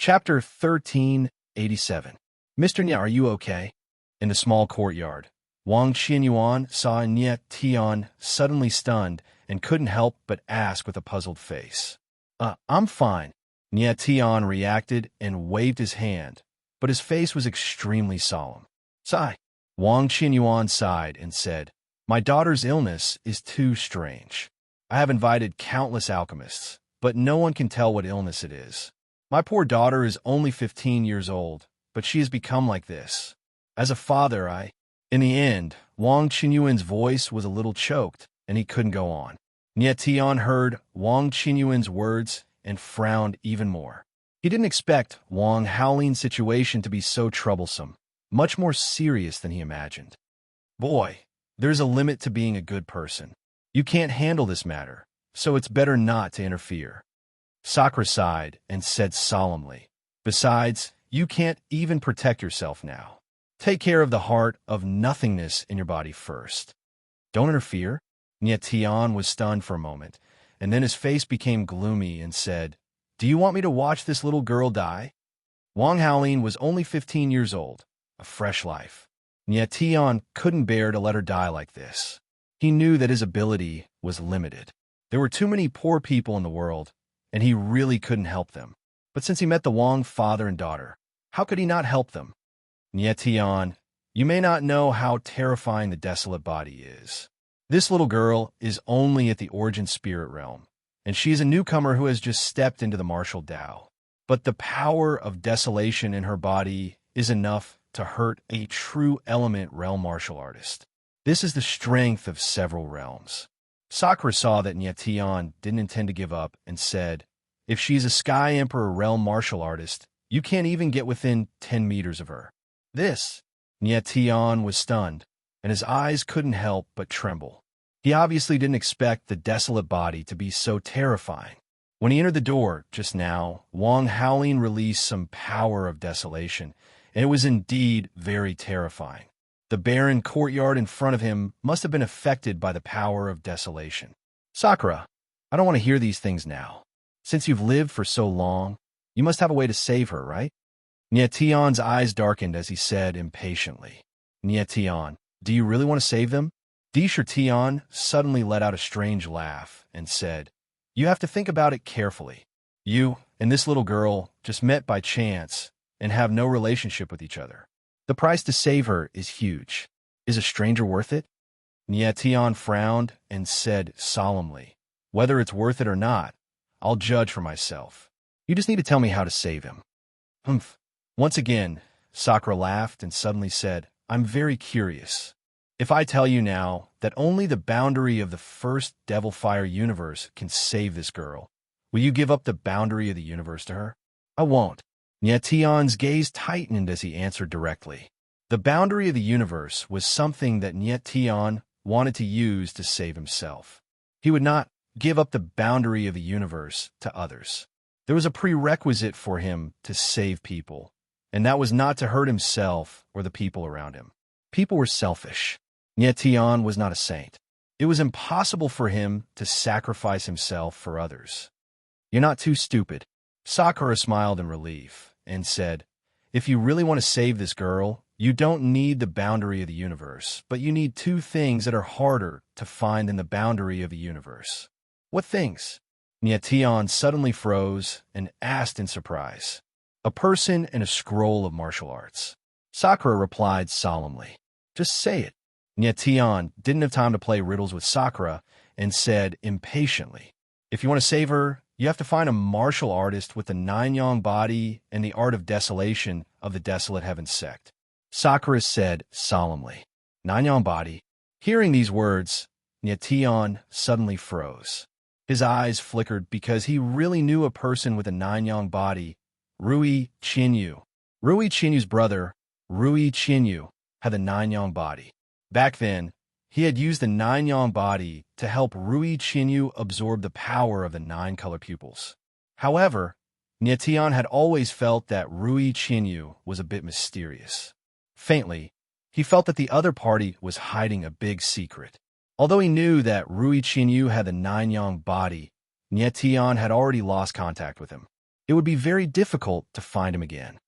Chapter 1387. Mr. Nya, are you okay? In the small courtyard, Wang Qinyuan saw Nye Tian suddenly stunned and couldn't help but ask with a puzzled face. I'm fine. Nye Tian reacted and waved his hand, but his face was extremely solemn. Sigh. Wang Qinyuan sighed and said, My daughter's illness is too strange. I have invited countless alchemists, but no one can tell what illness it is. My poor daughter is only 15 years old, but she has become like this. As a father, In the end, Wang Qinyuan's voice was a little choked, and he couldn't go on. Nye Tian heard Wang Qinyuan's words and frowned even more. He didn't expect Wang Haolin's situation to be so troublesome, much more serious than he imagined. Boy, there's a limit to being a good person. You can't handle this matter, so it's better not to interfere. Sakura sighed and said solemnly, Besides, you can't even protect yourself now. Take care of the heart of nothingness in your body first. Don't interfere? Nye Tian was stunned for a moment, and then his face became gloomy and said, Do you want me to watch this little girl die? Wang Haolin was only 15 years old, a fresh life. Nye Tian couldn't bear to let her die like this. He knew that his ability was limited. There were too many poor people in the world, and he really couldn't help them. But since he met the Wang father and daughter, how could he not help them? Nye Tian, you may not know how terrifying the desolate body is. This little girl is only at the origin spirit realm, and she is a newcomer who has just stepped into the martial Tao. But the power of desolation in her body is enough to hurt a true element realm martial artist. This is the strength of several realms. Sakura saw that Nye Tian didn't intend to give up and said, If she's a Sky Emperor realm martial artist, you can't even get within 10 meters of her. Nye Tian was stunned, and his eyes couldn't help but tremble. He obviously didn't expect the desolate body to be so terrifying. When he entered the door just now, Wang Haolin released some power of desolation, and it was indeed very terrifying. The barren courtyard in front of him must have been affected by the power of desolation. Sakura, I don't want to hear these things now. Since you've lived for so long, you must have a way to save her, right? Nye Tian's eyes darkened as he said impatiently, Nye Tian, do you really want to save them? Disher Tian suddenly let out a strange laugh and said, You have to think about it carefully. You and this little girl just met by chance and have no relationship with each other. The price to save her is huge. Is a stranger worth it? Nye Tian frowned and said solemnly, Whether it's worth it or not, I'll judge for myself. You just need to tell me how to save him. Humph. Once again, Sakura laughed and suddenly said, I'm very curious. If I tell you now that only the boundary of the first Devil Fire universe can save this girl, will you give up the boundary of the universe to her? I won't. Nye Tian's gaze tightened as he answered directly. The boundary of the universe was something that Nye Tian wanted to use to save himself. He would not give up the boundary of the universe to others. There was a prerequisite for him to save people, and that was not to hurt himself or the people around him. People were selfish. Nye Tian was not a saint. It was impossible for him to sacrifice himself for others. You're not too stupid. Sakura smiled in relief and said, If you really want to save this girl, you don't need the boundary of the universe, but you need two things that are harder to find than the boundary of the universe. What things? Nye Tian suddenly froze and asked in surprise. A person and a scroll of martial arts. Sakura replied solemnly, Just say it. Nye Tian didn't have time to play riddles with Sakura and said impatiently, If you want to save her, you have to find a martial artist with the nine-yang body and the art of desolation of the Desolate Heaven sect. Sakura said solemnly, Nine-yang body. Hearing these words, Nye Tian suddenly froze. His eyes flickered because he really knew a person with a nine-yang body, Rui Qinyu. Rui Qinyu's brother, Rui Qinyu, had the nine-yang body. Back then, he had used the nine-yang body to help Rui Qinyu absorb the power of the nine-color pupils. However, Nye Tian had always felt that Rui Qinyu was a bit mysterious. Faintly, he felt that the other party was hiding a big secret. Although he knew that Rui Qinyu had the nine-yang body, Nye Tian had already lost contact with him. it would be very difficult to find him again.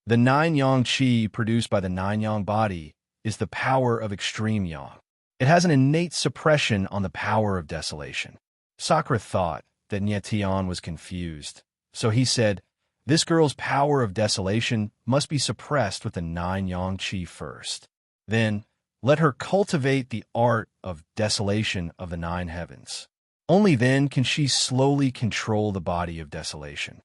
The 9-yang qi produced by the 9-yang body is the power of extreme yang. It has an innate suppression on the power of desolation. Sakura thought that Nie Tian was confused, so he said, "This girl's power of desolation must be suppressed with the 9-yang qi first. Then, let her cultivate the art of desolation of the 9 heavens. Only then can she slowly control the body of desolation."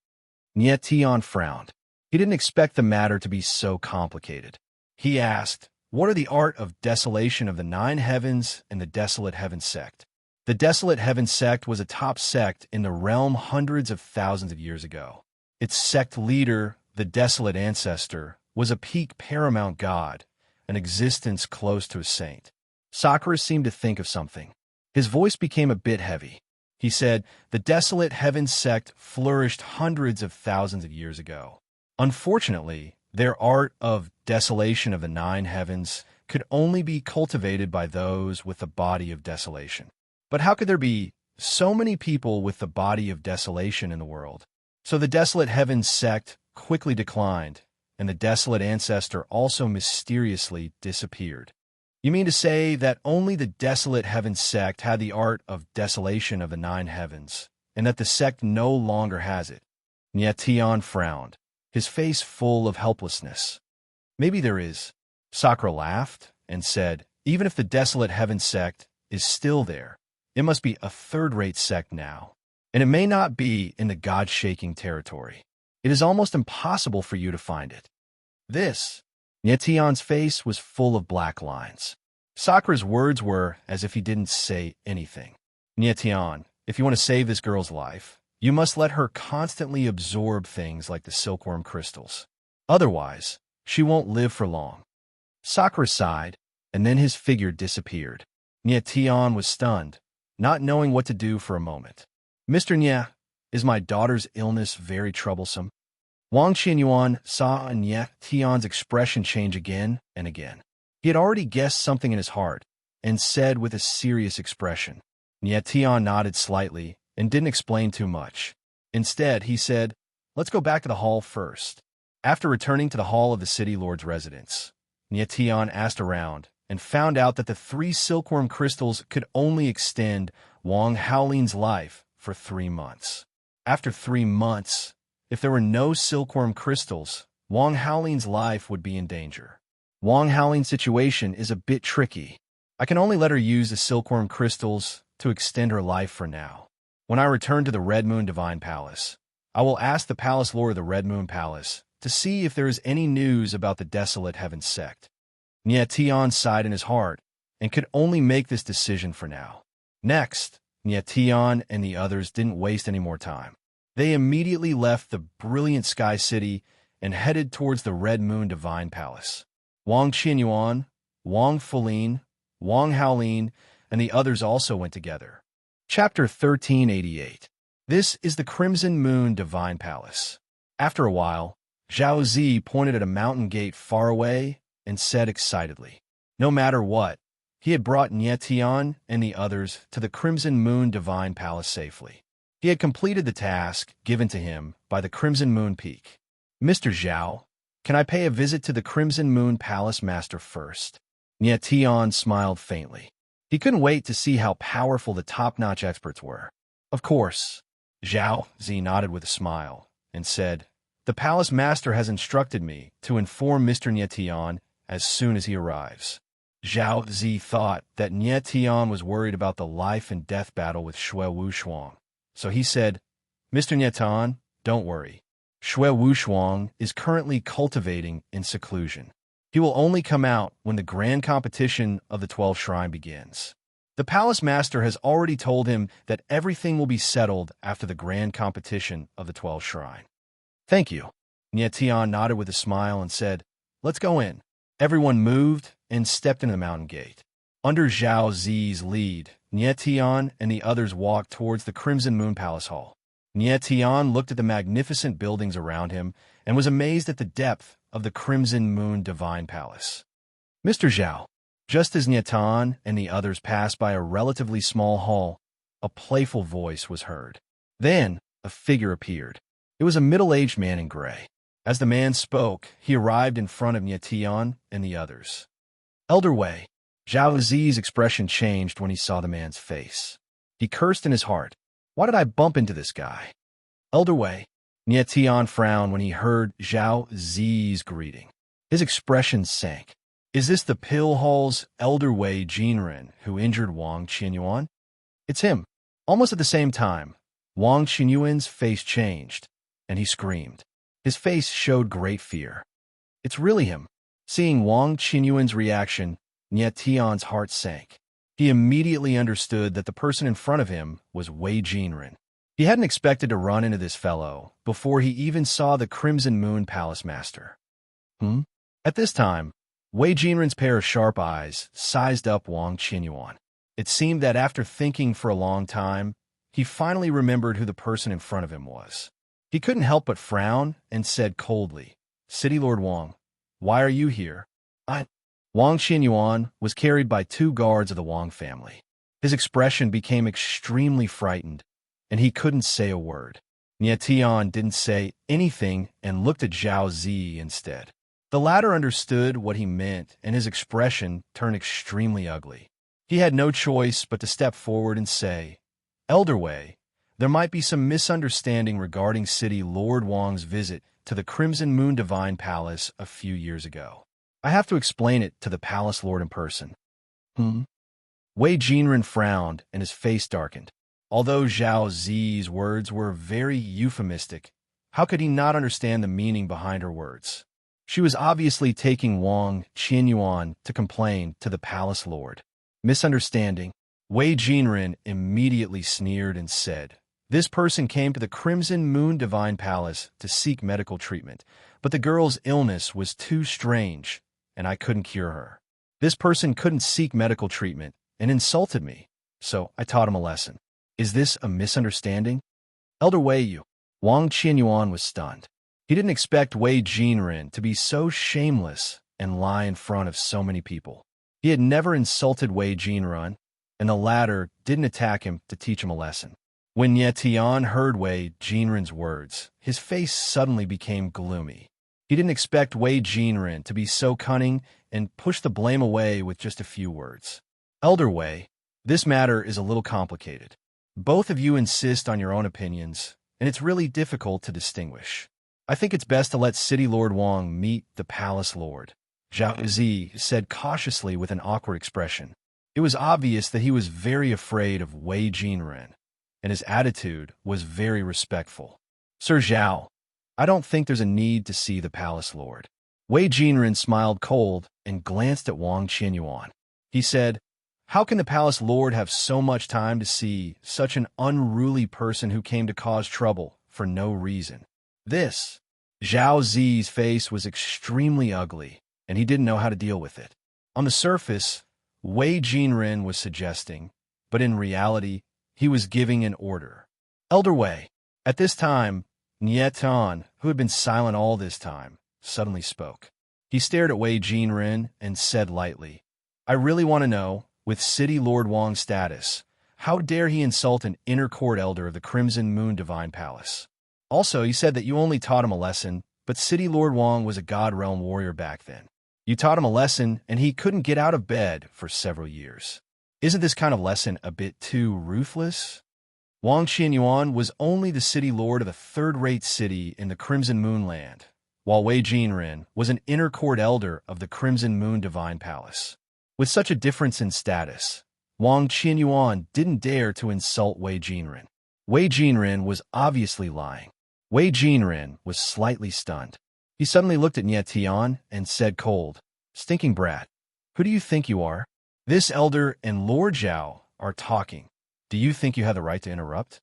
Nie Tian frowned. He didn't expect the matter to be so complicated. He asked, "What are the art of desolation of the 9 heavens and the Desolate Heaven sect?" The Desolate Heaven sect was a top sect in the realm hundreds of thousands of years ago. Its sect leader, the Desolate Ancestor, was a peak paramount god, an existence close to a saint. Sakura seemed to think of something. His voice became a bit heavy. He said, "The Desolate Heaven sect flourished hundreds of thousands of years ago. Unfortunately, their art of desolation of the 9 heavens could only be cultivated by those with the body of desolation. But how could there be so many people with the body of desolation in the world?" So the Desolate Heavens sect quickly declined, and the Desolate Ancestor also mysteriously disappeared. "You mean to say that only the Desolate Heavens sect had the art of desolation of the 9 heavens, and that the sect no longer has it?" Nie Tian frowned, his face full of helplessness. "Maybe there is." Sakura laughed and said, "Even if the Desolate Heavens sect is still there, it must be a third-rate sect now, and it may not be in the god-shaking territory. It is almost impossible for you to find it." This, Nie Tian's face was full of black lines. Sakura's words were as if he didn't say anything. "Nie Tian, if you want to save this girl's life, you must let her constantly absorb things like the silkworm crystals. Otherwise, she won't live for long." Sakura sighed, and then his figure disappeared. Nie Tian was stunned, not knowing what to do for a moment. "Mr. Nie, is my daughter's illness very troublesome?" Wang Qianyuan saw Nie Tian's expression change again and again. He had already guessed something in his heart, and said with a serious expression. Nie Tian nodded slightly and didn't explain too much. Instead, he said, "Let's go back to the hall first." After returning to the hall of the city lord's residence, Nie Tian asked around and found out that the 3 silkworm crystals could only extend Wang Haolin's life for 3 months. After 3 months, if there were no silkworm crystals, Wang Haolin's life would be in danger. Wang Haolin's situation is a bit tricky. I can only let her use the silkworm crystals to extend her life for now. When I return to the Red Moon Divine Palace, I will ask the Palace Lord of the Red Moon Palace to see if there is any news about the Desolate Heaven sect. Nie Tian sighed in his heart and could only make this decision for now. Next, Nie Tian and the others didn't waste any more time. They immediately left the brilliant Sky City and headed towards the Red Moon Divine Palace. Wang Qianyuan, Wang Fulin, Wang Haolin, and the others also went together. Chapter 1388. This is the Crimson Moon Divine Palace. After a while, Zhao Zi pointed at a mountain gate far away and said excitedly, no matter what, he had brought Nie Tian and the others to the Crimson Moon Divine Palace safely. He had completed the task given to him by the Crimson Moon Peak. "Mr. Zhao, can I pay a visit to the Crimson Moon Palace Master first?" Nie Tian smiled faintly. He couldn't wait to see how powerful the top-notch experts were. "Of course." Zhao Zi nodded with a smile and said, "The Palace Master has instructed me to inform Mr. Nie Tian as soon as he arrives." Zhao Zi thought that Nie Tian was worried about the life and death battle with Xue Wushuang, so he said, "Mr. Nie Tian, don't worry. Xue Wushuang is currently cultivating in seclusion. He will only come out when the grand competition of the 12 Shrine begins. The Palace Master has already told him that everything will be settled after the grand competition of the 12 Shrine." "Thank you." Nie Tian nodded with a smile and said, "Let's go in." Everyone moved and stepped into the mountain gate. Under Zhao Zi's lead, Nie Tian and the others walked towards the Crimson Moon Palace Hall. Nie Tian looked at the magnificent buildings around him and was amazed at the depth of the Crimson Moon Divine Palace. "Mr. Zhao." Just as Nie Tian and the others passed by a relatively small hall, a playful voice was heard. Then, a figure appeared. It was a middle-aged man in gray. As the man spoke, he arrived in front of Nye Tian and the others. Elder Wei. Zhao Zi's expression changed when he saw the man's face. He cursed in his heart. Why did I bump into this guy? Elder Wei. Nye Tian frowned when he heard Zhao Zi's greeting. His expression sank. Is this the pill hall's Elder Wei Jinren who injured Wang Qianyuan? It's him. Almost at the same time, Wang Qianyuan's face changed, and he screamed. His face showed great fear. It's really him. Seeing Wang Qianyuan's reaction, Nye Tian's heart sank. He immediately understood that the person in front of him was Wei Jinren. He hadn't expected to run into this fellow before he even saw the Crimson Moon Palace Master. At this time, Wei Jinren's pair of sharp eyes sized up Wang Qianyuan. It seemed that after thinking for a long time, he finally remembered who the person in front of him was. He couldn't help but frown and said coldly, City Lord Wang, why are you here? Wang Qianyuan was carried by 2 guards of the Wang family. His expression became extremely frightened, and he couldn't say a word. Nye Tian didn't say anything and looked at Zhao Zi instead. The latter understood what he meant, and his expression turned extremely ugly. He had no choice but to step forward and say, Elder Wei, there might be some misunderstanding regarding City Lord Wang's visit to the Crimson Moon Divine Palace a few years ago. I have to explain it to the Palace Lord in person. Wei Jinren frowned and his face darkened. Although Zhao Zi's words were very euphemistic, how could he not understand the meaning behind her words? She was obviously taking Wang Qianyuan to complain to the Palace Lord. Misunderstanding. Wei Jinren immediately sneered and said, This person came to the Crimson Moon Divine Palace to seek medical treatment, but the girl's illness was too strange, and I couldn't cure her. This person couldn't seek medical treatment and insulted me, so I taught him a lesson. Is this a misunderstanding? Elder Wei Wang Qianyuan was stunned. He didn't expect Wei Jinren to be so shameless and lie in front of so many people. He had never insulted Wei Jinren, and the latter didn't attack him to teach him a lesson. When Nye Tian heard Wei Jinren's words, his face suddenly became gloomy. He didn't expect Wei Jinren to be so cunning and push the blame away with just a few words. Elder Wei, this matter is a little complicated. Both of you insist on your own opinions, and it's really difficult to distinguish. I think it's best to let City Lord Wang meet the Palace Lord, Zhao Zi said cautiously with an awkward expression. It was obvious that he was very afraid of Wei Jinren, and his attitude was very respectful. Sir Zhao, I don't think there's a need to see the Palace Lord. Wei Jinren smiled cold and glanced at Wang Qianyuan. He said, How can the Palace Lord have so much time to see such an unruly person who came to cause trouble for no reason? This. Zhao Zi's face was extremely ugly, and he didn't know how to deal with it. On the surface, Wei Jinren was suggesting, but in reality, he was giving an order. Elder Wei. At this time, Nye Tian, who had been silent all this time, suddenly spoke. He stared at Wei Jinren and said lightly, I really want to know, with City Lord Wang's status, how dare he insult an inner court elder of the Crimson Moon Divine Palace? Also, he said that you only taught him a lesson, but City Lord Wang was a God Realm warrior back then. You taught him a lesson, and he couldn't get out of bed for several years. Isn't this kind of lesson a bit too ruthless? Wang Qianyuan was only the city lord of a third-rate city in the Crimson Moon Land, while Wei Jinren was an inner court elder of the Crimson Moon Divine Palace. With such a difference in status, Wang Qianyuan didn't dare to insult Wei Jinren. Wei Jinren was obviously lying. Wei Jinren was slightly stunned. He suddenly looked at Nye Tian and said cold, Stinking brat, who do you think you are? This elder and Lord Zhao are talking. Do you think you have the right to interrupt?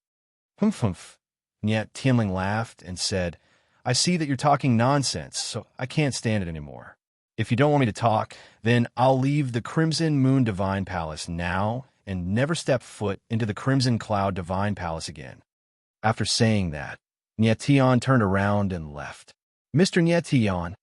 Humph. Nye Tianling laughed and said, I see that you're talking nonsense, so I can't stand it anymore. If you don't want me to talk, then I'll leave the Crimson Moon Divine Palace now and never step foot into the Crimson Cloud Divine Palace again. After saying that, Nye Tian turned around and left. Mr. Nye Tian.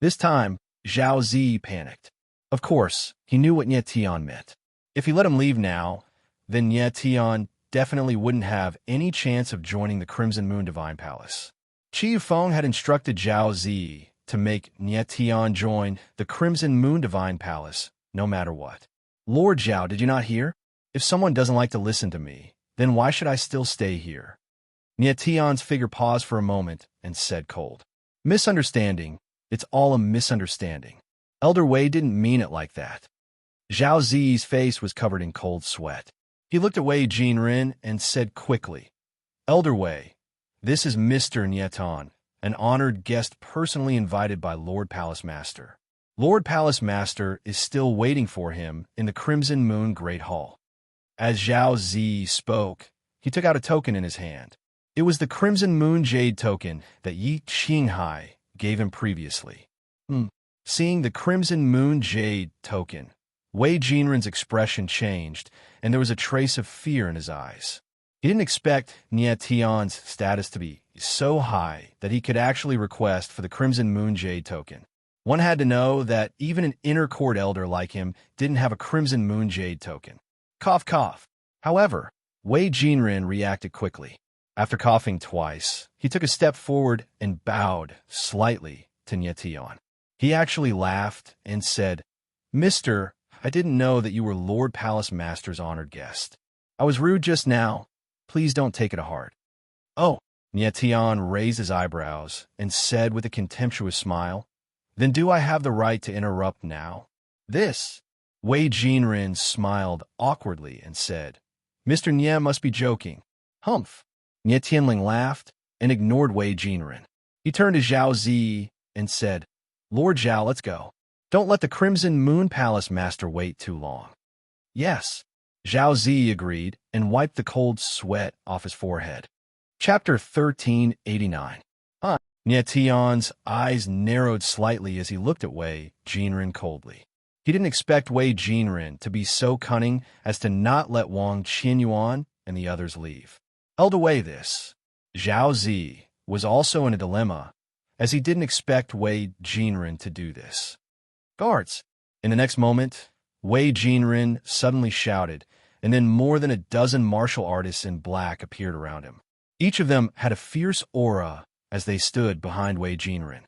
This time, Zhao Zi panicked. Of course, he knew what Nye Tian meant. If he let him leave now, then Nye Tian definitely wouldn't have any chance of joining the Crimson Moon Divine Palace. Qi Feng had instructed Zhao Zi to make Nie Tian join the Crimson Moon Divine Palace, no matter what. Lord Zhao, did you not hear? If someone doesn't like to listen to me, then why should I still stay here? Nie Tian's figure paused for a moment and said cold. Misunderstanding. It's all a misunderstanding. Elder Wei didn't mean it like that. Zhao Zi's face was covered in cold sweat. He looked at Wei Jinren and said quickly, Elder Wei, this is Mr. Nietan, an honored guest personally invited by Lord Palace Master. Lord Palace Master is still waiting for him in the Crimson Moon Great Hall. As Zhao Zi spoke, he took out a token in his hand. It was the Crimson Moon Jade token that Yi Qinghai gave him previously. Seeing the Crimson Moon Jade token, Wei Jinren's expression changed, and there was a trace of fear in his eyes. He didn't expect Nie Tian's status to be so high that he could actually request for the Crimson Moon Jade token. One had to know that even an inner court elder like him didn't have a Crimson Moon Jade token. Cough, cough. However, Wei Jinren reacted quickly. After coughing twice, he took a step forward and bowed slightly to Nie Tian. He actually laughed and said, Mister, I didn't know that you were Lord Palace Master's honored guest. I was rude just now. Please don't take it to heart. Oh, Nie Tian raised his eyebrows and said with a contemptuous smile, Then do I have the right to interrupt now? This? Wei Jinren smiled awkwardly and said, Mr. Nie must be joking. Humph. Nie Tianling laughed and ignored Wei Jinren. He turned to Zhao Zi and said, Lord Zhao, let's go. Don't let the Crimson Moon Palace Master wait too long. Yes. Zhao Zi agreed and wiped the cold sweat off his forehead. Chapter 1389. Nie Tian's eyes narrowed slightly as he looked at Wei Jinren coldly. He didn't expect Wei Jinren to be so cunning as to not let Wang Qinyuan and the others leave. Held away this. Zhao Zi was also in a dilemma, as he didn't expect Wei Jinren to do this. Guards! In the next moment, Wei Jinren suddenly shouted, and then more than a dozen martial artists in black appeared around him. Each of them had a fierce aura as they stood behind Wei Jinren.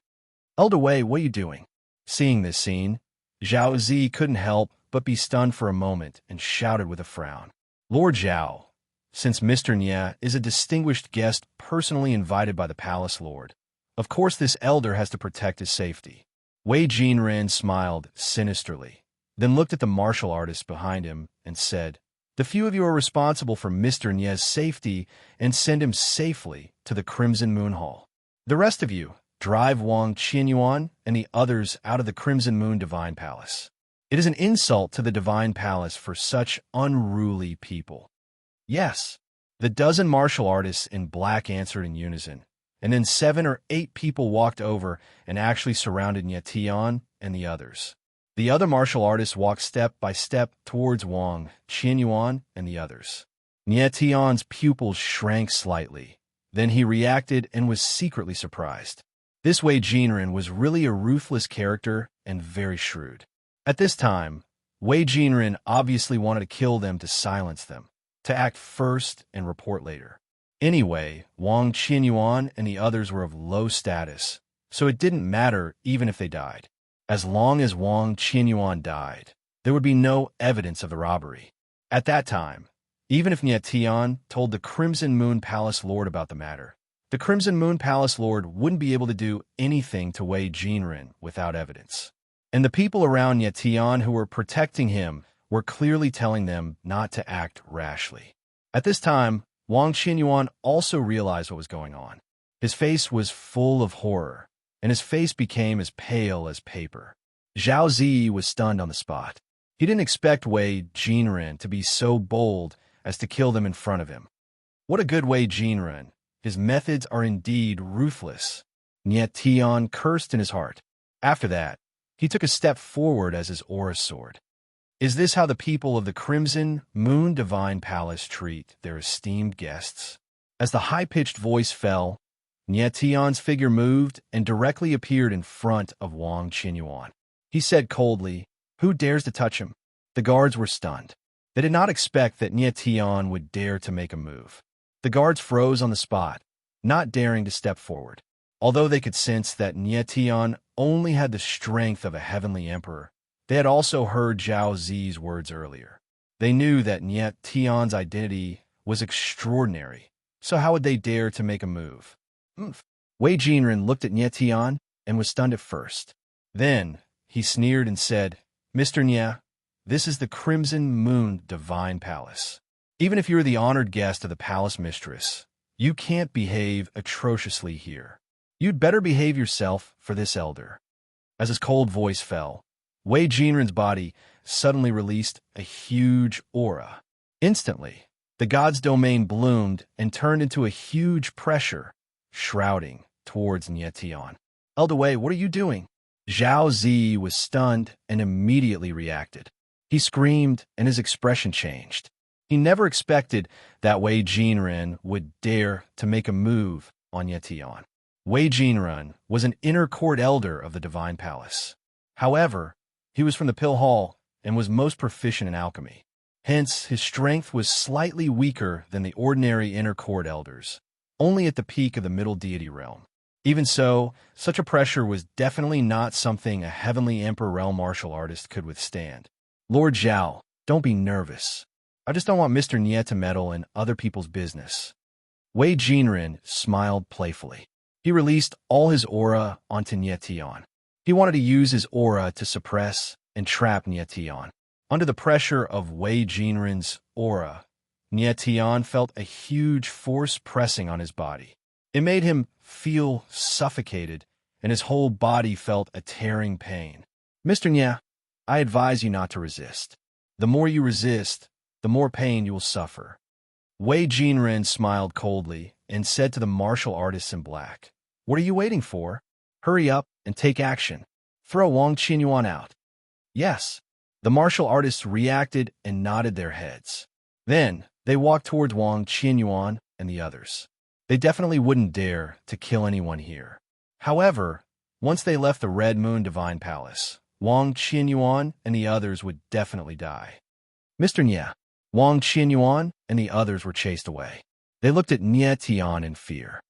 Elder Wei, what are you doing? Seeing this scene, Zhao Zi couldn't help but be stunned for a moment and shouted with a frown. Lord Zhao, since Mr. Nie is a distinguished guest personally invited by the Palace Lord, of course this elder has to protect his safety. Wei Jinren smiled sinisterly, then looked at the martial artists behind him and said, The few of you are responsible for Mr. Nie's safety and send him safely to the Crimson Moon Hall. The rest of you, drive Wang Qinyuan and the others out of the Crimson Moon Divine Palace. It is an insult to the Divine Palace for such unruly people. Yes, the dozen martial artists in black answered in unison, and then 7 or 8 people walked over and actually surrounded Nie Tian and the others. The other martial artists walked step by step towards Wang Qinyuan and the others. Nie Tian's pupils shrank slightly. Then he reacted and was secretly surprised. This Wei Jinren was really a ruthless character and very shrewd. At this time, Wei Jinren obviously wanted to kill them to silence them, to act first and report later. Anyway, Wang Qinyuan and the others were of low status, so it didn't matter even if they died. As long as Wang Qinyuan died, there would be no evidence of the robbery. At that time, even if Nie Tian told the Crimson Moon Palace Lord about the matter, the Crimson Moon Palace Lord wouldn't be able to do anything to Wei Jinren without evidence. And the people around Nie Tian who were protecting him were clearly telling them not to act rashly. At this time, Wang Qinyuan also realized what was going on. His face was full of horror, and his face became as pale as paper. Zhao Zi was stunned on the spot. He didn't expect Wei Jinren to be so bold as to kill them in front of him. What a good Wei Jinren! His methods are indeed ruthless. Nie Tian cursed in his heart. After that, he took a step forward as his aura soared. Is this how the people of the Crimson Moon Divine Palace treat their esteemed guests? As the high-pitched voice fell, Nie Tian's figure moved and directly appeared in front of Wang Qinyuan. He said coldly, Who dares to touch him? The guards were stunned. They did not expect that Nie Tian would dare to make a move. The guards froze on the spot, not daring to step forward. Although they could sense that Nie Tian only had the strength of a heavenly emperor, they had also heard Zhao Zi's words earlier. They knew that Nie Tian's identity was extraordinary, so how would they dare to make a move? Wei Jinren looked at Nie Tian and was stunned at first. Then he sneered and said, "Mr. Nie, this is the Crimson Moon Divine Palace. Even if you're the honored guest of the palace mistress, you can't behave atrociously here. You'd better behave yourself for this elder." As his cold voice fell, Wei Jinren's body suddenly released a huge aura. Instantly, the god's domain bloomed and turned into a huge pressure, shrouding towards Nie Tian. "Elder Wei, what are you doing?" Zhao Zi was stunned and immediately reacted. He screamed and his expression changed. He never expected that Wei Jinren would dare to make a move on Nie Tian. Wei Jinren was an inner court elder of the Divine Palace. However, he was from the Pill Hall and was most proficient in alchemy. Hence, his strength was slightly weaker than the ordinary inner court elders, only at the peak of the middle deity realm. Even so, such a pressure was definitely not something a heavenly emperor realm martial artist could withstand. "Lord Zhao, don't be nervous. I just don't want Mr. Nie to meddle in other people's business." Wei Jinren smiled playfully. He released all his aura onto Nie Tian. He wanted to use his aura to suppress and trap Nie Tian. Under the pressure of Wei Jinren's aura, Nie Tian felt a huge force pressing on his body. It made him feel suffocated, and his whole body felt a tearing pain. "Mr. Nie, I advise you not to resist. The more you resist, the more pain you will suffer." Wei Jinren smiled coldly and said to the martial artists in black, "What are you waiting for? Hurry up and take action. Throw Wang Qinyuan out." "Yes." The martial artists reacted and nodded their heads. Then they walked towards Wang Qinyuan and the others. They definitely wouldn't dare to kill anyone here. However, once they left the Red Moon Divine Palace, Wang Qinyuan and the others would definitely die. "Mr. Nie." Wang Qinyuan and the others were chased away. They looked at Nie Tian in fear.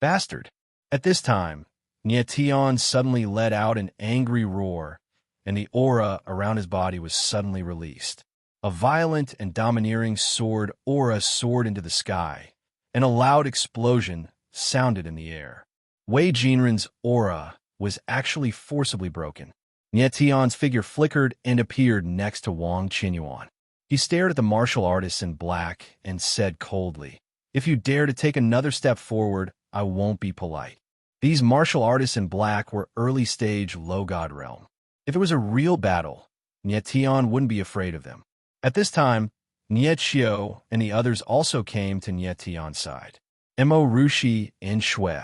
"Bastard." At this time, Nie Tian suddenly let out an angry roar, and the aura around his body was suddenly released. A violent and domineering sword aura soared into the sky, and a loud explosion sounded in the air. Wei Jinren's aura was actually forcibly broken. Nie Tian's figure flickered and appeared next to Wang Qinyuan. He stared at the martial artists in black and said coldly, "If you dare to take another step forward, I won't be polite." These martial artists in black were early-stage low-god realm. If it was a real battle, Nie Tian wouldn't be afraid of them. At this time, Nie Qiu and the others also came to Nie Tian's side. Mo Rushi and Shui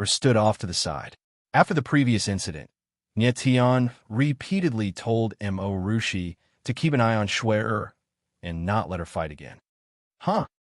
stood off to the side. After the previous incident, Nie Tian repeatedly told Mo Rushi to keep an eye on Shui and not let her fight again.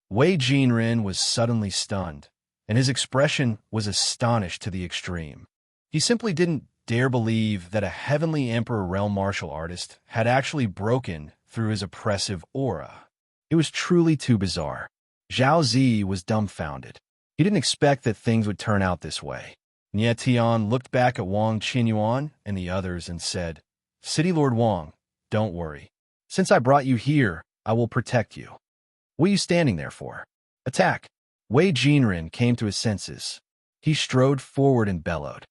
Wei Jinren was suddenly stunned, and his expression was astonished to the extreme. He simply didn't dare believe that a heavenly emperor realm martial artist had actually broken through his oppressive aura. It was truly too bizarre. Zhao Zi was dumbfounded. He didn't expect that things would turn out this way. Nie Tian looked back at Wang Qinyuan and the others and said, "City Lord Wang, don't worry. Since I brought you here, I will protect you. What are you standing there for? Attack!" Wei Jinren came to his senses. He strode forward and bellowed.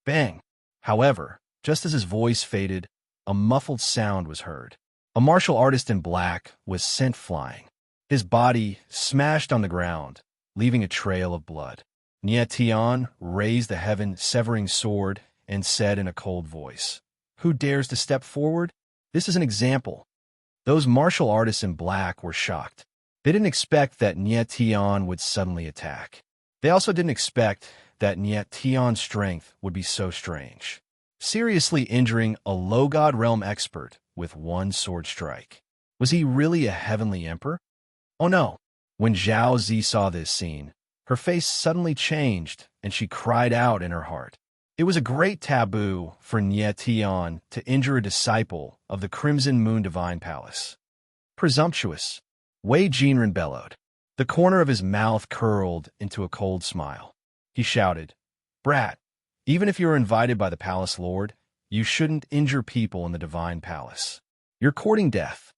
Bang! However, just as his voice faded, a muffled sound was heard. A martial artist in black was sent flying. His body smashed on the ground, leaving a trail of blood. Nie Tian raised the heaven-severing sword and said in a cold voice, "Who dares to step forward? This is an example." Those martial artists in black were shocked. They didn't expect that Nie Tian would suddenly attack. They also didn't expect that Nie Tian's strength would be so strange, seriously injuring a low-god realm expert with one sword strike. Was he really a heavenly emperor? Oh no! When Zhao Zi saw this scene, her face suddenly changed and she cried out in her heart. It was a great taboo for Nie Tian to injure a disciple of the Crimson Moon Divine Palace. Presumptuous! Wei Jinren bellowed. The corner of his mouth curled into a cold smile. He shouted, Brat, even if you're invited by the palace lord, you shouldn't injure people in the divine palace. You're courting death.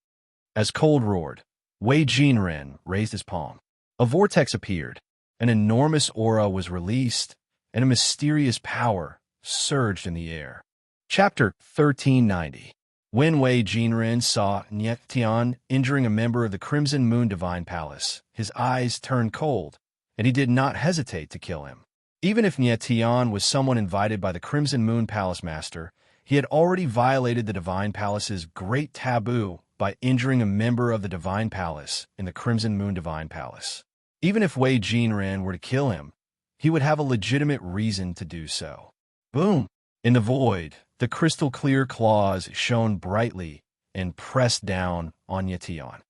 As Cold roared, Wei Jinren raised his palm. A vortex appeared, an enormous aura was released, and a mysterious power surged in the air. Chapter 1390. When Wei Jinren saw Niet Tian injuring a member of the Crimson Moon Divine Palace, his eyes turned cold, and he did not hesitate to kill him. Even if Niet Tian was someone invited by the Crimson Moon Palace Master, he had already violated the Divine Palace's great taboo by injuring a member of the Divine Palace in the Crimson Moon Divine Palace. Even if Wei Jinren were to kill him, he would have a legitimate reason to do so. Boom! In the void, the crystal-clear claws shone brightly and pressed down on Niet Tian.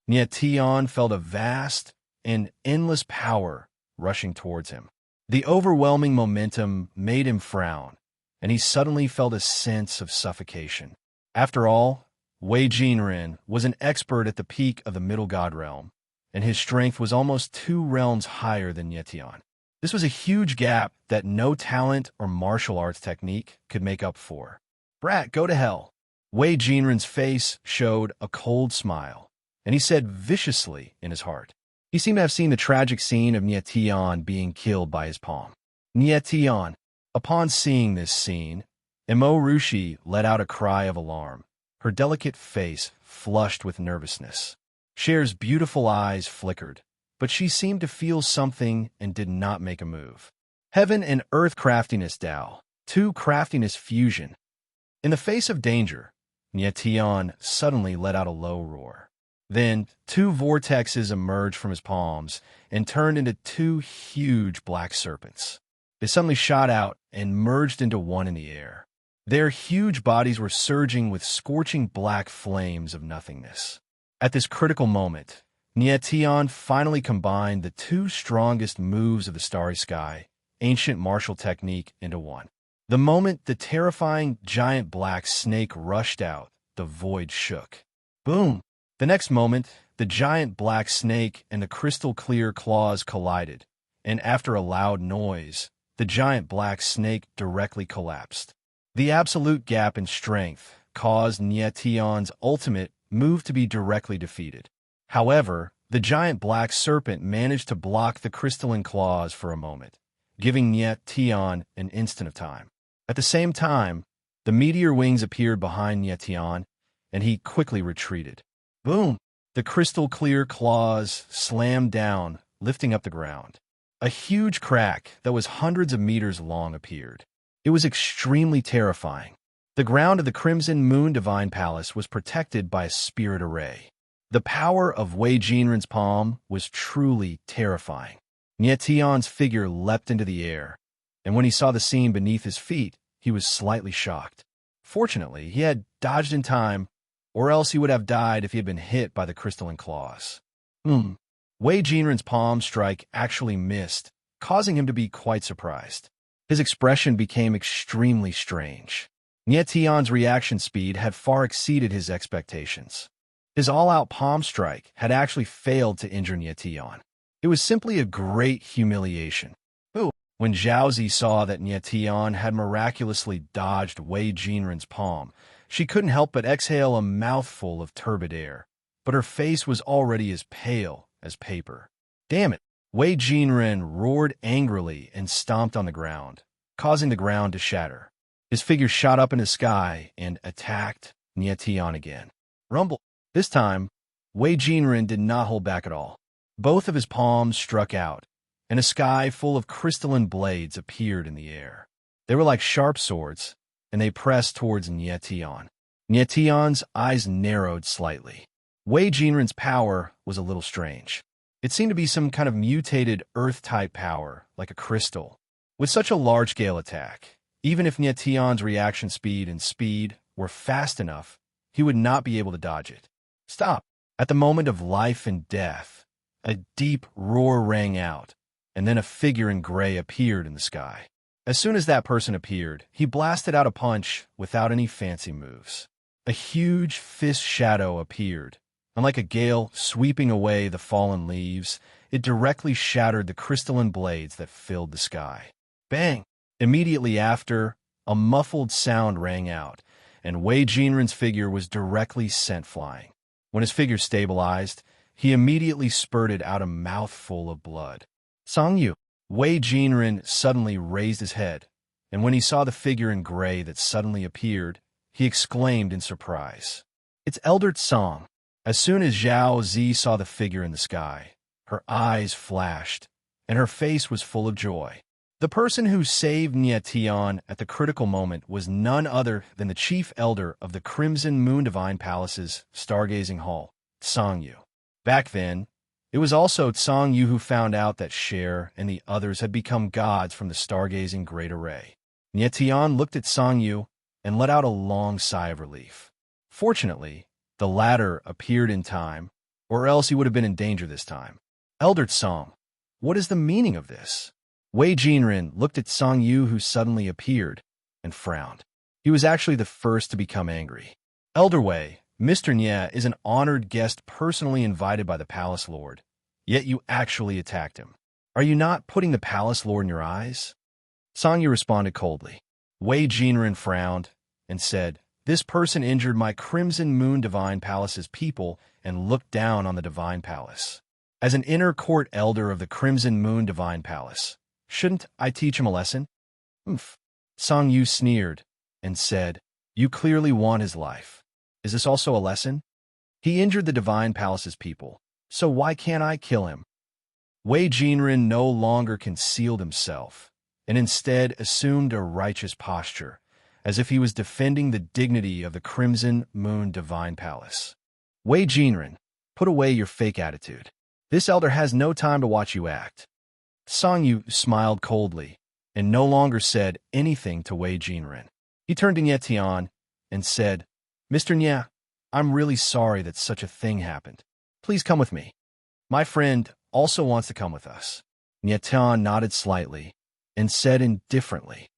Niet Tian felt a vast and endless power rushing towards him. The overwhelming momentum made him frown, and he suddenly felt a sense of suffocation. After all, Wei Jinren was an expert at the peak of the Middle God realm, and his strength was almost 2 realms higher than Niet Tian. This was a huge gap that no talent or martial arts technique could make up for. Brat, go to hell. Wei Jinren's face showed a cold smile, and he said viciously in his heart. He seemed to have seen the tragic scene of Niet Tian being killed by his palm. Niet Tian. Upon seeing this scene, Emo Rushi let out a cry of alarm, her delicate face flushed with nervousness. Cher's beautiful eyes flickered, but she seemed to feel something and did not make a move. Heaven and earth craftiness Dao, 2 craftiness fusion. In the face of danger, Niet Tian suddenly let out a low roar. Then 2 vortexes emerged from his palms and turned into 2 huge black serpents. They suddenly shot out and merged into one in the air. Their huge bodies were surging with scorching black flames of nothingness. At this critical moment, Niet Tian finally combined the 2 strongest moves of the Starry Sky, ancient martial technique, into one. The moment the terrifying giant black snake rushed out, the void shook. Boom! The next moment, the giant black snake and the crystal-clear claws collided, and after a loud noise, the giant black snake directly collapsed. The absolute gap in strength caused Niet Tian's ultimate move to be directly defeated. However, the giant black serpent managed to block the crystalline claws for a moment, giving Niet Tian an instant of time. At the same time, the meteor wings appeared behind Niet Tian, and he quickly retreated. Boom! The crystal-clear claws slammed down, lifting up the ground. A huge crack that was hundreds of meters long appeared. It was extremely terrifying. The ground of the Crimson Moon Divine Palace was protected by a spirit array. The power of Wei Jinren's palm was truly terrifying. Niet Tian's figure leapt into the air, and when he saw the scene beneath his feet, he was slightly shocked. Fortunately, he had dodged in time, or else he would have died if he had been hit by the crystalline claws. Wei Jinren's palm strike actually missed, causing him to be quite surprised. His expression became extremely strange. Niet Tian's reaction speed had far exceeded his expectations. His all-out palm strike had actually failed to injure Niet Tian. It was simply a great humiliation. When Zhaozi saw that Niet Tian had miraculously dodged Wei Jinren's palm, she couldn't help but exhale a mouthful of turbid air, but her face was already as pale as paper. Damn it! Wei Jinren roared angrily and stomped on the ground, causing the ground to shatter. His figure shot up in the sky and attacked Niet Tian again. Rumble! This time, Wei Jinren did not hold back at all. Both of his palms struck out, and a sky full of crystalline blades appeared in the air. They were like sharp swords, and they pressed towards Niet Tian. Niet Tian's eyes narrowed slightly. Wei Jinren's power was a little strange. It seemed to be some kind of mutated Earth-type power, like a crystal. With such a large-scale attack, even if Niet Tian's reaction speed and speed were fast enough, he would not be able to dodge it. Stop! At the moment of life and death, a deep roar rang out, and then a figure in gray appeared in the sky. As soon as that person appeared, he blasted out a punch without any fancy moves. A huge fist shadow appeared, and like a gale sweeping away the fallen leaves, it directly shattered the crystalline blades that filled the sky. Bang! Immediately after, a muffled sound rang out, and Wei Jinren's figure was directly sent flying. When his figure stabilized, he immediately spurted out a mouthful of blood. Song Yu. Wei Jinren suddenly raised his head, and when he saw the figure in gray that suddenly appeared, he exclaimed in surprise, "It's Elder Song." As soon as Zhao Zi saw the figure in the sky, her eyes flashed, and her face was full of joy. The person who saved Nie Tian at the critical moment was none other than the chief elder of the Crimson Moon Divine Palace's Stargazing Hall, Song Yu. Back then, it was also Song Yu who found out that Cher and the others had become gods from the Stargazing Great Array. Nie Tian looked at Song Yu and let out a long sigh of relief. Fortunately, the latter appeared in time, or else he would have been in danger this time. Elder Song, what is the meaning of this? Wei Jinren looked at Song Yu, who suddenly appeared, and frowned. He was actually the first to become angry. Elder Wei, Mr. Nie is an honored guest personally invited by the Palace Lord, yet you actually attacked him. Are you not putting the Palace Lord in your eyes? Song Yu responded coldly. Wei Jinren frowned and said, "This person injured my Crimson Moon Divine Palace's people and looked down on the Divine Palace. As an inner court elder of the Crimson Moon Divine Palace, shouldn't I teach him a lesson?" Song Yu sneered and said, "You clearly want his life. Is this also a lesson? He injured the Divine Palace's people, so why can't I kill him?" Wei Jinren no longer concealed himself, and instead assumed a righteous posture, as if he was defending the dignity of the Crimson Moon Divine Palace. Wei Jinren, put away your fake attitude. This elder has no time to watch you act. Song Yu smiled coldly, and no longer said anything to Wei Jinren. He turned to Nie Tian and said, "Mr. Nie, I'm really sorry that such a thing happened. Please come with me. My friend also wants to come with us." Nie Tian nodded slightly and said indifferently,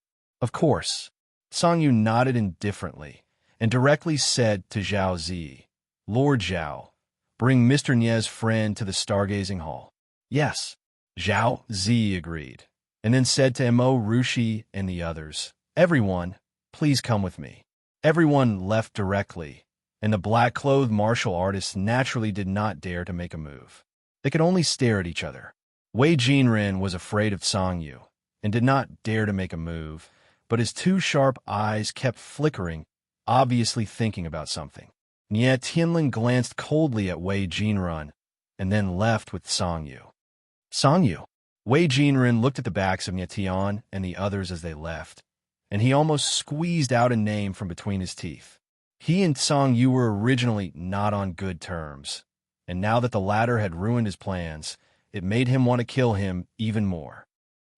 "Of course." Song Yu nodded indifferently and directly said to Zhao Zi, "Lord Zhao, bring Mr. Nie's friend to the Stargazing Hall." "Yes." Zhao Zi agreed, and then said to Mo Rushi and the others, "Everyone, please come with me." Everyone left directly, and the black-clothed martial artists naturally did not dare to make a move. They could only stare at each other. Wei Jinren was afraid of Song Yu, and did not dare to make a move, but his two sharp eyes kept flickering, obviously thinking about something. Nie Tianlin glanced coldly at Wei Jinren, and then left with Song Yu. Song Yu. Wei Jinren looked at the backs of Nie Tian and the others as they left, and he almost squeezed out a name from between his teeth. He and Song Yu were originally not on good terms, and now that the latter had ruined his plans, it made him want to kill him even more.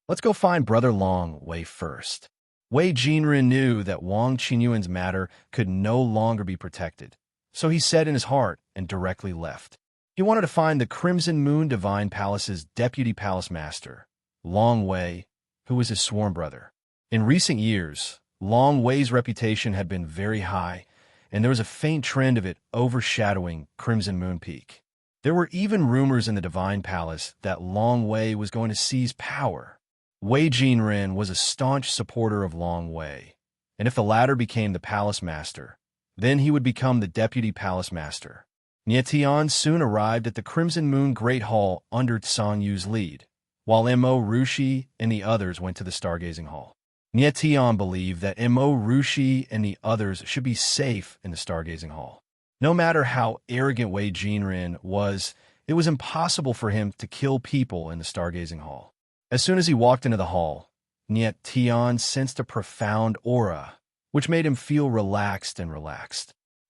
Let's go find Brother Long Wei first. Wei Jinren knew that Wang Qinyuan's matter could no longer be protected, so he said in his heart and directly left. He wanted to find the Crimson Moon Divine Palace's deputy palace master, Long Wei, who was his sworn brother. In recent years, Long Wei's reputation had been very high, and there was a faint trend of it overshadowing Crimson Moon Peak. There were even rumors in the Divine Palace that Long Wei was going to seize power. Wei Jinren was a staunch supporter of Long Wei, and if the latter became the palace master, then he would become the deputy palace master. Nie Tian soon arrived at the Crimson Moon Great Hall under Song Yu's lead, while Mo Rushi and the others went to the Stargazing Hall. Nie Tian believed that Mo Rushi and the others should be safe in the Stargazing Hall. No matter how arrogant Wei Jinren was, it was impossible for him to kill people in the Stargazing Hall. As soon as he walked into the hall, Nie Tian sensed a profound aura, which made him feel relaxed.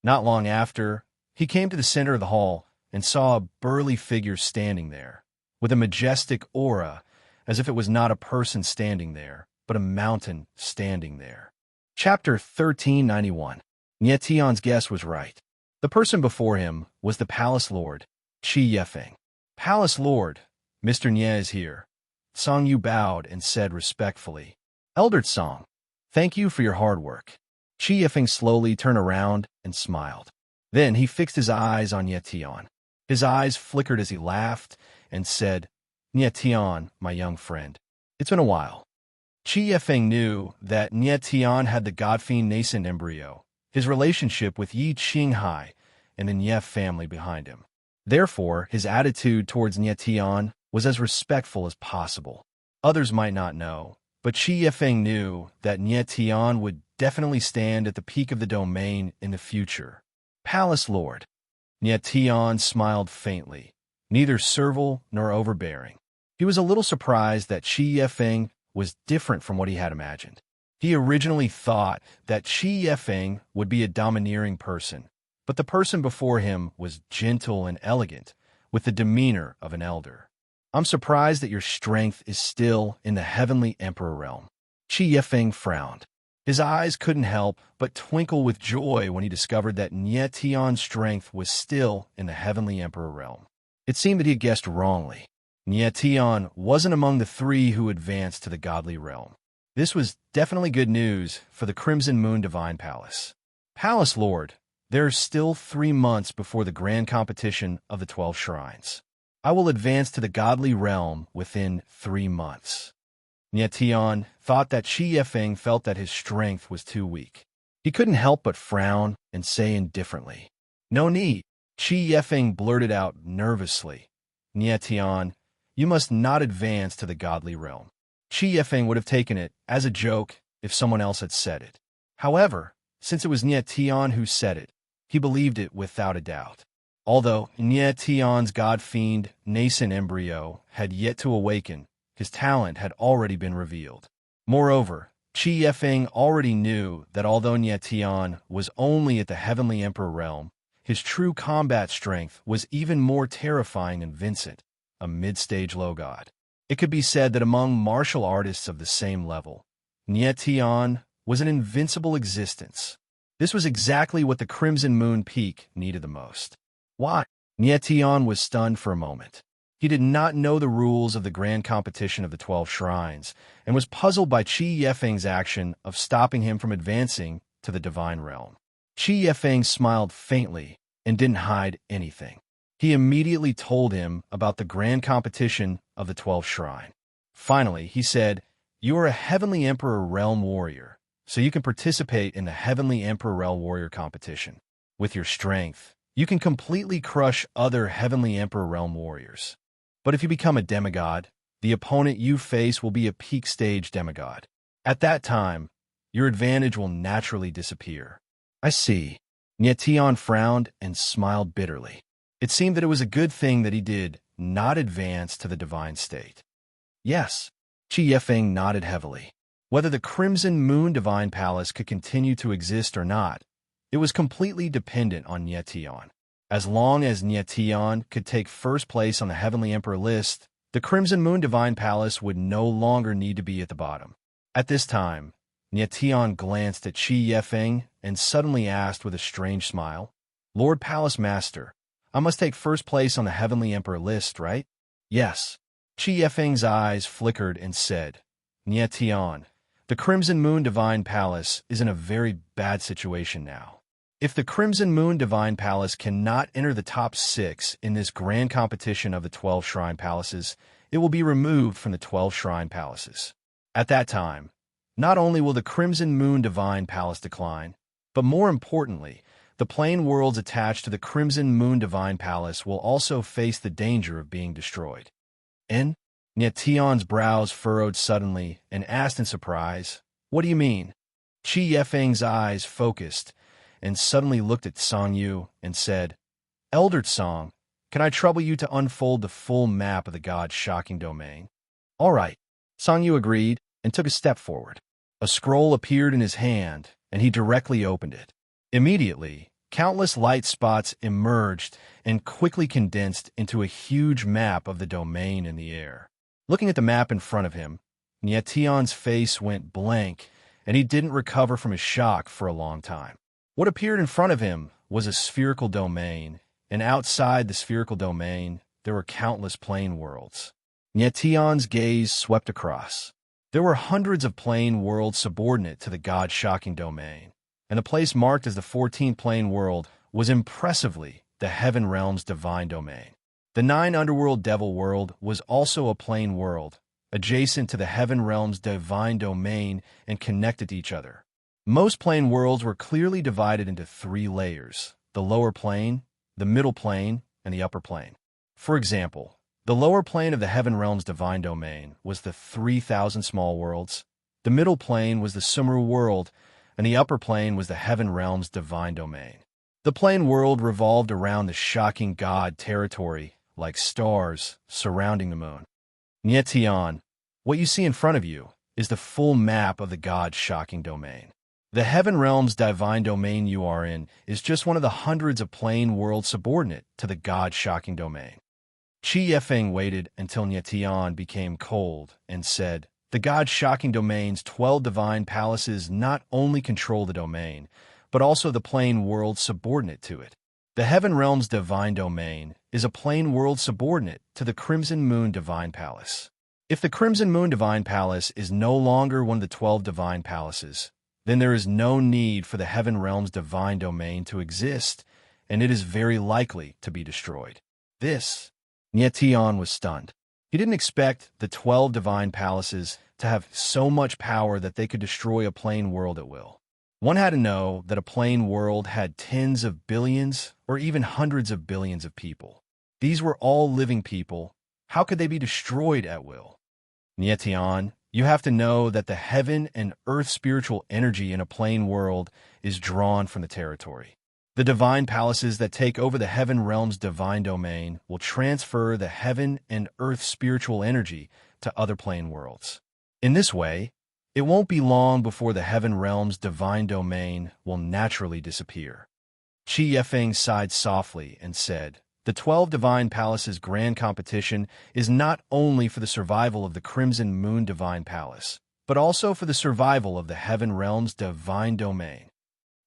Not long after, he came to the center of the hall and saw a burly figure standing there, with a majestic aura, as if it was not a person standing there, but a mountain standing there. Chapter 1391. Nie Tian's guess was right. The person before him was the Palace Lord, Qi Yefeng. "Palace Lord, Mr. Nie is here." Song Yu bowed and said respectfully, "Elder Song, thank you for your hard work." Qi Yefeng slowly turned around and smiled. Then he fixed his eyes on Nie Tian. His eyes flickered as he laughed and said, "Nie Tian, my young friend, it's been a while. Qi Yifeng knew that Nie Tian had the God-fiend nascent embryo, his relationship with Yi Qinghai, and the Nie family behind him. Therefore, his attitude towards Nie Tian was as respectful as possible. Others might not know, but Qi Yifeng knew that Nie Tian would definitely stand at the peak of the domain in the future. Palace Lord. Nie Tian smiled faintly, neither servile nor overbearing. He was a little surprised that Qi Yifeng was different from what he had imagined. He originally thought that Qi Yifeng would be a domineering person, but the person before him was gentle and elegant, with the demeanor of an elder. I'm surprised that your strength is still in the heavenly emperor realm. Qi Yifeng frowned. His eyes couldn't help but twinkle with joy when he discovered that Nie Tian's strength was still in the heavenly emperor realm. It seemed that he had guessed wrongly. Nie Tian wasn't among the three who advanced to the godly realm. This was definitely good news for the Crimson Moon Divine Palace. Palace Lord, there are still 3 months before the grand competition of the 12 shrines. I will advance to the godly realm within 3 months. Nie Tian thought that Qi Yifeng felt that his strength was too weak. He couldn't help but frown and say indifferently, "No need." Qi Yifeng blurted out nervously, "Nie Tian, you must not advance to the godly realm." Qi Yifeng would have taken it as a joke if someone else had said it. However, since it was Nie Tian who said it, he believed it without a doubt. Although Nie Tian's god-fiend nascent embryo had yet to awaken, his talent had already been revealed. Moreover, Qi Yifeng already knew that although Nie Tian was only at the heavenly emperor realm, his true combat strength was even more terrifying than Vincent, a mid-stage low god. It could be said that among martial artists of the same level, Nie Tian was an invincible existence. This was exactly what the Crimson Moon Peak needed the most. Why? Nie Tian was stunned for a moment. He did not know the rules of the grand competition of the 12 shrines, and was puzzled by Qi Yifeng's action of stopping him from advancing to the divine realm. Qi Yifeng smiled faintly and didn't hide anything. He immediately told him about the grand competition of the 12 shrine. Finally, he said, "You are a Heavenly Emperor Realm Warrior, so you can participate in the Heavenly Emperor Realm Warrior competition. With your strength, you can completely crush other Heavenly Emperor Realm Warriors. But if you become a demigod, the opponent you face will be a peak stage demigod. At that time, your advantage will naturally disappear." "I see." Nie Tian frowned and smiled bitterly. It seemed that it was a good thing that he did not advance to the divine state. Yes, Qi Yifeng nodded heavily. Whether the Crimson Moon Divine Palace could continue to exist or not, it was completely dependent on Nie Tian. As long as Nie Tian could take first place on the Heavenly Emperor list, the Crimson Moon Divine Palace would no longer need to be at the bottom. At this time, Nie Tian glanced at Qi Yifeng and suddenly asked with a strange smile, "Lord Palace Master, I must take first place on the Heavenly Emperor list, right?" "Yes." Qi Yifeng's eyes flickered and said, "Nie Tian, the Crimson Moon Divine Palace is in a very bad situation now. If the Crimson Moon Divine Palace cannot enter the top 6 in this grand competition of the 12 Shrine Palaces, it will be removed from the 12 Shrine Palaces. At that time, not only will the Crimson Moon Divine Palace decline, but more importantly, the plane worlds attached to the Crimson Moon Divine Palace will also face the danger of being destroyed." "And?" Nie Tian's brows furrowed suddenly and asked in surprise, "What do you mean?" Qi Yifeng's eyes focused and suddenly looked at Song Yu and said, "Elder Song, can I trouble you to unfold the full map of the god's shocking domain?" "All right." Song Yu agreed and took a step forward. A scroll appeared in his hand, and he directly opened it. Immediately, countless light spots emerged and quickly condensed into a huge map of the domain in the air. Looking at the map in front of him, Nie Tian's face went blank, and he didn't recover from his shock for a long time. What appeared in front of him was a spherical domain, and outside the spherical domain, there were countless plane worlds. Nie Tian's gaze swept across. There were hundreds of plane worlds subordinate to the god-shocking domain, and the place marked as the 14th plane world was impressively the Heaven Realm's divine domain. The 9 underworld devil world was also a plane world, adjacent to the heaven realm's divine domain and connected to each other. Most plane worlds were clearly divided into three layers: the lower plane, the middle plane, and the upper plane. For example, the lower plane of the heaven realm's divine domain was the 3,000 small worlds, the middle plane was the Sumeru world, and the upper plane was the heaven realm's divine domain. The plane world revolved around the shocking god territory, like stars surrounding the moon. Nyetian, what you see in front of you, is the full map of the god's shocking domain. The heaven realm's divine domain you are in is just one of the hundreds of plane worlds subordinate to the god's shocking domain. Qi Yefeng waited until Nyetian became cold and said, "The god's shocking domain's 12 divine palaces not only control the domain, but also the plane world subordinate to it. The heaven realm's divine domain is a plane world subordinate to the Crimson Moon Divine Palace. If the Crimson Moon Divine Palace is no longer one of the 12 divine palaces, then there is no need for the heaven realm's divine domain to exist, and it is very likely to be destroyed." Nyetian was stunned. He didn't expect the 12 divine palaces to have so much power that they could destroy a plane world at will. One had to know that a plane world had tens of billions or even hundreds of billions of people. These were all living people. How could they be destroyed at will? Nyetian, you have to know that the heaven and earth spiritual energy in a plane world is drawn from the territory. The divine palaces that take over the heaven realm's divine domain will transfer the heaven and earth spiritual energy to other plane worlds. In this way, it won't be long before the heaven realm's divine domain will naturally disappear. Qi Yefeng sighed softly and said, "The 12 divine palaces' grand competition is not only for the survival of the Crimson Moon Divine Palace, but also for the survival of the heaven realm's divine domain."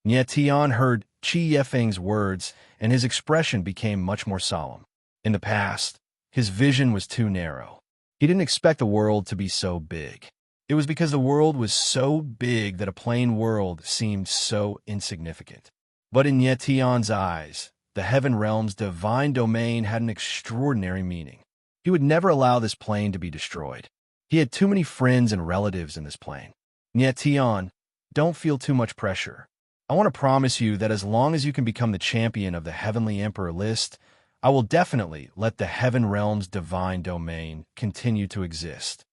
Nyetian heard Qi Yefeng's words, and his expression became much more solemn. In the past, his vision was too narrow. He didn't expect the world to be so big. It was because the world was so big that a plane world seemed so insignificant. But in Nyetian's eyes, the heaven realm's divine domain had an extraordinary meaning. He would never allow this plane to be destroyed. He had too many friends and relatives in this plane. Nyetian, don't feel too much pressure. I want to promise you that as long as you can become the champion of the Heavenly Emperor list, I will definitely let the heaven realm's divine domain continue to exist.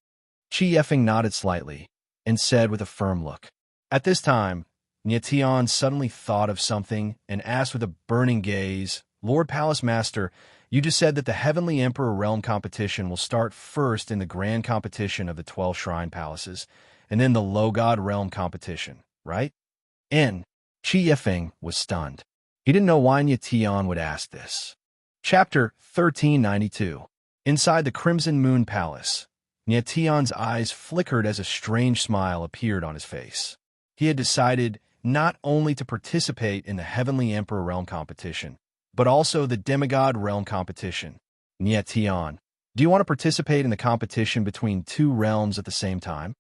Qi Yefeng nodded slightly and said with a firm look. At this time, Nyetian suddenly thought of something and asked with a burning gaze, "Lord Palace Master, you just said that the Heavenly Emperor Realm competition will start first in the grand competition of the 12 Shrine Palaces, and then the Low God Realm competition, right?" Qi Yefeng was stunned. He didn't know why Nyetian would ask this. Chapter 1392. Inside the Crimson Moon Palace, Nyetian's eyes flickered as a strange smile appeared on his face. He had decided not only to participate in the Heavenly Emperor Realm competition, but also the Demigod Realm competition. Nyetian, do you want to participate in the competition between two realms at the same time?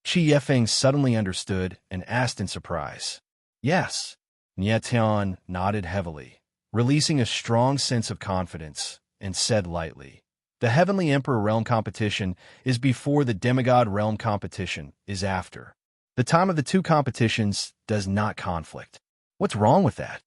Qi Yefeng suddenly understood and asked in surprise. Yes. Nyetian nodded heavily, releasing a strong sense of confidence, and said lightly, "The Heavenly Emperor Realm competition is before the Demigod Realm competition is after. The time of the two competitions does not conflict." What's wrong with that?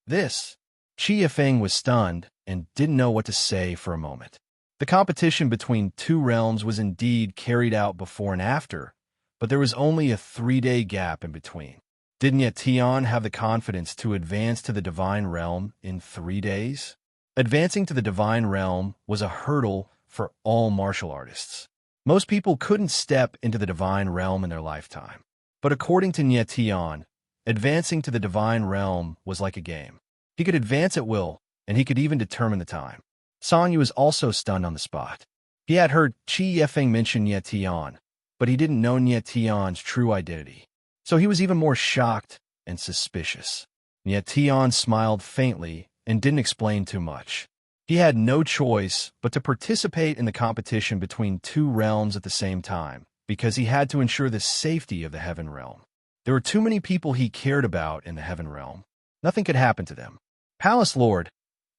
Qi Yefeng was stunned and didn't know what to say for a moment. The competition between two realms was indeed carried out before and after, but there was only a 3-day gap in between. Did Nyetian have the confidence to advance to the Divine Realm in 3 days? Advancing to the Divine Realm was a hurdle for all martial artists. Most people couldn't step into the Divine Realm in their lifetime. But according to Nyetian, advancing to the Divine Realm was like a game. He could advance at will, and he could even determine the time. Sangyu was also stunned on the spot. He had heard Qi Yefeng mention Nyetian, but he didn't know Nyetian's true identity. So he was even more shocked and suspicious. Nyetian smiled faintly and didn't explain too much. He had no choice but to participate in the competition between two realms at the same time, because he had to ensure the safety of the Heaven Realm. There were too many people he cared about in the Heaven Realm. Nothing could happen to them. "Palace Lord,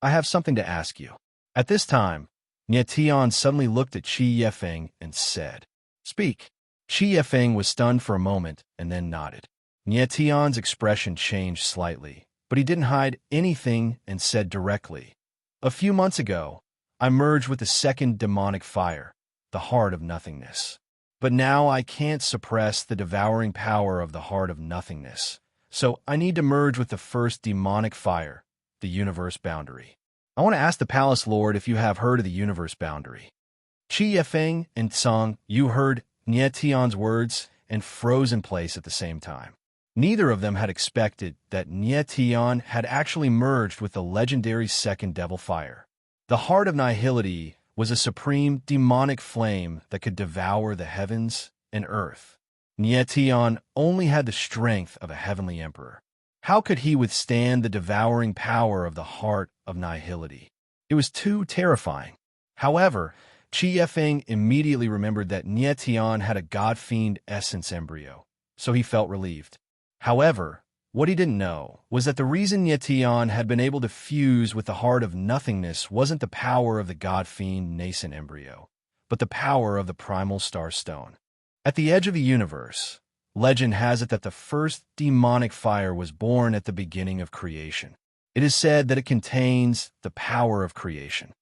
I have something to ask you." At this time, Nie Tian suddenly looked at Qi Yefeng and said, "Speak." Qi Yefeng was stunned for a moment and then nodded. Nie Tian's expression changed slightly, but he didn't hide anything and said directly, "A few months ago, I merged with the second demonic fire, the heart of nothingness. But now I can't suppress the devouring power of the heart of nothingness, so I need to merge with the first demonic fire, the universe boundary. I want to ask the Palace Lord if you have heard of the universe boundary." Qi Yefeng and Tsang Yu heard Nie Tian's words and froze in place at the same time. Neither of them had expected that Nie Tian had actually merged with the legendary second devil fire. The heart of nihility was a supreme demonic flame that could devour the heavens and earth. Nie Tian only had the strength of a heavenly emperor. How could he withstand the devouring power of the heart of nihility? It was too terrifying. However, Qi Yefeng immediately remembered that Nie Tian had a god-fiend essence embryo, so he felt relieved. However, what he didn't know was that the reason Nie Tian had been able to fuse with the heart of nothingness wasn't the power of the god-fiend nascent embryo, but the power of the primal star stone. At the edge of the universe, legend has it that the first demonic fire was born at the beginning of creation. It is said that it contains the power of creation.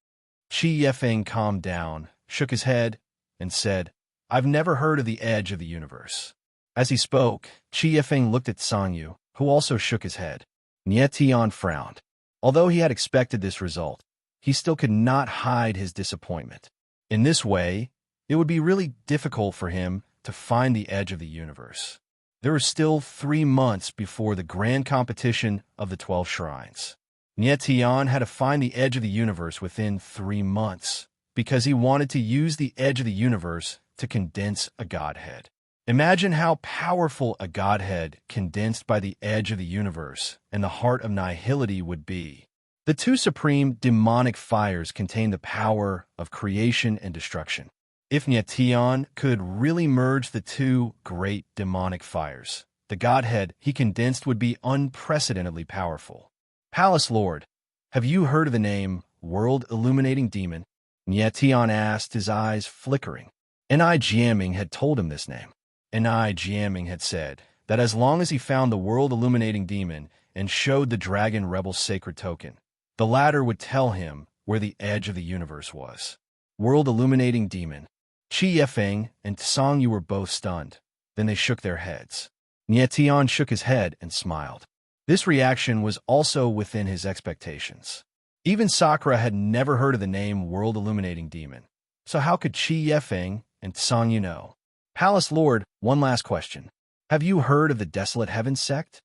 Qi Yefeng calmed down, shook his head, and said, "I've never heard of the edge of the universe." As he spoke, Qi Yefeng looked at Sang Yu, who also shook his head. Nie Tian frowned. Although he had expected this result, he still could not hide his disappointment. In this way, it would be really difficult for him to find the edge of the universe. There were still 3 months before the grand competition of the 12 shrines. Nie Tian had to find the edge of the universe within 3 months, because he wanted to use the edge of the universe to condense a godhead. Imagine how powerful a godhead condensed by the edge of the universe and the heart of nihility would be. The two supreme demonic fires contain the power of creation and destruction. If Nie Tian could really merge the two great demonic fires, the godhead he condensed would be unprecedentedly powerful. "Palace Lord, have you heard of the name World Illuminating Demon?" Nie Tian asked, his eyes flickering. Ni Jiaming had told him this name. Ni Jiaming had said that as long as he found the World Illuminating Demon and showed the Dragon Rebel's sacred token, the latter would tell him where the edge of the universe was. World Illuminating Demon. Qi Yefeng and Tsang Yu were both stunned. Then they shook their heads. Nie Tian shook his head and smiled. This reaction was also within his expectations. Even Sakura had never heard of the name World Illuminating Demon. So how could Qi Yefeng and Tsang Yu know? "Palace Lord, one last question. Have you heard of the Desolate Heavens sect?"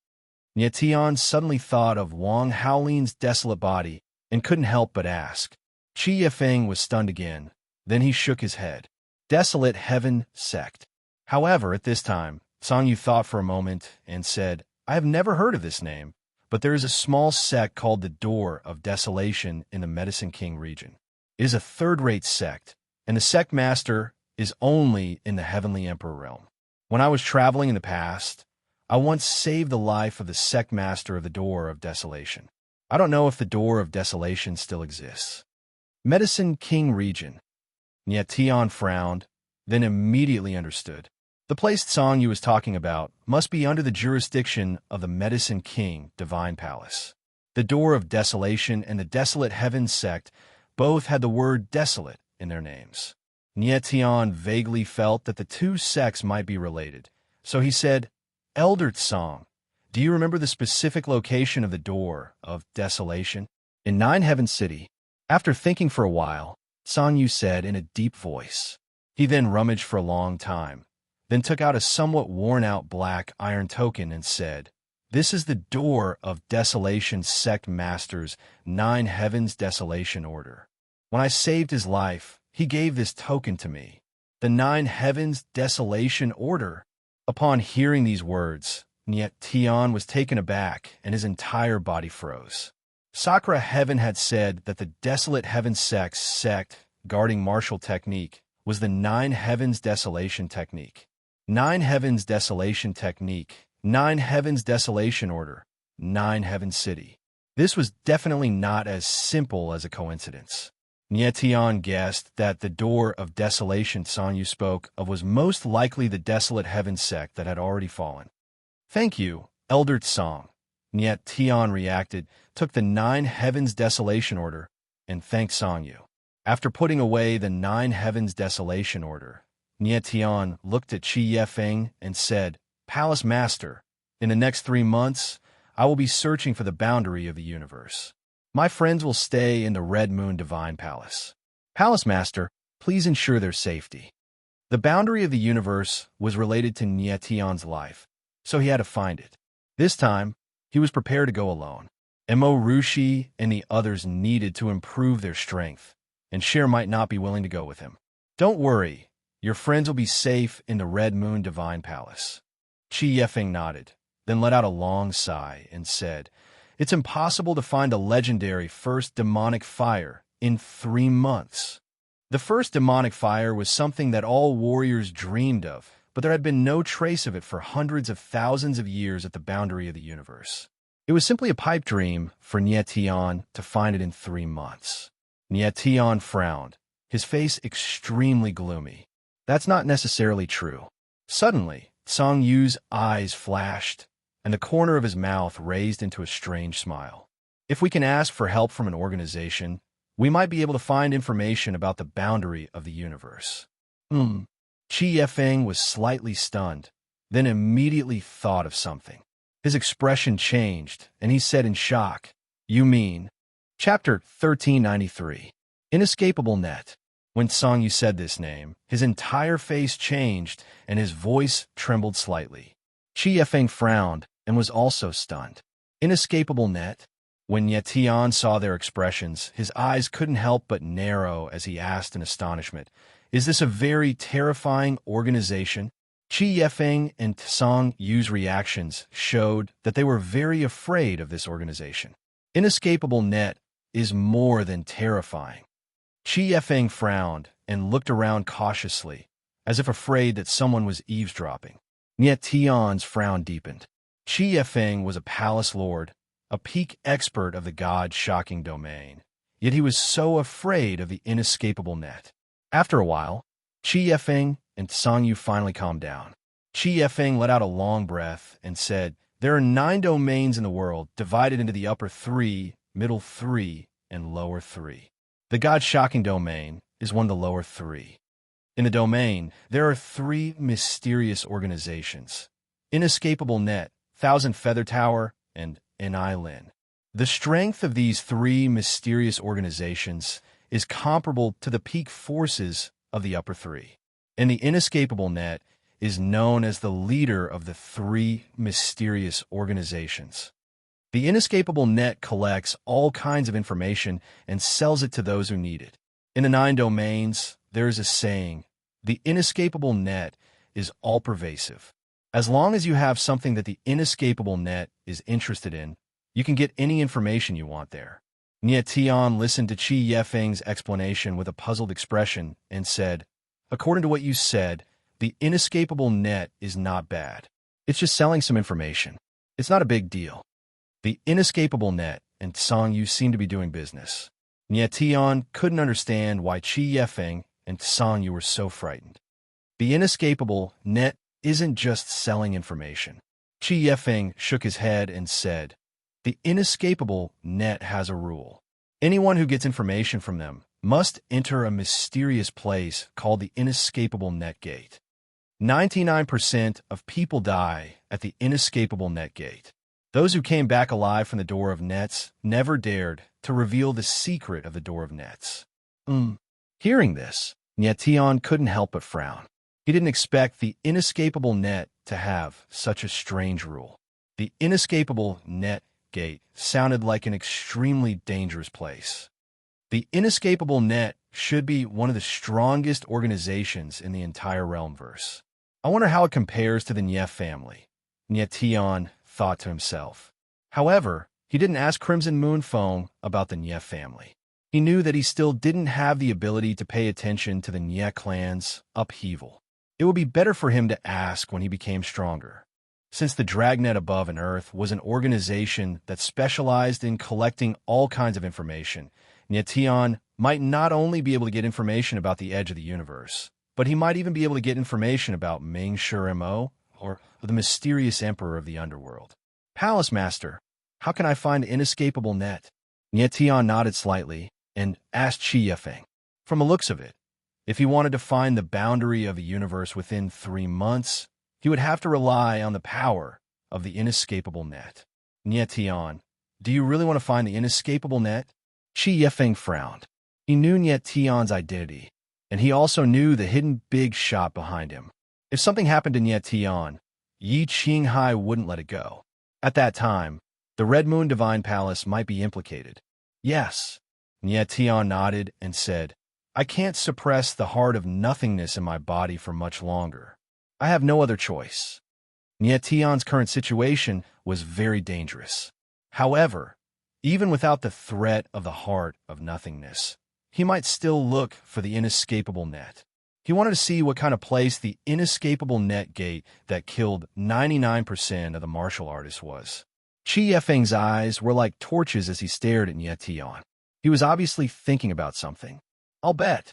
Nie Tian suddenly thought of Wang Haolin's desolate body and couldn't help but ask. Qi Yefeng was stunned again. Then he shook his head. Desolate Heaven sect. However, at this time, Tsang Yu thought for a moment and said, "I have never heard of this name, but there is a small sect called the Door of Desolation in the Medicine King region. It is a third-rate sect, and the sect master is only in the Heavenly Emperor realm. When I was traveling in the past, I once saved the life of the sect master of the Door of Desolation. I don't know if the Door of Desolation still exists." Medicine King region. Nie Tian frowned, then immediately understood. The place Tsang Yu was talking about must be under the jurisdiction of the Medicine King Divine Palace. The Door of Desolation and the Desolate Heavens sect both had the word desolate in their names. Nie Tian vaguely felt that the two sects might be related, so he said, "Elder Tsang, do you remember the specific location of the Door of Desolation?" "In Nine Heaven City." After thinking for a while, Tsang Yu said in a deep voice. He then rummaged for a long time, then took out a somewhat worn-out black iron token and said, "This is the Door of Desolation sect master's 9 Heavens Desolation order. When I saved his life, he gave this token to me. The 9 Heavens Desolation order." Upon hearing these words, Nie Tian was taken aback and his entire body froze. Sakura Heaven had said that the Desolate Heaven sect guarding martial technique was the 9 Heavens Desolation technique. 9 Heavens Desolation technique, 9 Heavens Desolation order, 9 Heaven City. This was definitely not as simple as a coincidence. Nietion guessed that the door of desolation Sanyu spoke of was most likely the desolate heaven sect that had already fallen. Thank you, Elder Tsong. Nietion reacted, took the 9 heavens desolation order, and thanked Sanyu. After putting away the 9 heavens desolation order, Nietion looked at Chi Yefeng and said, Palace Master, in the next 3 months, I will be searching for the boundary of the universe. My friends will stay in the Red Moon Divine Palace. Palace Master, please ensure their safety. The boundary of the universe was related to Nietion's life, so he had to find it. This time, he was prepared to go alone. Mo Rushi and the others needed to improve their strength, and Cher might not be willing to go with him. Don't worry, your friends will be safe in the Red Moon Divine Palace. Chi Yefeng nodded, then let out a long sigh and said, It's impossible to find a legendary first demonic fire in 3 months. The first demonic fire was something that all warriors dreamed of, but there had been no trace of it for hundreds of thousands of years at the boundary of the universe. It was simply a pipe dream for Nietion to find it in 3 months. Nietion frowned, his face extremely gloomy. That's not necessarily true. Suddenly, Song Yu's eyes flashed, and the corner of his mouth raised into a strange smile. If we can ask for help from an organization, we might be able to find information about the boundary of the universe. Chi Yefeng was slightly stunned, then immediately thought of something. His expression changed, and he said in shock, You mean? Chapter 1393. Inescapable Net. When Song Yu said this name, his entire face changed, and his voice trembled slightly. Chi Yefeng frowned and was also stunned. Inescapable Net? When Nietion saw their expressions, his eyes couldn't help but narrow as he asked in astonishment, Is this a very terrifying organization? Chi Yefeng and Song Yu's reactions showed that they were very afraid of this organization. Inescapable Net is more than terrifying. Chi Yefeng frowned and looked around cautiously, as if afraid that someone was eavesdropping. Nietion's frown deepened. Chi Yefeng was a palace lord, a peak expert of the god-shocking domain, yet he was so afraid of the inescapable net. After a while, Chi Yefeng and Song Yu finally calmed down. Chi Yefeng let out a long breath and said, There are 9 domains in the world, divided into the upper 3, middle 3, and lower 3. The god-shocking domain is one of the lower 3. In the domain, there are 3 mysterious organizations: Inescapable Net, Thousand Feather Tower, and Lin. The strength of these 3 mysterious organizations is comparable to the peak forces of the upper 3. And the Inescapable Net is known as the leader of the 3 mysterious organizations. The Inescapable Net collects all kinds of information and sells it to those who need it. In the 9 domains, there is a saying, the Inescapable Net is all-pervasive. As long as you have something that the Inescapable Net is interested in, you can get any information you want there. Nietion listened to Chi Yefeng's explanation with a puzzled expression and said, According to what you said, the Inescapable Net is not bad. It's just selling some information. It's not a big deal. The Inescapable Net and Song Yu seemed to be doing business. Nietion couldn't understand why Chi Yefeng and Song Yu were so frightened. The Inescapable Net isn't just selling information. Chi Yefeng shook his head and said, The Inescapable Net has a rule. Anyone who gets information from them must enter a mysterious place called the Inescapable Net Gate. 99% of people die at the Inescapable Net Gate. Those who came back alive from the Door of Nets never dared to reveal the secret of the Door of Nets. Hearing this, Nietion couldn't help but frown. He didn't expect the Inescapable Net to have such a strange rule. The Inescapable Net Gate sounded like an extremely dangerous place. The Inescapable Net should be one of the strongest organizations in the entire Realmverse. I wonder how it compares to the Nye family, Nietion thought to himself. However, he didn't ask Crimson Moon Phone about the Nye family. He knew that he still didn't have the ability to pay attention to the Nye clan's upheaval. It would be better for him to ask when he became stronger. Since the Dragnet Above and Earth was an organization that specialized in collecting all kinds of information, Nietion might not only be able to get information about the edge of the universe, but he might even be able to get information about Ming Shi Mo, or the mysterious emperor of the underworld. Palace Master, how can I find the inescapable net? Nie Tian nodded slightly and asked Qi Yefeng. From the looks of it, if he wanted to find the boundary of the universe within 3 months, he would have to rely on the power of the inescapable net. Nie Tian, do you really want to find the inescapable net? Qi Yefeng frowned. He knew Nie Tian's identity, and he also knew the hidden big shot behind him. If something happened to Nie Tian, Yi Qinghai wouldn't let it go. At that time, the Red Moon Divine Palace might be implicated. Yes. Nie Tian nodded and said, I can't suppress the heart of nothingness in my body for much longer. I have no other choice. Nie Tian's current situation was very dangerous. However, even without the threat of the heart of nothingness, he might still look for the inescapable net. He wanted to see what kind of place the inescapable net gate that killed 99% of the martial artists was. Qi Yefeng's eyes were like torches as he stared at Nie Tian. He was obviously thinking about something. I'll bet.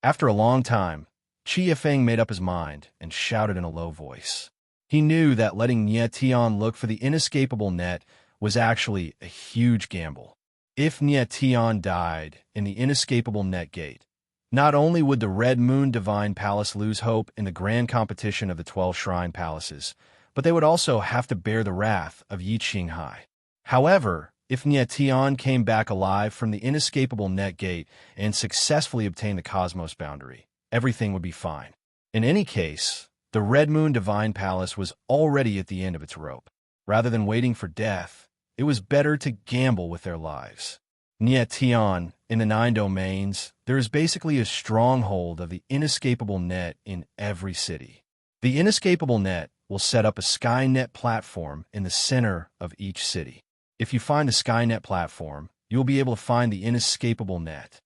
After a long time, Qi Yefeng made up his mind and shouted in a low voice. He knew that letting Nie Tian look for the inescapable net was actually a huge gamble. If Nie Tian died in the inescapable net gate, not only would the Red Moon Divine Palace lose hope in the grand competition of the 12 Shrine Palaces, but they would also have to bear the wrath of Yi Qinghai. However, if Nie Tian came back alive from the inescapable net gate and successfully obtained the cosmos boundary, everything would be fine. In any case, the Red Moon Divine Palace was already at the end of its rope. Rather than waiting for death, it was better to gamble with their lives. Nie Tian, in the 9 domains, there is basically a stronghold of the inescapable net in every city. The inescapable net will set up a Skynet platform in the center of each city. If you find the Skynet platform, you will be able to find the inescapable net.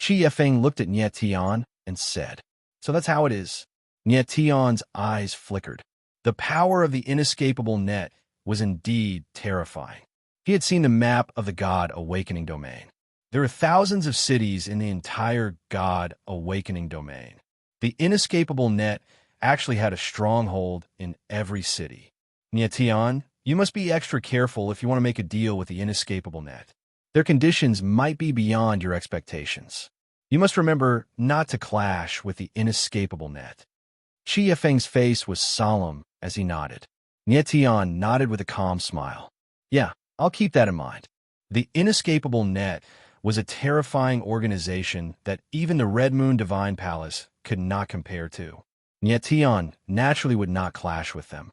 Qi Yefeng looked at Nie Tian and said, So that's how it is. Nie Tian's eyes flickered. The power of the inescapable net was indeed terrifying. He had seen the map of the God Awakening domain. There are thousands of cities in the entire God Awakening domain. The inescapable net actually had a stronghold in every city. Nie Tian, you must be extra careful if you want to make a deal with the inescapable net. Their conditions might be beyond your expectations. You must remember not to clash with the inescapable net. Qi Yefeng's face was solemn as he nodded. Nie Tian nodded with a calm smile. Yeah, I'll keep that in mind. The inescapable net was a terrifying organization that even the Red Moon Divine Palace could not compare to. Nie Tian naturally would not clash with them.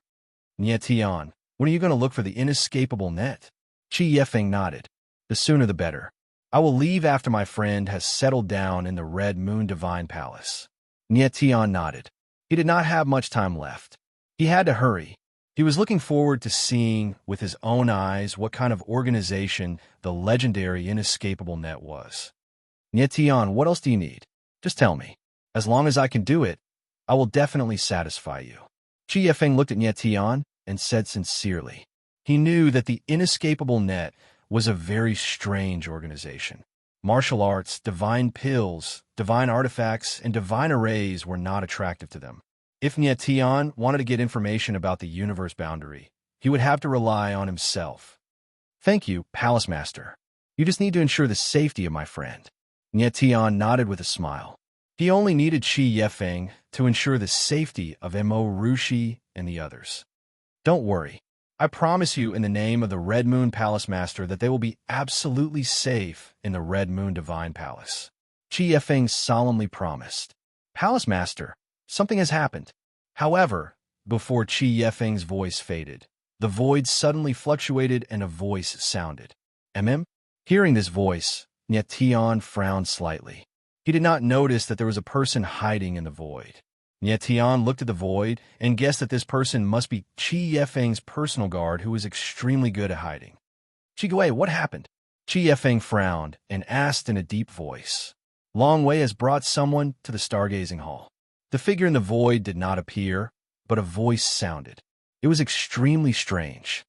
Nie Tian, when are you going to look for the inescapable net? Qi Yefeng nodded. The sooner the better. I will leave after my friend has settled down in the Red Moon Divine Palace. Nie Tian nodded. He did not have much time left. He had to hurry. He was looking forward to seeing with his own eyes what kind of organization the legendary inescapable net was. Nie Tian, what else do you need? Just tell me. As long as I can do it, I will definitely satisfy you. Qi Yefeng looked at Nie Tian and said sincerely. He knew that the inescapable net was a very strange organization. Martial arts, divine pills, divine artifacts, and divine arrays were not attractive to them. If Nie Tian wanted to get information about the universe boundary, he would have to rely on himself. Thank you, Palace Master. You just need to ensure the safety of my friend. Nie Tian nodded with a smile. He only needed Qi Yefeng to ensure the safety of Mo Rushi and the others. Don't worry. I promise you in the name of the Red Moon Palace Master that they will be absolutely safe in the Red Moon Divine Palace. Qi Yefeng solemnly promised. Palace Master, something has happened. However, before Qi Yefeng's voice faded, the void suddenly fluctuated and a voice sounded. Hearing this voice, Nie Tian frowned slightly. He did not notice that there was a person hiding in the void. Nie Tian looked at the void and guessed that this person must be Qi Yefeng's personal guard who was extremely good at hiding. Qigui, what happened? Qi Yefeng frowned and asked in a deep voice. Long Wei has brought someone to the stargazing hall. The figure in the void did not appear, but a voice sounded. It was extremely strange.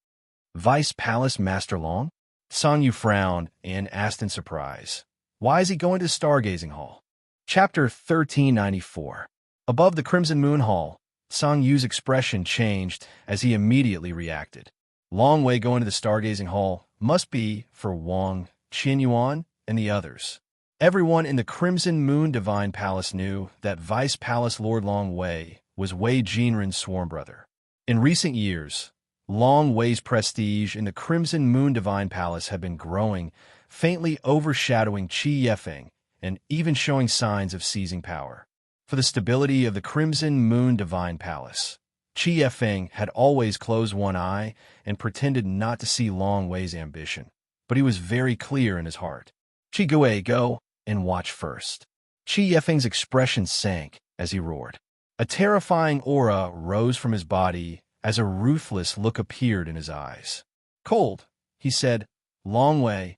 Vice Palace Master Long? Song Yu frowned and asked in surprise. Why is he going to the stargazing hall? Chapter 1394. Above the Crimson Moon Hall, Song Yu's expression changed as he immediately reacted. Long way going to the stargazing hall must be for Wang, Qianyuan, and the others. Everyone in the Crimson Moon Divine Palace knew that Vice Palace Lord Long Wei was Wei Jinren's sworn brother. In recent years, Long Wei's prestige in the Crimson Moon Divine Palace had been growing, faintly overshadowing Qi Yefeng and even showing signs of seizing power. For the stability of the Crimson Moon Divine Palace, Qi Yefeng had always closed one eye and pretended not to see Long Wei's ambition, but he was very clear in his heart. Qi Gui, go and watch first. Qi Yefeng's expression sank as he roared. A terrifying aura rose from his body as a ruthless look appeared in his eyes. Cold, he said. Long Wei,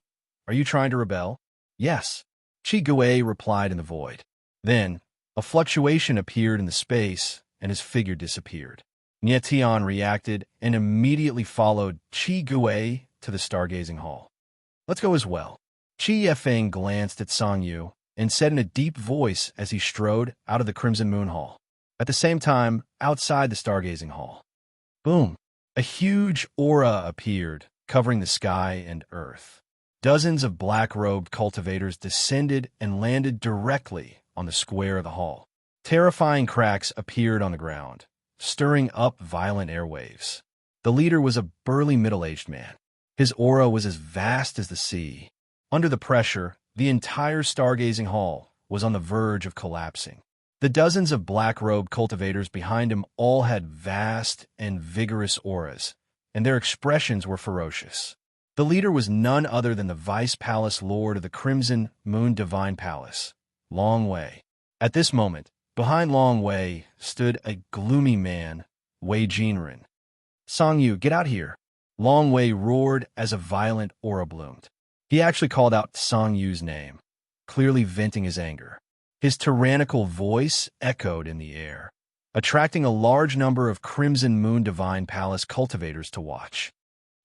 are you trying to rebel? Yes. Qi Gui replied in the void. Then, a fluctuation appeared in the space, and his figure disappeared. Nie Tian reacted and immediately followed Qi Gui to the stargazing hall. Let's go as well. Qi Yefeng glanced at Song Yu and said in a deep voice as he strode out of the Crimson Moon Hall. At the same time, outside the stargazing hall. Boom! A huge aura appeared, covering the sky and earth. Dozens of black-robed cultivators descended and landed directly on the square of the hall. Terrifying cracks appeared on the ground, stirring up violent airwaves. The leader was a burly middle-aged man. His aura was as vast as the sea. Under the pressure, the entire stargazing hall was on the verge of collapsing. The dozens of black-robed cultivators behind him all had vast and vigorous auras, and their expressions were ferocious. The leader was none other than the Vice Palace Lord of the Crimson Moon Divine Palace, Long Wei. At this moment, behind Long Wei stood a gloomy man, Wei Jinren. Song Yu, get out here! Long Wei roared as a violent aura bloomed. He actually called out Song Yu's name, clearly venting his anger. His tyrannical voice echoed in the air, attracting a large number of Crimson Moon Divine Palace cultivators to watch.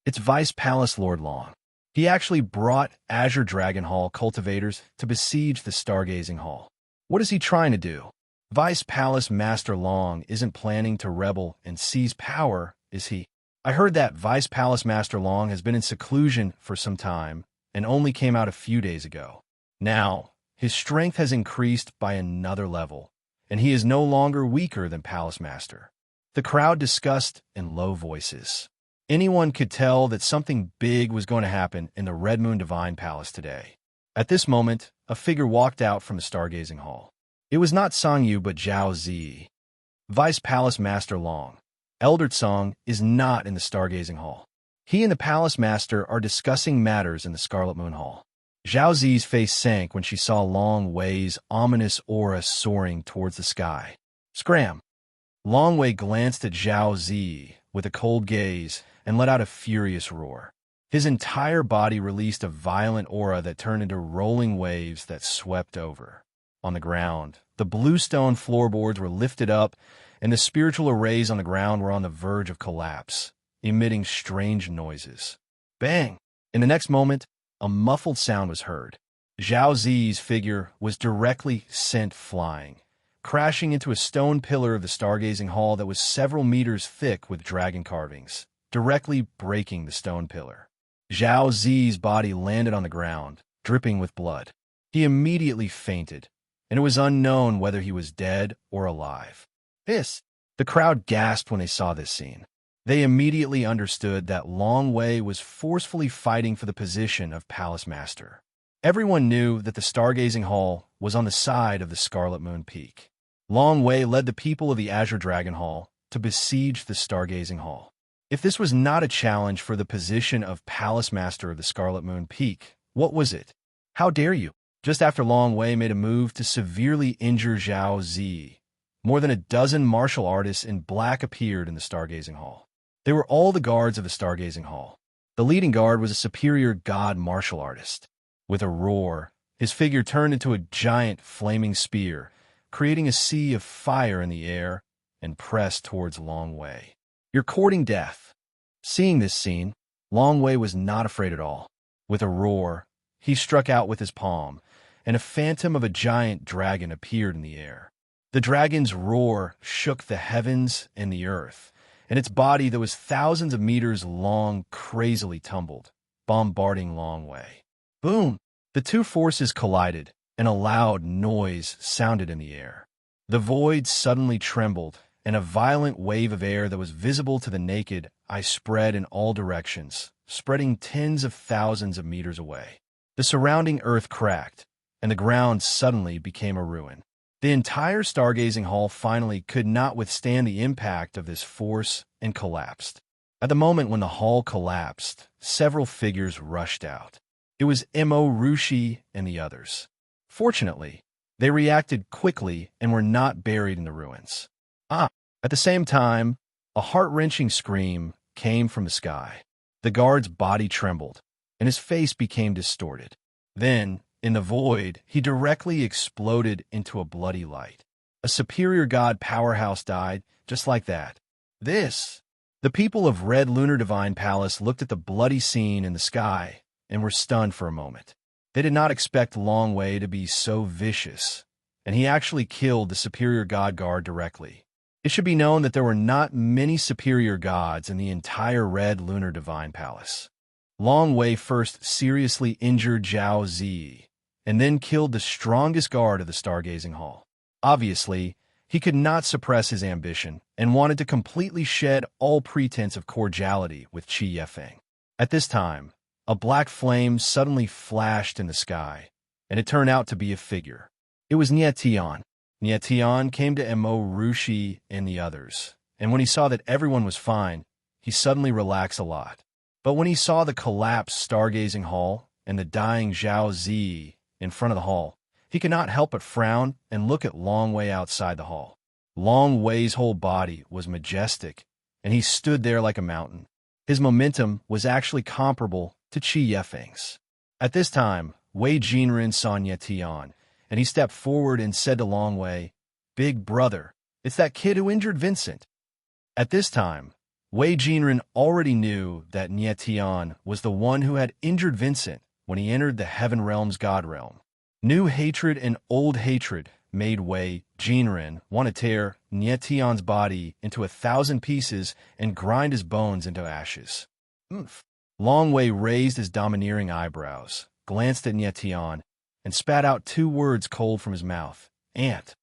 It's Vice Palace Lord Long. He actually brought Azure Dragon Hall cultivators to besiege the stargazing hall. What is he trying to do? Vice Palace Master Long isn't planning to rebel and seize power, is he? I heard that Vice Palace Master Long has been in seclusion for some time and only came out a few days ago. Now, his strength has increased by another level, and he is no longer weaker than Palace Master. The crowd discussed in low voices. Anyone could tell that something big was going to happen in the Red Moon Divine Palace today. At this moment, a figure walked out from the stargazing hall. It was not Song Yu but Zhao Zi. Vice Palace Master Long, Elder Song, is not in the stargazing hall. He and the Palace Master are discussing matters in the Scarlet Moon Hall. Zhao Zi's face sank when she saw Long Wei's ominous aura soaring towards the sky. Scram! Long Wei glanced at Zhao Zi with a cold gaze and let out a furious roar. His entire body released a violent aura that turned into rolling waves that swept over. On the ground, the bluestone floorboards were lifted up, and the spiritual arrays on the ground were on the verge of collapse, emitting strange noises. Bang! In the next moment, a muffled sound was heard. Zhao Zi's figure was directly sent flying, crashing into a stone pillar of the stargazing hall that was several meters thick with dragon carvings, directly breaking the stone pillar. Zhao Zi's body landed on the ground, dripping with blood. He immediately fainted, and it was unknown whether he was dead or alive. Hiss! The crowd gasped when they saw this scene. They immediately understood that Long Wei was forcefully fighting for the position of Palace Master. Everyone knew that the stargazing hall was on the side of the Scarlet Moon Peak. Long Wei led the people of the Azure Dragon Hall to besiege the stargazing hall. If this was not a challenge for the position of Palace Master of the Scarlet Moon Peak, what was it? How dare you? Just after Long Wei made a move to severely injure Zhao Zi, more than a dozen martial artists in black appeared in the stargazing hall. They were all the guards of the stargazing hall. The leading guard was a superior god martial artist. With a roar, his figure turned into a giant flaming spear, creating a sea of fire in the air, and pressed towards Long Wei. You're courting death. Seeing this scene, Long Wei was not afraid at all. With a roar, he struck out with his palm, and a phantom of a giant dragon appeared in the air. The dragon's roar shook the heavens and the earth, and its body that was thousands of meters long crazily tumbled, bombarding Long Way. Boom! The two forces collided, and a loud noise sounded in the air. The void suddenly trembled, and a violent wave of air that was visible to the naked eye spread in all directions, spreading tens of thousands of meters away. The surrounding earth cracked, and the ground suddenly became a ruin. The entire stargazing hall finally could not withstand the impact of this force and collapsed. At the moment when the hall collapsed, several figures rushed out. It was Mo Rushi and the others. Fortunately, they reacted quickly and were not buried in the ruins. At the same time, a heart-wrenching scream came from the sky. The guard's body trembled, and his face became distorted. Then, in the void, he directly exploded into a bloody light. A superior god powerhouse died, just like that. The people of Red Lunar Divine Palace looked at the bloody scene in the sky and were stunned for a moment. They did not expect Long Way to be so vicious, and he actually killed the superior god guard directly. It should be known that there were not many superior gods in the entire Red Lunar Divine Palace. Long Way first seriously injured Zhao Zi, and then killed the strongest guard of the Stargazing Hall. Obviously, he could not suppress his ambition and wanted to completely shed all pretense of cordiality with Qi Yefeng. At this time, a black flame suddenly flashed in the sky, and it turned out to be a figure. It was Nie Tian. Nie Tian came to Mo Rushi and the others, and when he saw that everyone was fine, he suddenly relaxed a lot. But when he saw the collapsed stargazing hall and the dying Zhao Zi in front of the hall, he could not help but frown and look at Long Way outside the hall. Long Way's whole body was majestic, and he stood there like a mountain. His momentum was actually comparable to Qi Yefeng's. At this time, Wei Jinren saw Nie Tian, and he stepped forward and said to Long Way, "Big brother, it's that kid who injured Vincent." At this time, Wei Jinren already knew that Nie Tian was the one who had injured Vincent when he entered the Heaven Realm's God Realm. New hatred and old hatred made Wei Jinren want to tear Nie Tian's body into 1,000 pieces and grind his bones into ashes. Long Wei raised his domineering eyebrows, glanced at Nie Tian, and spat out 2 words cold from his mouth, "Ant."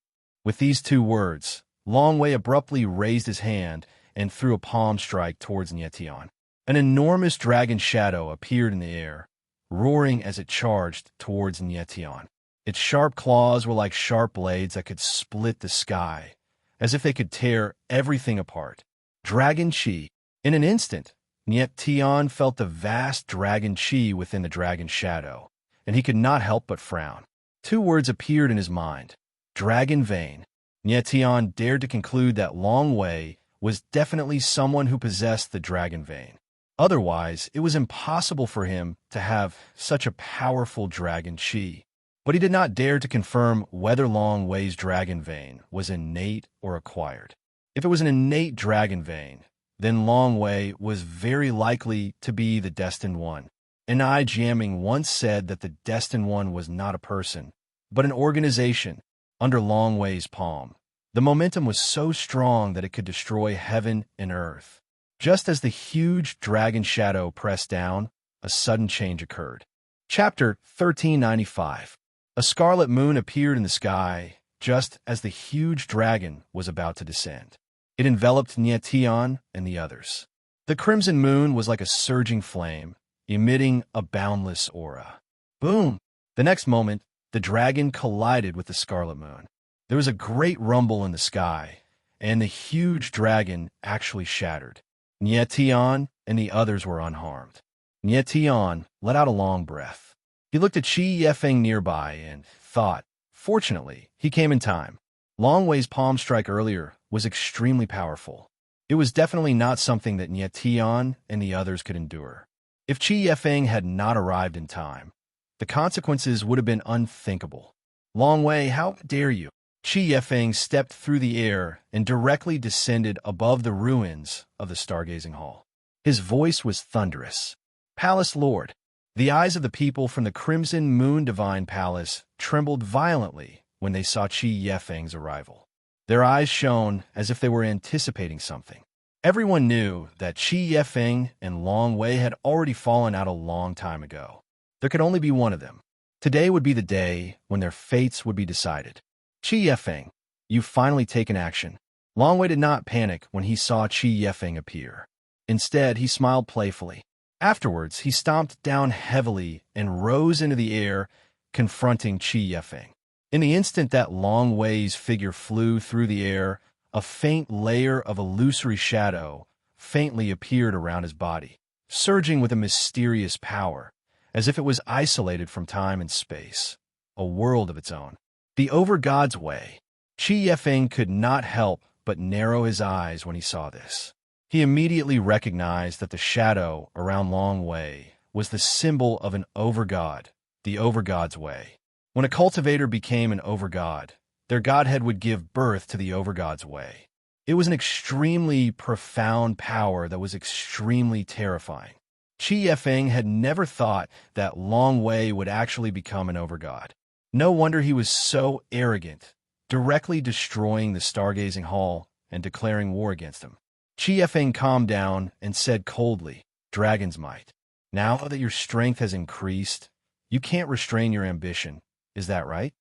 With these 2 words, Long Wei abruptly raised his hand and threw a palm strike towards Nie Tian. An enormous dragon shadow appeared in the air, roaring as it charged towards Nie Tian. Its sharp claws were like sharp blades that could split the sky, as if they could tear everything apart. Dragon Qi. In an instant, Nie Tian felt the vast dragon Qi within the dragon shadow, and he could not help but frown. 2 words appeared in his mind. Dragon Vein. Nie Tian dared to conclude that Long Wei was definitely someone who possessed the dragon vein. Otherwise, it was impossible for him to have such a powerful dragon Qi. But he did not dare to confirm whether Long Wei's dragon vein was innate or acquired. If it was an innate dragon vein, then Long Wei was very likely to be the destined one. An eye jamming once said that the destined one was not a person, but an organization under Long Wei's palm. The momentum was so strong that it could destroy heaven and earth. Just as the huge dragon shadow pressed down, a sudden change occurred. Chapter 1395. A scarlet moon appeared in the sky just as the huge dragon was about to descend. It enveloped Nie Tian and the others. The crimson moon was like a surging flame, emitting a boundless aura. Boom! The next moment, the dragon collided with the scarlet moon. There was a great rumble in the sky, and the huge dragon actually shattered. Nie Tian and the others were unharmed. Nie Tian let out a long breath. He looked at Qi Yefeng nearby and thought, fortunately, he came in time. Long Wei's palm strike earlier was extremely powerful. It was definitely not something that Nie Tian and the others could endure. If Qi Yefeng had not arrived in time, the consequences would have been unthinkable. Long Wei, how dare you? Qi Yefeng stepped through the air and directly descended above the ruins of the Stargazing Hall. His voice was thunderous. Palace Lord, The eyes of the people from the Crimson Moon Divine Palace trembled violently when they saw Qi Yefeng's arrival. Their eyes shone as if they were anticipating something. Everyone knew that Qi Yefeng and Long Wei had already fallen out a long time ago. There could only be one of them. Today would be the day when their fates would be decided. Qi Yefeng, you've finally taken action. Long Wei did not panic when he saw Qi Yefeng appear. Instead, he smiled playfully. Afterwards, he stomped down heavily and rose into the air, confronting Qi Yefeng. In the instant that Long Wei's figure flew through the air, a faint layer of illusory shadow faintly appeared around his body, surging with a mysterious power, as if it was isolated from time and space, a world of its own. The Overgod's Way. Qi Yefeng could not help but narrow his eyes when he saw this. He immediately recognized that the shadow around Long Wei was the symbol of an overgod, the Overgod's Way. When a cultivator became an overgod, their godhead would give birth to the Overgod's Way. It was an extremely profound power that was extremely terrifying. Qi Yefeng had never thought that Long Wei would actually become an overgod. No wonder he was so arrogant, directly destroying the Stargazing Hall and declaring war against him. Qi Yefeng calmed down and said coldly, "Dragon's might. Now that your strength has increased, you can't restrain your ambition, is that right?"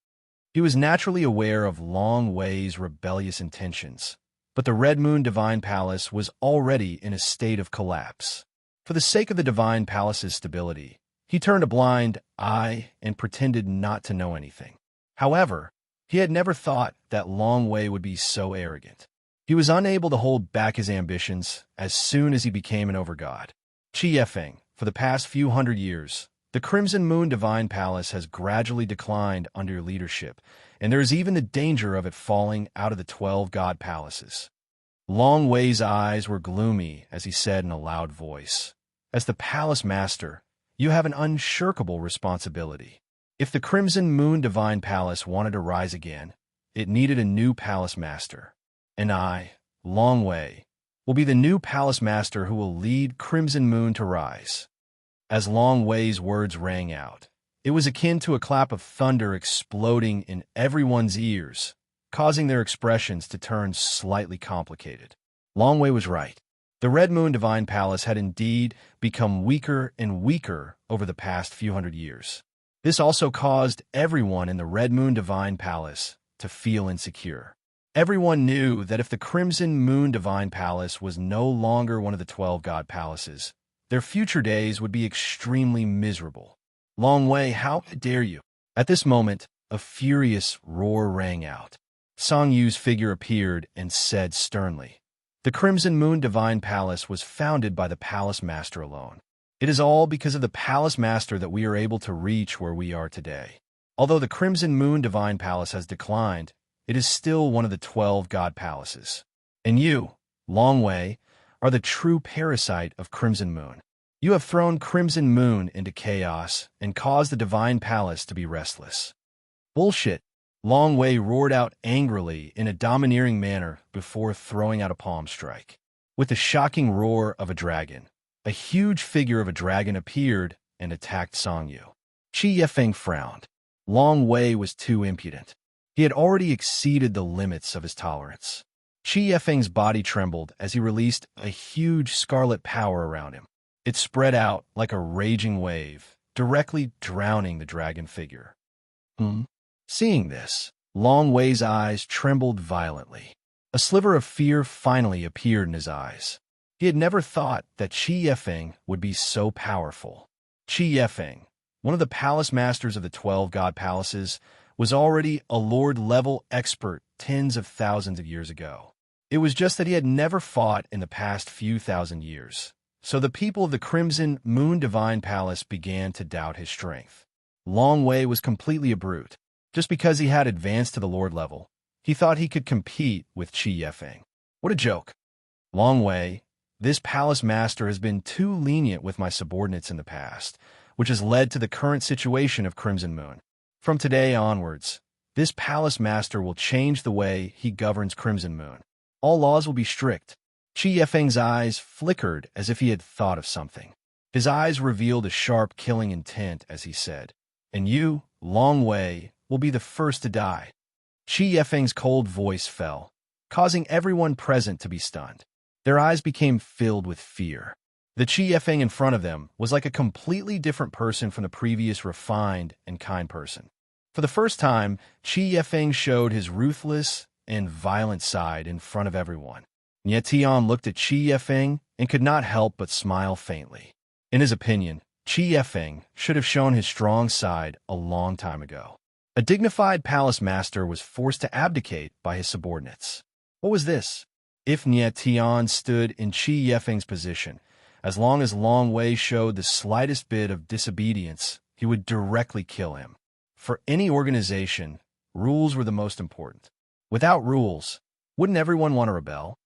He was naturally aware of Long Wei's rebellious intentions, but the Red Moon Divine Palace was already in a state of collapse. For the sake of the Divine Palace's stability, he turned a blind eye and pretended not to know anything. However, he had never thought that Long Wei would be so arrogant. He was unable to hold back his ambitions as soon as he became an overgod. Qi Yefeng, for the past few hundred years, the Crimson Moon Divine Palace has gradually declined under your leadership, and there is even the danger of it falling out of the 12 god palaces. Long Wei's eyes were gloomy as he said in a loud voice, "As the palace master, you have an unshirkable responsibility. If the Crimson Moon Divine Palace wanted to rise again, it needed a new palace master. And I, Long Wei, will be the new palace master who will lead Crimson Moon to rise." As Long Wei's words rang out, it was akin to a clap of thunder exploding in everyone's ears, causing their expressions to turn slightly complicated. Long Wei was right. The Red Moon Divine Palace had indeed become weaker and weaker over the past few hundred years. This also caused everyone in the Red Moon Divine Palace to feel insecure. Everyone knew that if the Crimson Moon Divine Palace was no longer one of the 12 god palaces, their future days would be extremely miserable. "Long Wei, how dare you?" At this moment, a furious roar rang out. Song Yu's figure appeared and said sternly, "The Crimson Moon Divine Palace was founded by the Palace Master alone. It is all because of the Palace Master that we are able to reach where we are today. Although the Crimson Moon Divine Palace has declined, it is still one of the 12 god palaces. And you, Long Wei, are the true parasite of Crimson Moon. You have thrown Crimson Moon into chaos and caused the Divine Palace to be restless." "Bullshit!" Long Wei roared out angrily in a domineering manner before throwing out a palm strike. With the shocking roar of a dragon, a huge figure of a dragon appeared and attacked Song Yu. Qi Yefeng frowned. Long Wei was too impudent. He had already exceeded the limits of his tolerance. Qi Yefeng's body trembled as he released a huge scarlet power around him. It spread out like a raging wave, directly drowning the dragon figure. Seeing this, Long Wei's eyes trembled violently. A sliver of fear finally appeared in his eyes. He had never thought that Qi Yefeng would be so powerful. Qi Yefeng, one of the palace masters of the 12 god palaces, was already a lord-level expert tens of thousands of years ago. It was just that he had never fought in the past few thousand years. So the people of the Crimson Moon Divine Palace began to doubt his strength. Long Wei was completely a brute. Just because he had advanced to the lord level, he thought he could compete with Qi Yefeng. What a joke. "Long Wei, this palace master has been too lenient with my subordinates in the past, which has led to the current situation of Crimson Moon. From today onwards, this palace master will change the way he governs Crimson Moon. All laws will be strict." Qi Yefeng's eyes flickered as if he had thought of something. His eyes revealed a sharp, killing intent as he said, "And you, Long Wei, will be the first to die." Qi Yifeng's cold voice fell, causing everyone present to be stunned. Their eyes became filled with fear. The Qi Yifeng in front of them was like a completely different person from the previous refined and kind person. For the first time, Qi Yifeng showed his ruthless and violent side in front of everyone. Nie Tian looked at Qi Yifeng and could not help but smile faintly. In his opinion, Qi Yifeng should have shown his strong side a long time ago. A dignified palace master was forced to abdicate by his subordinates. What was this? If Nie Tian stood in Qi Yifeng's position, as long as Long Wei showed the slightest bit of disobedience, he would directly kill him. For any organization, rules were the most important. Without rules, wouldn't everyone want to rebel?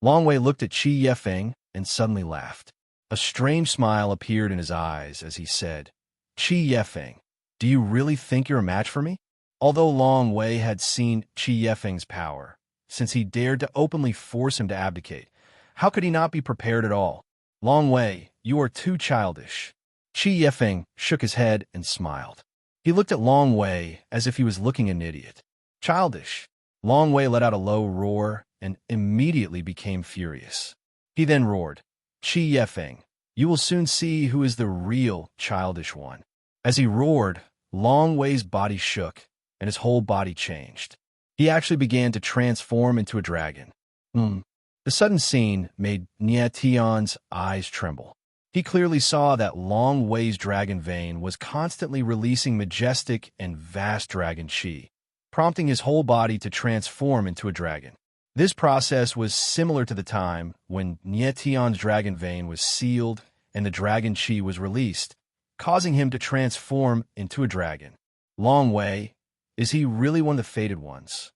Long Wei looked at Qi Yifeng and suddenly laughed. A strange smile appeared in his eyes as he said, "Qi Yifeng, do you really think you're a match for me?" Although Long Wei had seen Qi Yifeng's power, since he dared to openly force him to abdicate, how could he not be prepared at all? "Long Wei, you are too childish." Qi Yifeng shook his head and smiled. He looked at Long Wei as if he was looking at an idiot. Childish? Long Wei let out a low roar and immediately became furious. He then roared, "Qi Yifeng, you will soon see who is the real childish one." As he roared, Long Wei's body shook and his whole body changed. He actually began to transform into a dragon. The sudden scene made Nie Tian's eyes tremble. He clearly saw that Long Wei's dragon vein was constantly releasing majestic and vast dragon qi, prompting his whole body to transform into a dragon. This process was similar to the time when Nie Tian's dragon vein was sealed and the dragon qi was released, causing him to transform into a dragon. Long Wei, is he really one of the fated ones?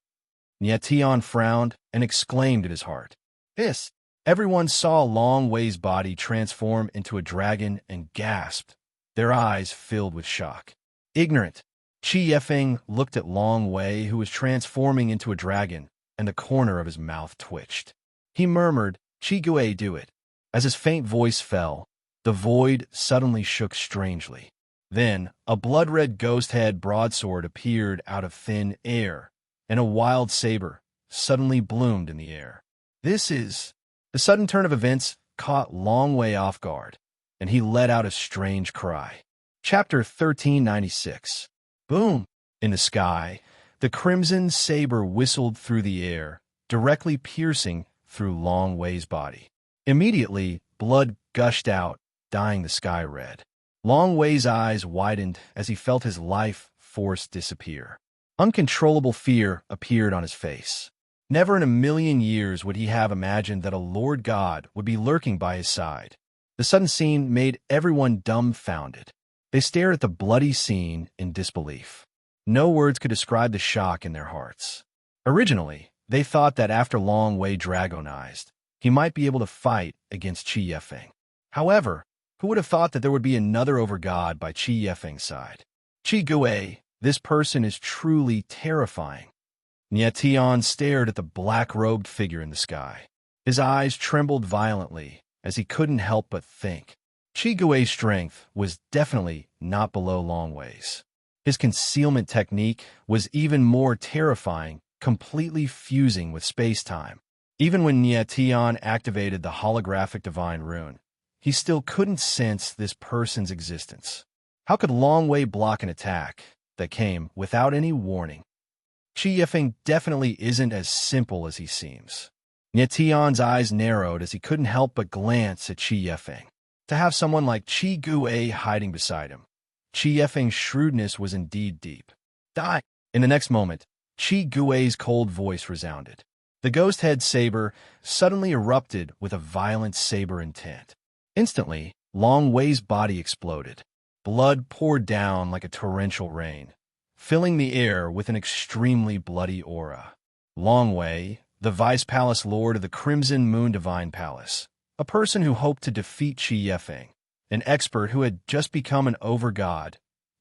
Nie Tian frowned and exclaimed in his heart. "This!" Everyone saw Long Wei's body transform into a dragon and gasped, their eyes filled with shock. Ignorant, Qi Yifeng looked at Long Wei, who was transforming into a dragon, and the corner of his mouth twitched. He murmured, "Qi Gui, do it." As his faint voice fell, the void suddenly shook strangely. Then, a blood-red ghost-head broadsword appeared out of thin air, and a wild saber suddenly bloomed in the air. The sudden turn of events caught Long Wei off guard, and he let out a strange cry. Chapter 1396. Boom! In the sky, the crimson saber whistled through the air, directly piercing through Long Wei's body. Immediately, blood gushed out, dyeing the sky red. Long Wei's eyes widened as he felt his life force disappear. Uncontrollable fear appeared on his face. Never in a million years would he have imagined that a Lord God would be lurking by his side. The sudden scene made everyone dumbfounded. They stared at the bloody scene in disbelief. No words could describe the shock in their hearts. Originally, they thought that after Long Wei dragonized, he might be able to fight against Qi Yifeng. However, who would have thought that there would be another overgod by Qi Yifeng's side? Qi Gui, this person is truly terrifying. Nie Tian stared at the black-robed figure in the sky. His eyes trembled violently as he couldn't help but think. Qi Gui's strength was definitely not below Long Wei's. His concealment technique was even more terrifying, completely fusing with space-time. Even when Nie Tian activated the holographic divine rune, he still couldn't sense this person's existence. How could Long Wei block an attack that came without any warning? Qi Yifeng definitely isn't as simple as he seems. Nie Tian's eyes narrowed as he couldn't help but glance at Qi Yifeng. To have someone like Qi Gui hiding beside him, Qi Yifeng's shrewdness was indeed deep. Die! In the next moment, Qi Gui's cold voice resounded. The ghost head saber suddenly erupted with a violent saber intent. Instantly, Long Wei's body exploded. Blood poured down like a torrential rain, filling the air with an extremely bloody aura. Long Wei, the Vice Palace Lord of the Crimson Moon Divine Palace, a person who hoped to defeat Qi Yifeng, an expert who had just become an overgod,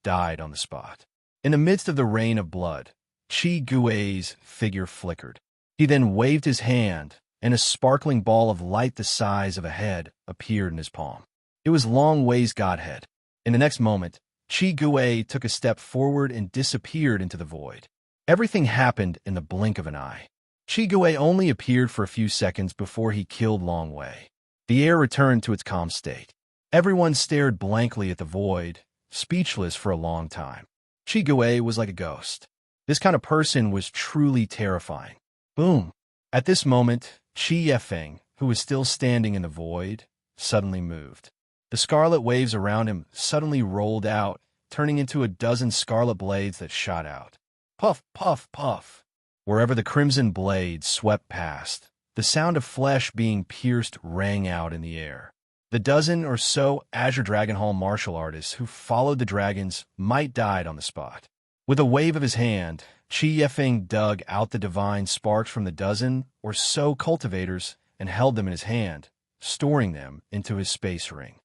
died on the spot. In the midst of the rain of blood, Qi Gui's figure flickered. He then waved his hand, and a sparkling ball of light the size of a head appeared in his palm. It was Long Wei's godhead. In the next moment, Qi Gui took a step forward and disappeared into the void. Everything happened in the blink of an eye. Qi Gui only appeared for a few seconds before he killed Long Wei. The air returned to its calm state. Everyone stared blankly at the void, speechless for a long time. Qi Gui was like a ghost. This kind of person was truly terrifying. Boom! At this moment, Qi Yefeng, who was still standing in the void, suddenly moved. The scarlet waves around him suddenly rolled out, turning into a dozen scarlet blades that shot out. Puff, puff, puff. Wherever the crimson blades swept past, the sound of flesh being pierced rang out in the air. The dozen or so Azure Dragon Hall martial artists who followed the dragons might died on the spot. With a wave of his hand, Qi Yefeng dug out the divine sparks from the dozen or so cultivators and held them in his hand, storing them into his space ring.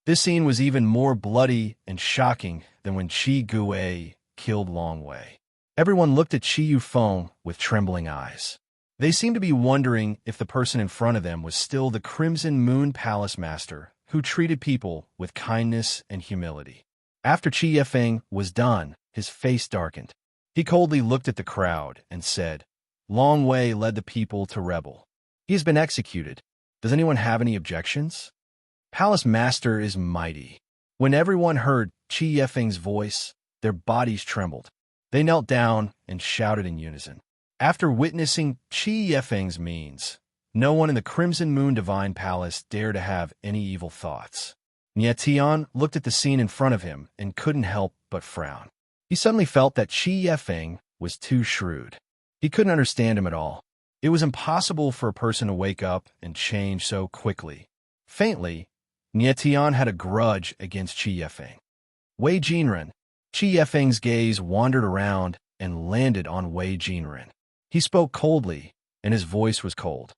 This scene was even more bloody and shocking than when Qi Gui killed Long Wei. Everyone looked at Qi Yufeng with trembling eyes. They seemed to be wondering if the person in front of them was still the Crimson Moon Palace Master who treated people with kindness and humility. After Qi Yefeng was done, his face darkened. He coldly looked at the crowd and said, "Long Wei led the people to rebel. He has been executed. Does anyone have any objections?" Palace Master is mighty. When everyone heard Qi Yefeng's voice, their bodies trembled. They knelt down and shouted in unison. After witnessing Qi Yefeng's means, no one in the Crimson Moon Divine Palace dared to have any evil thoughts. Nie Tian looked at the scene in front of him and couldn't help but frown. He suddenly felt that Qi Yefeng was too shrewd. He couldn't understand him at all. It was impossible for a person to wake up and change so quickly. Faintly, Nie Tian had a grudge against Qi Yefeng. Wei Jinren. Qi Yefeng's gaze wandered around and landed on Wei Jinren. He spoke coldly, and his voice was cold.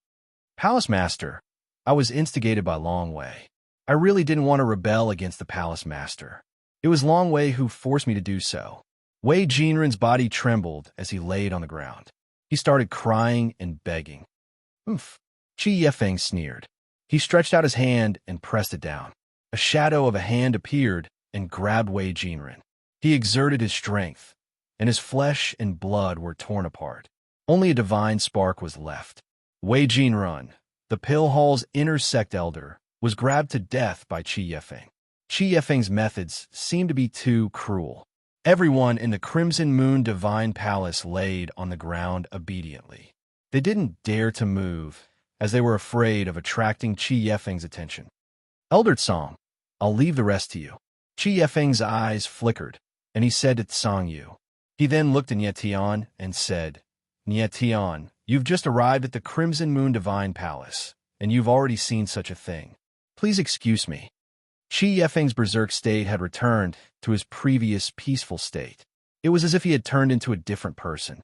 "Palace Master, I was instigated by Long Wei. I really didn't want to rebel against the Palace Master. It was Long Wei who forced me to do so." Wei Jinren's body trembled as he laid on the ground. He started crying and begging. "Oof." Qi Yefeng sneered. He stretched out his hand and pressed it down. A shadow of a hand appeared and grabbed Wei Jinren. He exerted his strength, and his flesh and blood were torn apart. Only a divine spark was left. Wei Jinren, the Pill Hall's inner sect elder, was grabbed to death by Qi Yefeng. Qi Yefeng's methods seemed to be too cruel. Everyone in the Crimson Moon Divine Palace laid on the ground obediently. They didn't dare to move, as they were afraid of attracting Qi Yefeng's attention. "Elder Tsang, I'll leave the rest to you." Qi Yefeng's eyes flickered, and he said to Tsang Yu. He then looked at Nie Tian and said, "Nie Tian, you've just arrived at the Crimson Moon Divine Palace, and you've already seen such a thing. Please excuse me." Qi Yefeng's berserk state had returned to his previous peaceful state. It was as if he had turned into a different person.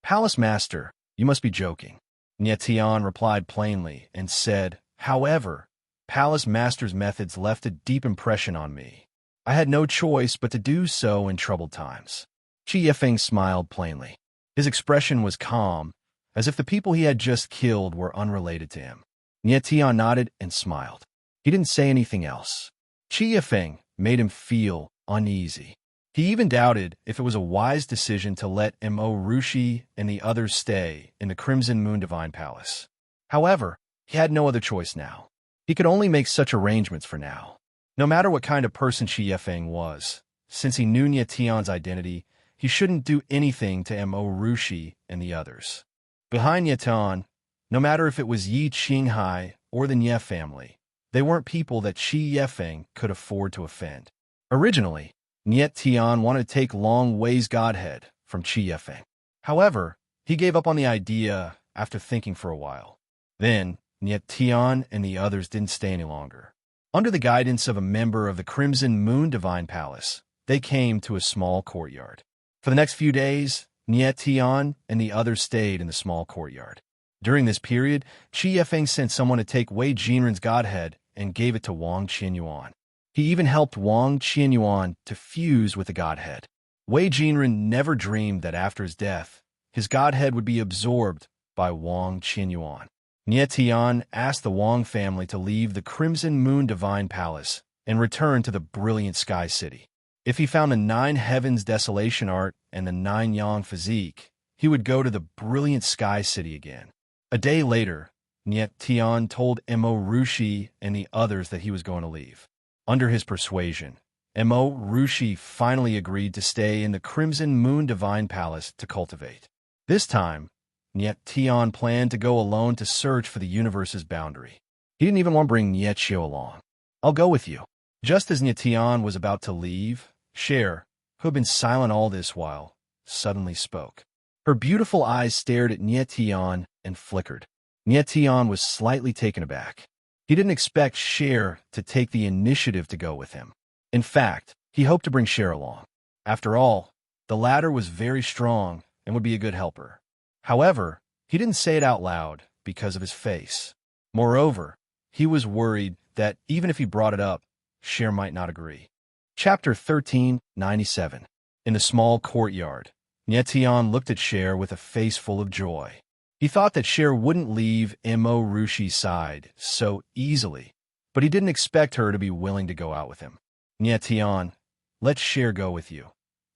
"Palace Master, you must be joking." Nie Tian replied plainly and said, "However, Palace Master's methods left a deep impression on me. I had no choice but to do so in troubled times." Qi Yefeng smiled plainly. His expression was calm, as if the people he had just killed were unrelated to him. Nie Tian nodded and smiled. He didn't say anything else. Qi Yefeng made him feel uneasy. He even doubted if it was a wise decision to let Mo Rushi and the others stay in the Crimson Moon Divine Palace. However, he had no other choice now. He could only make such arrangements for now. No matter what kind of person Qi Yefeng was, since he knew Nie Tian's identity, he shouldn't do anything to Mo Rushi and the others. Behind Nie Tian, no matter if it was Yi Qinghai or the Nie family, they weren't people that Qi Yefeng could afford to offend. Originally, Nie Tian wanted to take Long Wei's godhead from Qi Yefeng. However, he gave up on the idea after thinking for a while. Then, Nie Tian and the others didn't stay any longer. Under the guidance of a member of the Crimson Moon Divine Palace, they came to a small courtyard. For the next few days, Nie Tian and the others stayed in the small courtyard. During this period, Qi Yefeng sent someone to take Wei Jinren's godhead and gave it to Wang Qianyuan. He even helped Wang Qianyuan to fuse with the godhead. Wei Jinren never dreamed that after his death, his godhead would be absorbed by Wang Qianyuan. Nie Tian asked the Wang family to leave the Crimson Moon Divine Palace and return to the brilliant Sky City. If he found the 9 Heavens Desolation art and the 9 Yang physique, he would go to the brilliant Sky City again. A day later, Niet Tian told Mo Rushi and the others that he was going to leave. Under his persuasion, Mo Rushi finally agreed to stay in the Crimson Moon Divine Palace to cultivate. This time, Niet Tian planned to go alone to search for the universe's boundary. He didn't even want to bring Niet Xiu along. "I'll go with you." Just as Niet Tian was about to leave, Cher, who had been silent all this while, suddenly spoke. Her beautiful eyes stared at Niet Tian and flickered. Niet Tian was slightly taken aback. He didn't expect Cher to take the initiative to go with him. In fact, he hoped to bring Cher along. After all, the latter was very strong and would be a good helper. However, he didn't say it out loud because of his face. Moreover, he was worried that even if he brought it up, Cher might not agree. Chapter 1397. In the small courtyard, Niet Tian looked at Cher with a face full of joy. He thought that Cher wouldn't leave Mo Rushi's side so easily, but he didn't expect her to be willing to go out with him. "Niet Tian, let Cher go with you."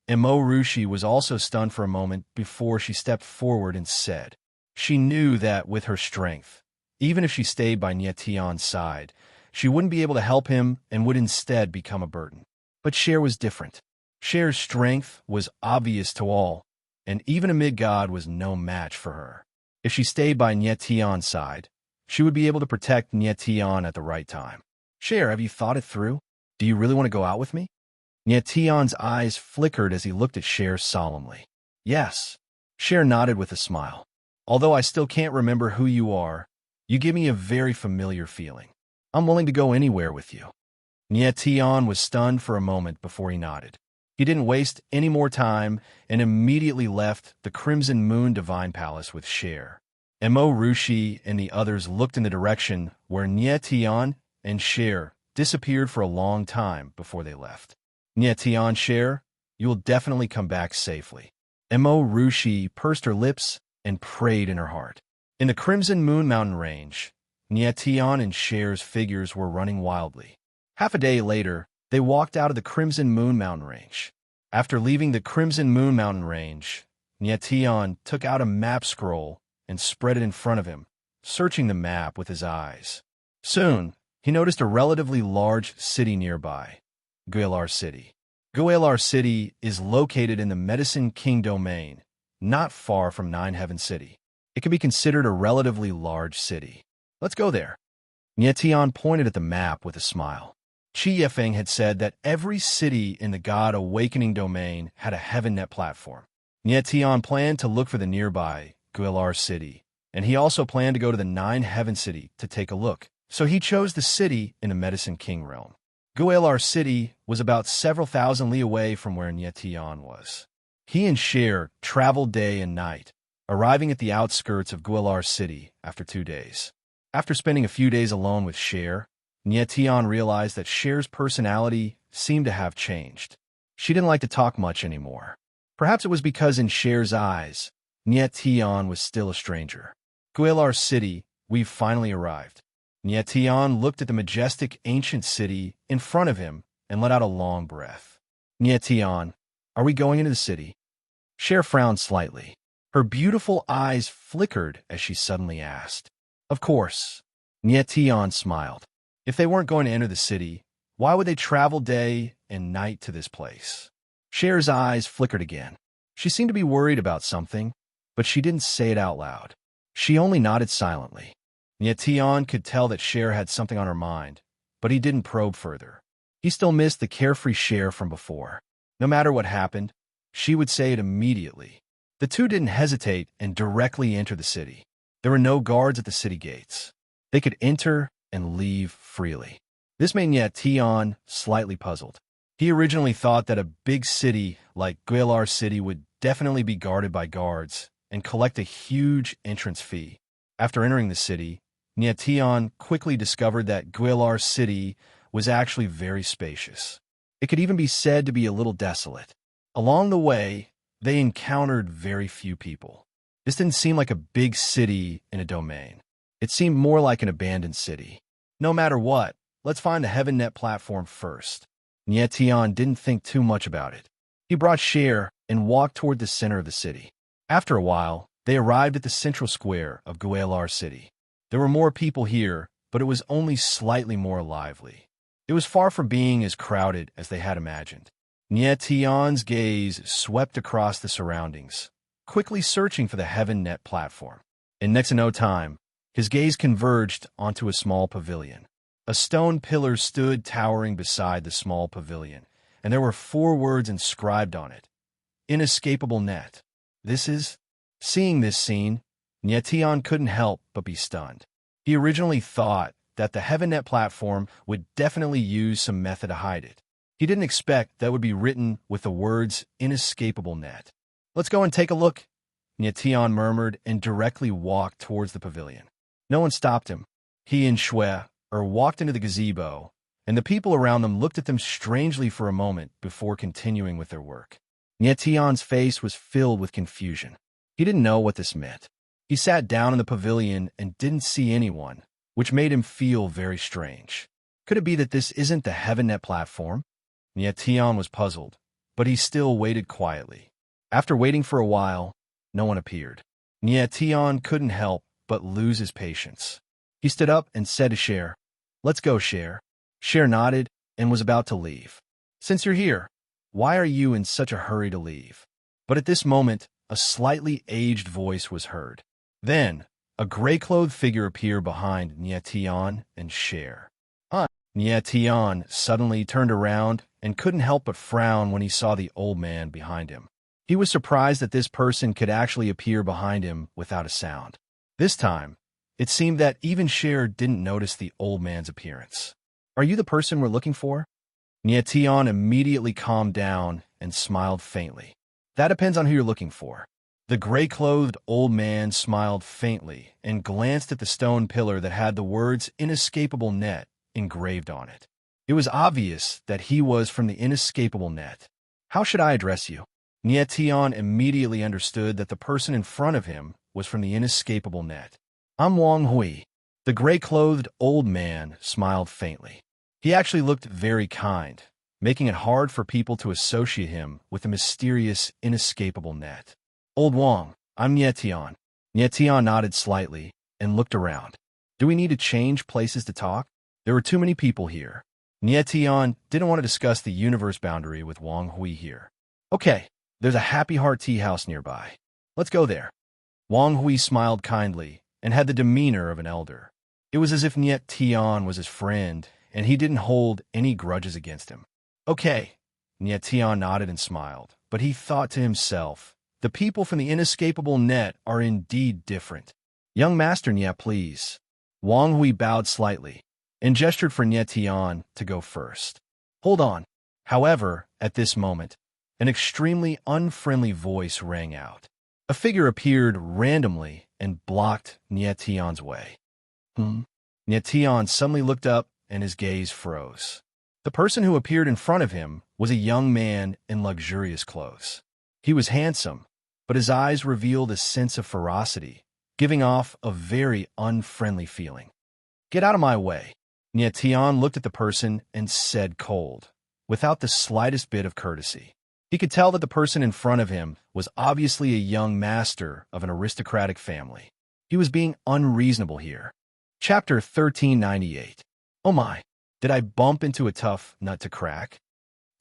Mo Rushi was also stunned for a moment before she stepped forward and said. She knew that with her strength, even if she stayed by Niet Tian's side, she wouldn't be able to help him and would instead become a burden. But Cher was different. Cher's strength was obvious to all, and even a mid-god was no match for her. If she stayed by Niet Tian's side, she would be able to protect Niet Tian at the right time. "Cher, have you thought it through? Do you really want to go out with me?" Niet Tian's eyes flickered as he looked at Cher solemnly. "Yes." Cher nodded with a smile. "Although I still can't remember who you are, you give me a very familiar feeling. I'm willing to go anywhere with you." Niet Tian was stunned for a moment before he nodded. He didn't waste any more time and immediately left the Crimson Moon Divine Palace with Cher. Mo Rushi and the others looked in the direction where Niet Tian and Cher disappeared for a long time before they left. "Niet Tian, Cher, you will definitely come back safely." Mo Rushi pursed her lips and prayed in her heart. In the Crimson Moon Mountain Range, Niet Tian and Cher's figures were running wildly. Half a day later, they walked out of the Crimson Moon Mountain Range. After leaving the Crimson Moon Mountain Range, Niet Tian took out a map scroll and spread it in front of him, searching the map with his eyes. Soon, he noticed a relatively large city nearby, Guilar City. Guilar City is located in the Medicine King domain, not far from Nine Heaven City. It can be considered a relatively large city. "Let's go there." Niet Tian pointed at the map with a smile. Qi Yifeng had said that every city in the God Awakening domain had a HeavenNet platform. Niet Tian planned to look for the nearby Guilar City, and he also planned to go to the Nine Heaven City to take a look, so he chose the city in the Medicine King realm. Guilar City was about several thousand li away from where Niet Tian was. He and Cher traveled day and night, arriving at the outskirts of Guilar City after 2 days. After spending a few days alone with Cher, Niet Tian realized that Cher's personality seemed to have changed. She didn't like to talk much anymore. Perhaps it was because in Cher's eyes, Niet Tian was still a stranger. "Guilar City, we've finally arrived." Niet Tian looked at the majestic ancient city in front of him and let out a long breath. "Niet Tian, are we going into the city?" Cher frowned slightly. Her beautiful eyes flickered as she suddenly asked. "Of course." Niet Tian smiled. If they weren't going to enter the city, why would they travel day and night to this place? Cher's eyes flickered again. She seemed to be worried about something, but she didn't say it out loud. She only nodded silently. Niet Tian could tell that Cher had something on her mind, but he didn't probe further. He still missed the carefree Cher from before. No matter what happened, she would say it immediately. The two didn't hesitate and directly enter the city. There were no guards at the city gates. They could enter and leave freely. This made Niet Tian slightly puzzled. He originally thought that a big city like Guilar City would definitely be guarded by guards and collect a huge entrance fee. After entering the city, Niet Tian quickly discovered that Guilar City was actually very spacious. It could even be said to be a little desolate. Along the way, they encountered very few people. This didn't seem like a big city in a domain. It seemed more like an abandoned city. No matter what, let's find the Heaven Net platform first. Nye Tian didn't think too much about it. He brought Cher and walked toward the center of the city. After a while, they arrived at the central square of Guelar City. There were more people here, but it was only slightly more lively. It was far from being as crowded as they had imagined. Nye Tian's gaze swept across the surroundings, quickly searching for the Heaven Net platform. In next to no time, his gaze converged onto a small pavilion. A stone pillar stood towering beside the small pavilion, and there were 4 words inscribed on it. Inescapable net. This is... Seeing this scene, Nye Tian couldn't help but be stunned. He originally thought that the Heaven Net platform would definitely use some method to hide it. He didn't expect that would be written with the words inescapable net. Let's go and take a look, Nye Tian murmured and directly walked towards the pavilion. No one stopped him. He and Shui walked into the gazebo, and the people around them looked at them strangely for a moment before continuing with their work. Nye Tian's face was filled with confusion. He didn't know what this meant. He sat down in the pavilion and didn't see anyone, which made him feel very strange. Could it be that this isn't the Heaven Net platform? Nye Tian was puzzled, but he still waited quietly. After waiting for a while, no one appeared. Nye Tian couldn't help but lose his patience. He stood up and said to Cher, "Let's go, Cher." Cher nodded and was about to leave. "Since you're here, why are you in such a hurry to leave?" But at this moment, a slightly aged voice was heard. Then, a gray-clothed figure appeared behind Nye Tian and Cher. Nye Tian suddenly turned around and couldn't help but frown when he saw the old man behind him. He was surprised that this person could actually appear behind him without a sound. This time, it seemed that even Cher didn't notice the old man's appearance. "Are you the person we're looking for?" Nye Tian immediately calmed down and smiled faintly. "That depends on who you're looking for." The gray-clothed old man smiled faintly and glanced at the stone pillar that had the words inescapable net engraved on it. It was obvious that he was from the inescapable net. "How should I address you?" Nye Tian immediately understood that the person in front of him was from the inescapable net. "I'm Wang Hui." The gray-clothed old man smiled faintly. He actually looked very kind, making it hard for people to associate him with the mysterious inescapable net. "Old Wang, I'm Nye Tian." Nye Tian nodded slightly and looked around. "Do we need to change places to talk? There were too many people here." Nye Tian didn't want to discuss the universe boundary with Wang Hui here. "Okay, there's a Happy Heart tea house nearby. Let's go there." Wang Hui smiled kindly and had the demeanor of an elder. It was as if Nye Tian was his friend and he didn't hold any grudges against him. "Okay." Nye Tian nodded and smiled, but he thought to himself, the people from the inescapable net are indeed different. "Young master Nye, please." Wang Hui bowed slightly and gestured for Nye Tian to go first. "Hold on." However, at this moment, an extremely unfriendly voice rang out. A figure appeared randomly and blocked Nye Tian's way. Nye Tian suddenly looked up and his gaze froze. The person who appeared in front of him was a young man in luxurious clothes. He was handsome, but his eyes revealed a sense of ferocity, giving off a very unfriendly feeling. "Get out of my way." Nye Tian looked at the person and said cold, without the slightest bit of courtesy. He could tell that the person in front of him was obviously a young master of an aristocratic family. He was being unreasonable here. Chapter 1398. Oh my, did I bump into a tough nut to crack?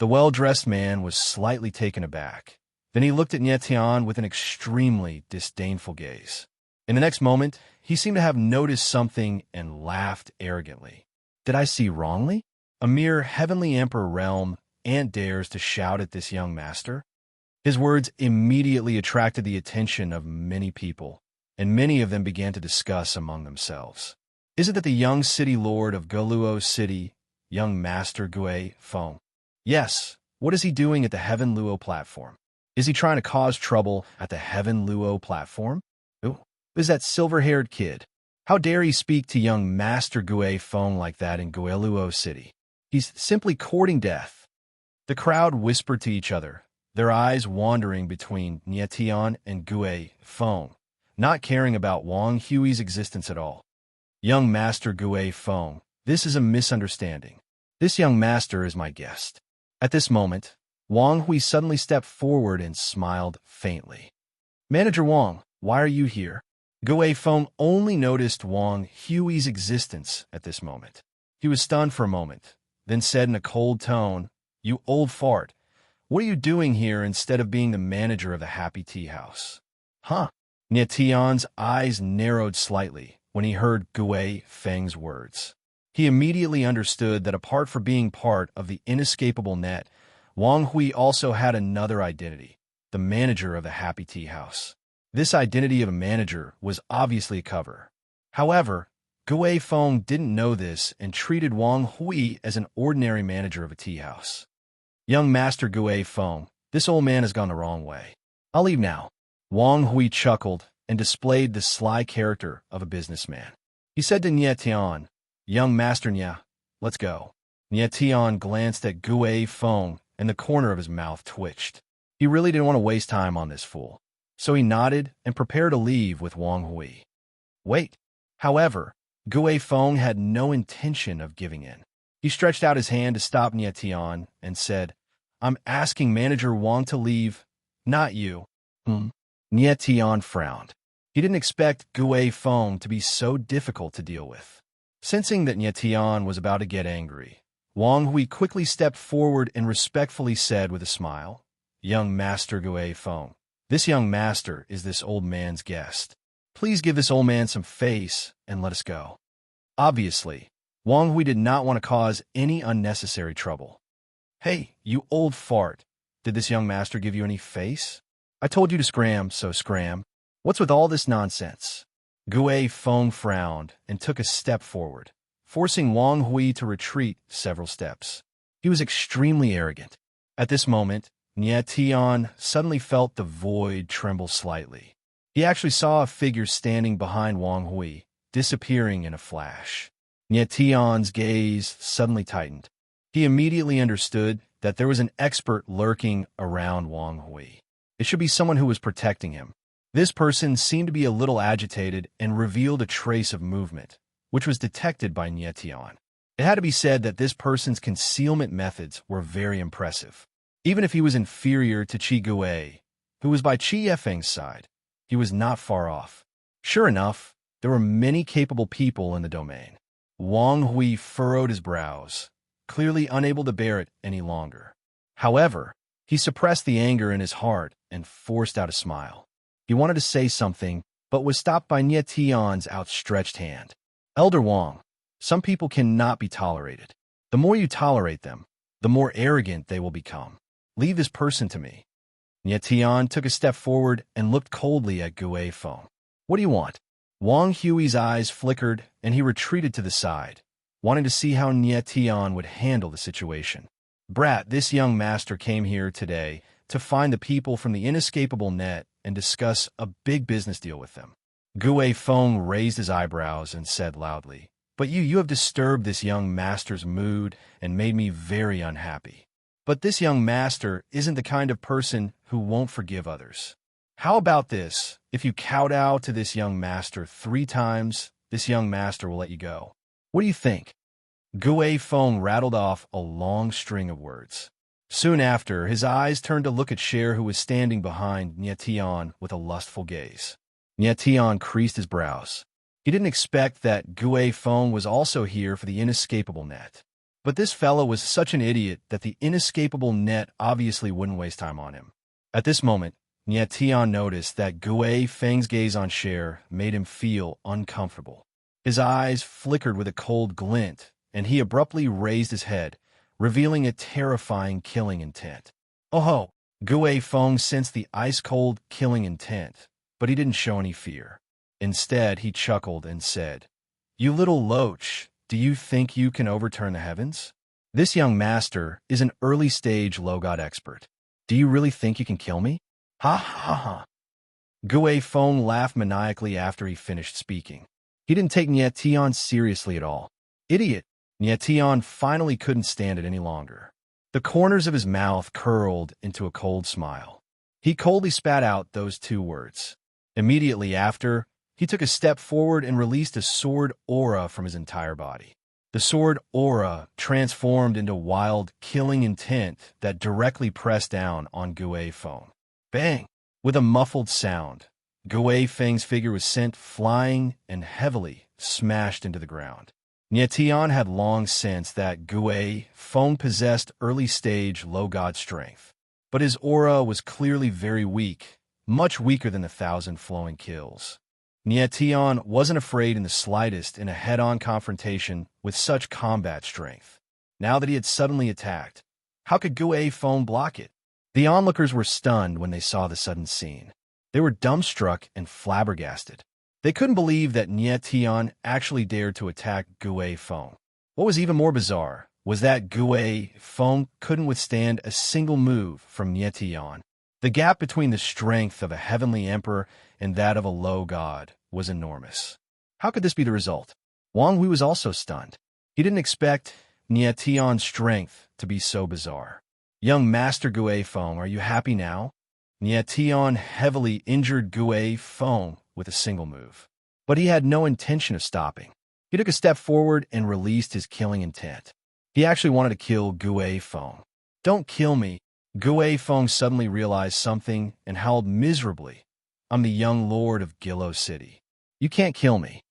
The well-dressed man was slightly taken aback. Then he looked at Nye Tian with an extremely disdainful gaze. In the next moment, he seemed to have noticed something and laughed arrogantly. "Did I see wrongly? A mere heavenly emperor realm and dares to shout at this young master?" His words immediately attracted the attention of many people, and many of them began to discuss among themselves. Is it that the young city lord of Goluo City, young master Gui Feng? Yes, what is he doing at the Heaven Luo platform? Is he trying to cause trouble at the Heaven Luo platform? Who is that silver-haired kid? How dare he speak to young Master Gui Feng like that in Gueluo City? He's simply courting death. The crowd whispered to each other, their eyes wandering between Nye Tian and Gui Feng, not caring about Wang Hui's existence at all. Young Master Gui Feng This is a misunderstanding. This young master is my guest. At this moment, Wang Hui suddenly stepped forward and smiled faintly. Manager Wang, why are you here? Gue Feng only noticed Wang Hui's existence at this moment. He was stunned for a moment, then said in a cold tone, You old fart, what are you doing here instead of being the manager of the Happy Tea House? Huh? Nie Tian's eyes narrowed slightly when he heard Gue Feng's words. He immediately understood that apart from being part of the inescapable net, Wang Hui also had another identity, the manager of the Happy Tea House. This identity of a manager was obviously a cover. However, Gue Feng didn't know this and treated Wang Hui as an ordinary manager of a tea house. Young Master Gue Feng, this old man has gone the wrong way. I'll leave now. Wang Hui chuckled and displayed the sly character of a businessman. He said to Nie Tian, Young Master Nie, let's go. Nie Tian glanced at Gue Feng and the corner of his mouth twitched. He really didn't want to waste time on this fool. So he nodded and prepared to leave with Wang Hui. Wait. However, Gue Feng had no intention of giving in. He stretched out his hand to stop Nie Tian and said, I'm asking Manager Wang to leave, not you. Nie Tian frowned. He didn't expect Gue Feng to be so difficult to deal with. Sensing that Nie Tian was about to get angry, Wang Hui quickly stepped forward and respectfully said with a smile, Young Master Gue Feng, this young master is this old man's guest. Please give this old man some face and let us go. Obviously, Wang Hui did not want to cause any unnecessary trouble. Hey, you old fart, did this young master give you any face? I told you to scram, so scram. What's with all this nonsense? Gue Feng frowned and took a step forward, forcing Wang Hui to retreat several steps. He was extremely arrogant. At this moment, Nie Tian suddenly felt the void tremble slightly. He actually saw a figure standing behind Wang Hui, disappearing in a flash. Nie Tian's gaze suddenly tightened. He immediately understood that there was an expert lurking around Wang Hui. It should be someone who was protecting him. This person seemed to be a little agitated and revealed a trace of movement, which was detected by Nie Tian. It had to be said that this person's concealment methods were very impressive. Even if he was inferior to Qi Gue, who was by Qi Yefeng's side, he was not far off. Sure enough, there were many capable people in the domain. Wang Hui furrowed his brows, clearly unable to bear it any longer. However, he suppressed the anger in his heart and forced out a smile. He wanted to say something, but was stopped by Nie Tian's outstretched hand. Elder Wang, some people cannot be tolerated. The more you tolerate them, the more arrogant they will become. Leave this person to me. Nie Tian took a step forward and looked coldly at Gue Feng. What do you want? Wang Hui's eyes flickered and he retreated to the side, wanting to see how Nie Tian would handle the situation. Brat, this young master came here today to find the people from the inescapable net and discuss a big business deal with them. Gue Feng raised his eyebrows and said loudly, But you have disturbed this young master's mood and made me very unhappy. But this young master isn't the kind of person who won't forgive others. How about this? If you kowtow to this young master 3 times, this young master will let you go. What do you think? Gue Feng rattled off a long string of words. Soon after, his eyes turned to look at Cher, who was standing behind Nie Tian with a lustful gaze. Nie Tian creased his brows. He didn't expect that Gue Feng was also here for the inescapable net. But this fellow was such an idiot that the inescapable net obviously wouldn't waste time on him. At this moment, Nie Tian noticed that Gue Feng's gaze on Cher made him feel uncomfortable. His eyes flickered with a cold glint, and he abruptly raised his head, revealing a terrifying killing intent. Oh ho! Gue Feng sensed the ice-cold killing intent, but he didn't show any fear. Instead, he chuckled and said, You little loach, do you think you can overturn the heavens? This young master is an early-stage low-god expert. Do you really think you can kill me? Ha ha ha! Gue Feng laughed maniacally after he finished speaking. He didn't take Nie Tian seriously at all. Idiot! Nie Tian finally couldn't stand it any longer. The corners of his mouth curled into a cold smile. He coldly spat out those 2 words. Immediately after, he took a step forward and released a sword aura from his entire body. The sword aura transformed into wild, killing intent that directly pressed down on Gui Feng. Bang! With a muffled sound, Gui Feng's figure was sent flying and heavily smashed into the ground. Nietian had long sensed that Gui Feng possessed early-stage low-god strength, but his aura was clearly very weak, much weaker than 1,000 flowing kills. Nietian wasn't afraid in the slightest in a head-on confrontation with such combat strength. Now that he had suddenly attacked, how could Gui Feng block it? The onlookers were stunned when they saw the sudden scene. They were dumbstruck and flabbergasted. They couldn't believe that Nietian actually dared to attack Gui Feng. What was even more bizarre was that Gui Feng couldn't withstand a single move from Nietian. The gap between the strength of a heavenly emperor and that of a low god was enormous. How could this be the result? Wang Hui was also stunned. He didn't expect Nietian's strength to be so bizarre. Young Master Gui Feng, are you happy now? Nietian heavily injured Gui Feng with a single move. But he had no intention of stopping. He took a step forward and released his killing intent. He actually wanted to kill Gui Feng. Don't kill me. Gui Feng suddenly realized something and howled miserably. I'm the young lord of Gilo City. You can't kill me.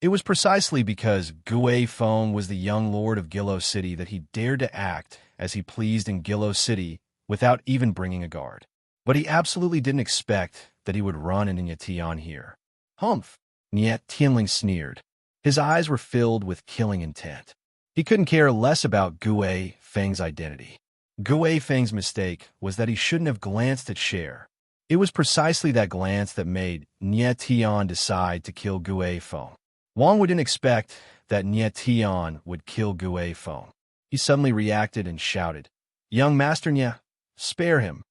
It was precisely because Gui Feng was the young lord of Gilo City that he dared to act as he pleased in Gilo City without even bringing a guard. But he absolutely didn't expect that he would run into Nietian here. Humph! Nietianling sneered. His eyes were filled with killing intent. He couldn't care less about Gui Feng's identity. Gui Feng's mistake was that he shouldn't have glanced at Cher. It was precisely that glance that made Nietian decide to kill Gui Feng. Wang Wu didn't expect that Nietian would kill Gui Feng. He suddenly reacted and shouted, Young Master Nia, spare him.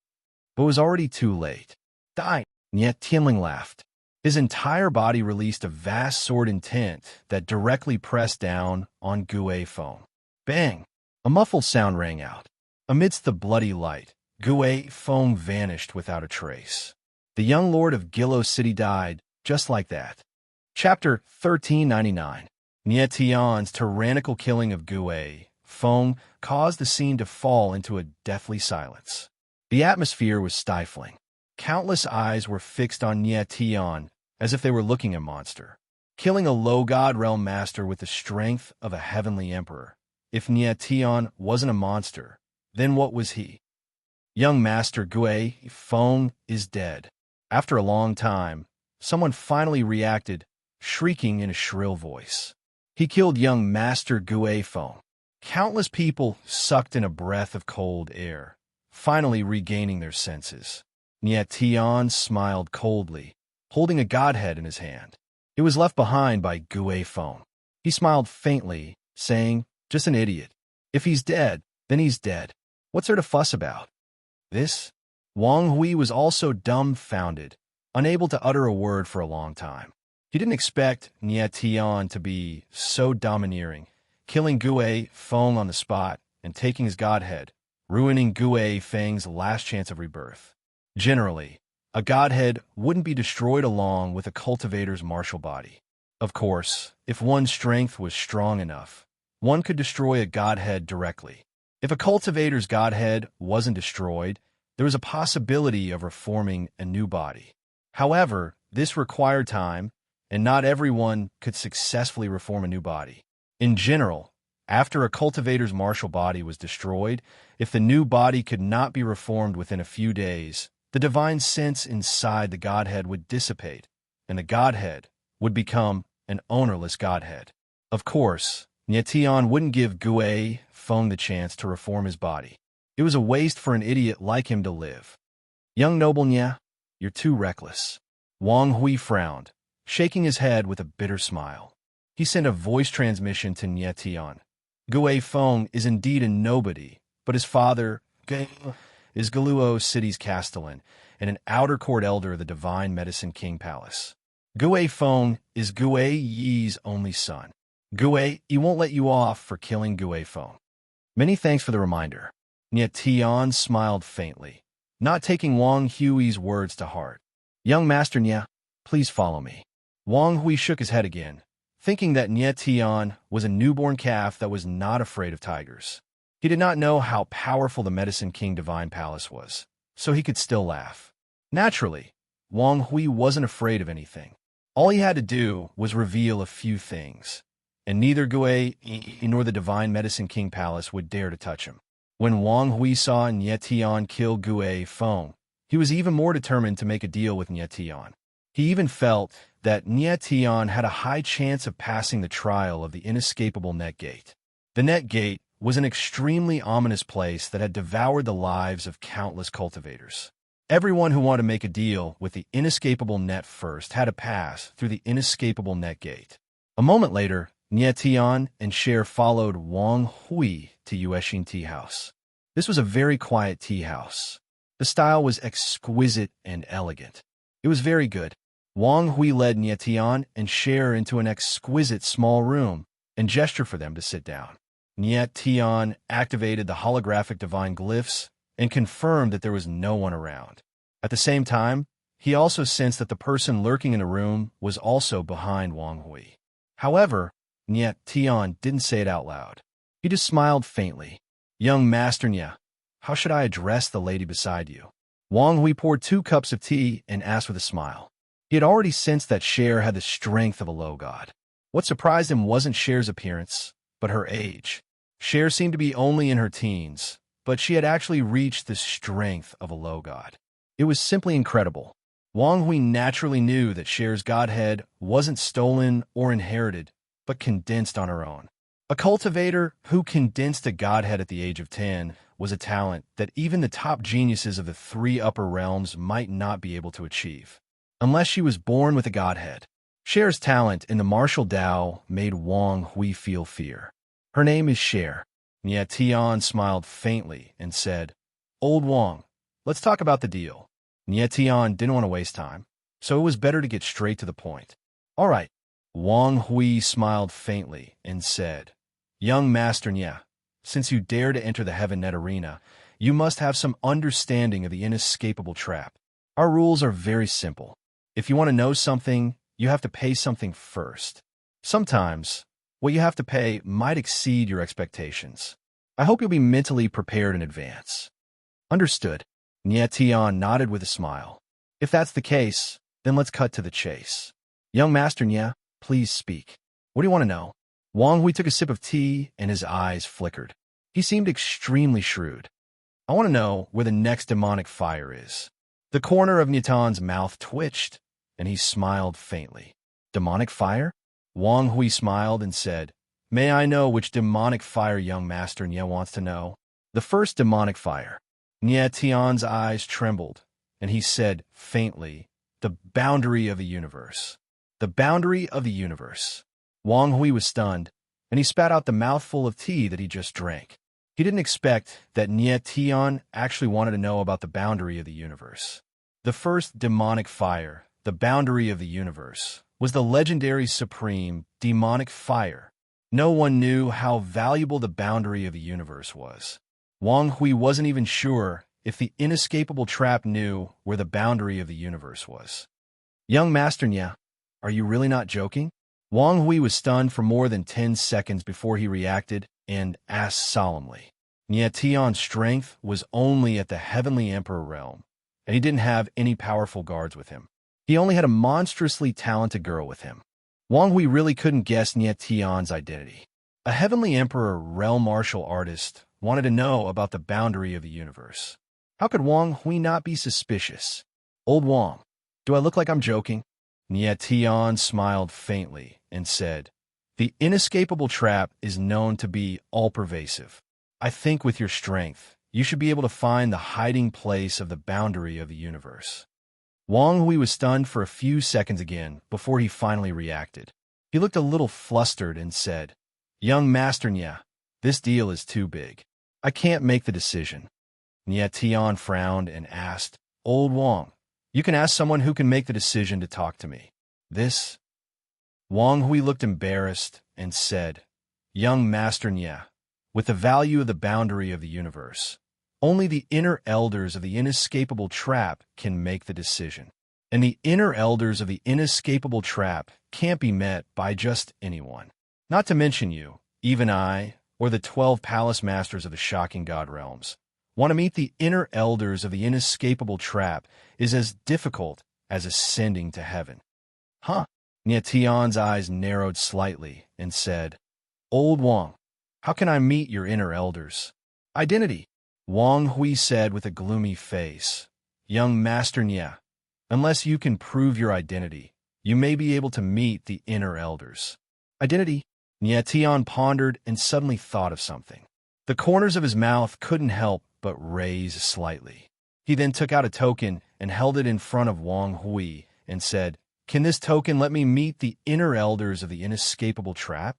But it was already too late. Die! Nietianling laughed. His entire body released a vast sword intent that directly pressed down on Gui Feng. Bang! A muffled sound rang out. Amidst the bloody light, Gui Feng vanished without a trace. The young lord of Gilo City died just like that. Chapter 1399. Nietian's tyrannical killing of Gui Feng caused the scene to fall into a deathly silence. The atmosphere was stifling. Countless eyes were fixed on Nietian as if they were looking at a monster. Killing a low-god realm master with the strength of a heavenly emperor. If Nietian wasn't a monster, then what was he? Young Master Gui Feng is dead. After a long time, someone finally reacted, shrieking in a shrill voice. He killed young Master Gui Feng. Countless people sucked in a breath of cold air, finally regaining their senses. Nietian smiled coldly, holding a godhead in his hand. It was left behind by Gui Feng. He smiled faintly, saying, Just an idiot. If he's dead, then he's dead. What's there to fuss about? This? Wang Hui was also dumbfounded, unable to utter a word for a long time. He didn't expect Nietian to be so domineering, killing Gui Feng on the spot and taking his godhead, ruining Gui Feng's last chance of rebirth. Generally, a godhead wouldn't be destroyed along with a cultivator's martial body. Of course, if one's strength was strong enough, one could destroy a godhead directly. If a cultivator's godhead wasn't destroyed, there was a possibility of reforming a new body. However, this required time, and not everyone could successfully reform a new body. In general, after a cultivator's martial body was destroyed, if the new body could not be reformed within a few days, the divine sense inside the godhead would dissipate, and the godhead would become an ownerless godhead. Of course, Nietian wouldn't give Gui Feng the chance to reform his body. It was a waste for an idiot like him to live. Young noble Nia, you're too reckless. Wang Hui frowned, shaking his head with a bitter smile. He sent a voice transmission to Nietian. Gui Feng is indeed a nobody, but his father is Gilo City's castellan and an outer court elder of the Divine Medicine King Palace. Gui Feng is Gui Yi's only son. Gui Yi won't let you off for killing Gui Feng. Many thanks for the reminder. Nietian smiled faintly, not taking Wang Hui's words to heart. Young Master Nia, please follow me. Wang Hui shook his head again, thinking that Nye Tian was a newborn calf that was not afraid of tigers. He did not know how powerful the Medicine King Divine Palace was, so he could still laugh. Naturally, Wang Hui wasn't afraid of anything. All he had to do was reveal a few things, and neither Gui nor the Divine Medicine King Palace would dare to touch him. When Wang Hui saw Nye Tian kill Gui Feng, he was even more determined to make a deal with Nye Tian. He even felt that Nye Tian had a high chance of passing the trial of the inescapable Net Gate. The Net Gate was an extremely ominous place that had devoured the lives of countless cultivators. Everyone who wanted to make a deal with the inescapable net first had to pass through the inescapable Net Gate. A moment later, Nye Tian and Cher followed Wang Hui to Yuexin Tea House. This was a very quiet tea house. The style was exquisite and elegant. It was very good. Wang Hui led Nye Tian and Cher into an exquisite small room and gestured for them to sit down. Nye Tian activated the holographic divine glyphs and confirmed that there was no one around. At the same time, he also sensed that the person lurking in the room was also behind Wang Hui. However, Nye Tian didn't say it out loud. He just smiled faintly. "Young Master Nye, how should I address the lady beside you?" Wang Hui poured 2 cups of tea and asked with a smile. He had already sensed that Cher had the strength of a low god. What surprised him wasn't Cher's appearance, but her age. Cher seemed to be only in her teens, but she had actually reached the strength of a low god. It was simply incredible. Wang Hui naturally knew that Cher's godhead wasn't stolen or inherited, but condensed on her own. A cultivator who condensed a godhead at the age of 10 was a talent that even the top geniuses of the 3 upper realms might not be able to achieve, unless she was born with a godhead. Cher's talent in the martial Tao made Wang Hui feel fear. "Her name is Cher." Nye Tian smiled faintly and said, "Old Wang, let's talk about the deal." Nye Tian didn't want to waste time, so it was better to get straight to the point. "All right." Wang Hui smiled faintly and said, "Young Master Nye, since you dare to enter the Heaven Net Arena, you must have some understanding of the inescapable trap. Our rules are very simple. If you want to know something, you have to pay something first. Sometimes, what you have to pay might exceed your expectations. I hope you'll be mentally prepared in advance." "Understood." Nye Tian nodded with a smile. "If that's the case, then let's cut to the chase. Young Master Nye, please speak. What do you want to know?" Wang Hui took a sip of tea and his eyes flickered. He seemed extremely shrewd. "I want to know where the next demonic fire is." The corner of Nye Tian's mouth twitched, and he smiled faintly. "Demonic fire?" Wang Hui smiled and said, "May I know which demonic fire young Master Nye wants to know?" "The first demonic fire." Nye Tian's eyes trembled, and he said faintly, "The boundary of the universe." "The boundary of the universe." Wang Hui was stunned, and he spat out the mouthful of tea that he just drank. He didn't expect that Nye Tian actually wanted to know about the boundary of the universe. The first demonic fire, the boundary of the universe, was the legendary supreme demonic fire. No one knew how valuable the boundary of the universe was. Wang Hui wasn't even sure if the inescapable trap knew where the boundary of the universe was. "Young Master Nye, are you really not joking?" Wang Hui was stunned for more than 10 seconds before he reacted and asked solemnly. Nye Tian's strength was only at the Heavenly Emperor realm, and he didn't have any powerful guards with him. He only had a monstrously talented girl with him. Wang Hui really couldn't guess Nye Tian's identity. A Heavenly Emperor realm martial artist wanted to know about the boundary of the universe. How could Wang Hui not be suspicious? "Old Wang, do I look like I'm joking?" Nye Tian smiled faintly and said, "The inescapable trap is known to be all-pervasive. I think with your strength, you should be able to find the hiding place of the boundary of the universe." Wang Hui was stunned for a few seconds again before he finally reacted. He looked a little flustered and said, "Young Master Nye, this deal is too big. I can't make the decision." Nye Tian frowned and asked, "Old Wang, you can ask someone who can make the decision to talk to me." "This?" Wang Hui looked embarrassed and said, "Young Master Nye, with the value of the boundary of the universe, only the inner elders of the inescapable trap can make the decision. and the inner elders of the inescapable trap can't be met by just anyone. Not to mention you, even I, or the 12 palace masters of the shocking god realms. Want to meet the inner elders of the inescapable trap is as difficult as ascending to heaven. Huh? Nietian's eyes narrowed slightly and said, Old Wang, how can I meet your inner elders? Identity, Wang Hui said with a gloomy face. Young Master Nia, unless you can prove your identity, you may be able to meet the inner elders. Identity? Nietian pondered and suddenly thought of something. The corners of his mouth couldn't help but raise slightly. He then took out a token and held it in front of Wang Hui and said, Can this token let me meet the inner elders of the inescapable trap?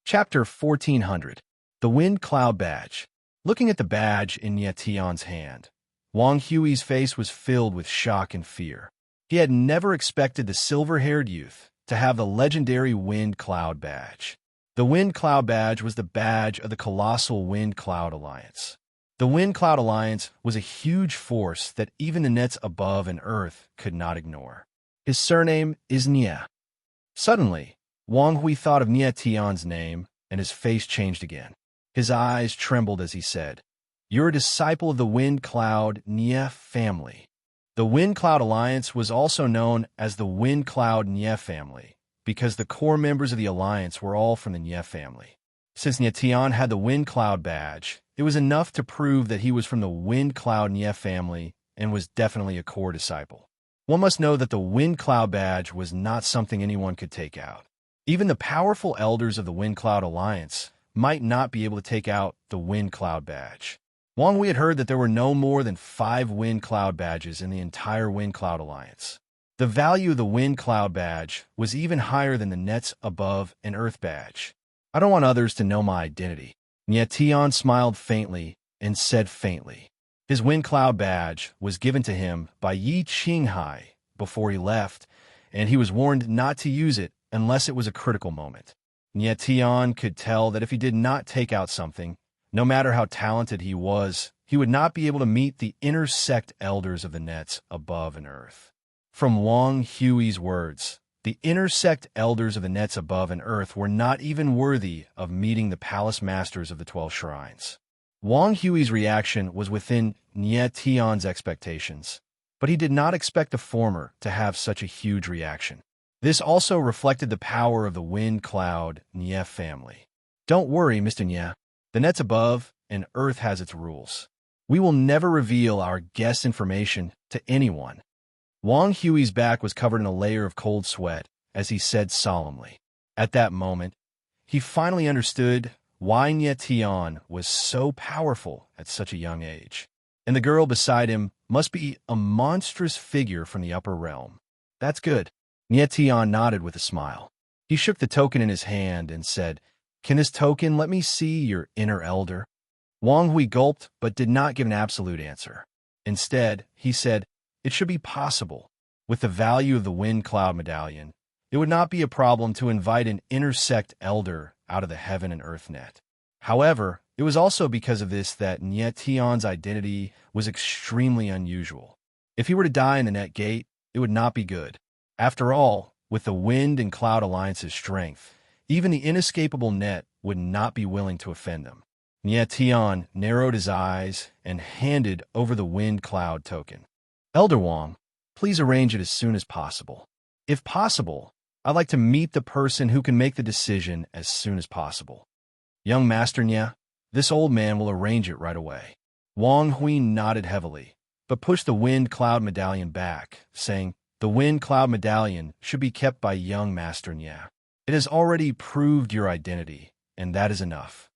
Chapter 1400. The Wind Cloud Badge. Looking at the badge in Nietian's hand, Wang Hui's face was filled with shock and fear. He had never expected the silver-haired youth to have the legendary Wind Cloud Badge. The Wind Cloud Badge was the badge of the colossal Wind Cloud Alliance. The Wind Cloud Alliance was a huge force that even the nets above and earth could not ignore. His surname is Nia. Suddenly, Wang Hui thought of Nietian's name, and his face changed again. His eyes trembled as he said, You're a disciple of the Wind Cloud Nia family. The Wind Cloud Alliance was also known as the Wind Cloud Nia family, because the core members of the alliance were all from the Nia family. Since Nietian had the Wind Cloud badge, it was enough to prove that he was from the Wind Cloud Nia family and was definitely a core disciple. One must know that the Wind Cloud badge was not something anyone could take out. Even the powerful elders of the Wind Cloud Alliance might not be able to take out the Wind Cloud badge. Wang Hui had heard that there were no more than 5 Wind Cloud badges in the entire Wind Cloud Alliance. The value of the Wind Cloud badge was even higher than the Nets Above and Earth badge. I don't want others to know my identity. Nietian smiled faintly and said faintly. His Wind Cloud badge was given to him by Yi Qinghai before he left, and he was warned not to use it unless it was a critical moment. Nietian could tell that if he did not take out something, no matter how talented he was, he would not be able to meet the inner sect elders of the Nets Above and Earth. From Wang Hui's words, the inner sect elders of the Nets Above and Earth were not even worthy of meeting the palace masters of the 12 shrines. Wang Hui's reaction was within Nietian's expectations, but he did not expect the former to have such a huge reaction. This also reflected the power of the Wind Cloud Nia family. Don't worry, Mr. Nia. The Nets Above and Earth has its rules. We will never reveal our guest information to anyone. Wang Hui's back was covered in a layer of cold sweat as he said solemnly. At that moment, he finally understood why Nietian was so powerful at such a young age. And the girl beside him must be a monstrous figure from the upper realm. That's good. Nietian nodded with a smile. He shook the token in his hand and said, Can this token let me see your inner elder? Wang Hui gulped but did not give an absolute answer. Instead, he said, It should be possible. With the value of the Wind Cloud Medallion, it would not be a problem to invite an inner sect elder out of the Heaven and Earth net. However, it was also because of this that Nietian's identity was extremely unusual. If he were to die in the net gate, it would not be good. After all, with the Wind and Cloud Alliance's strength, even the inescapable net would not be willing to offend them. Nietian narrowed his eyes and handed over the Wind Cloud token. Elder Wang, please arrange it as soon as possible. If possible, I'd like to meet the person who can make the decision as soon as possible. Young Master Nia, this old man will arrange it right away. Wang Hui nodded heavily, but pushed the Wind Cloud Medallion back, saying, The Wind Cloud Medallion should be kept by young Master Nia. It has already proved your identity, and that is enough.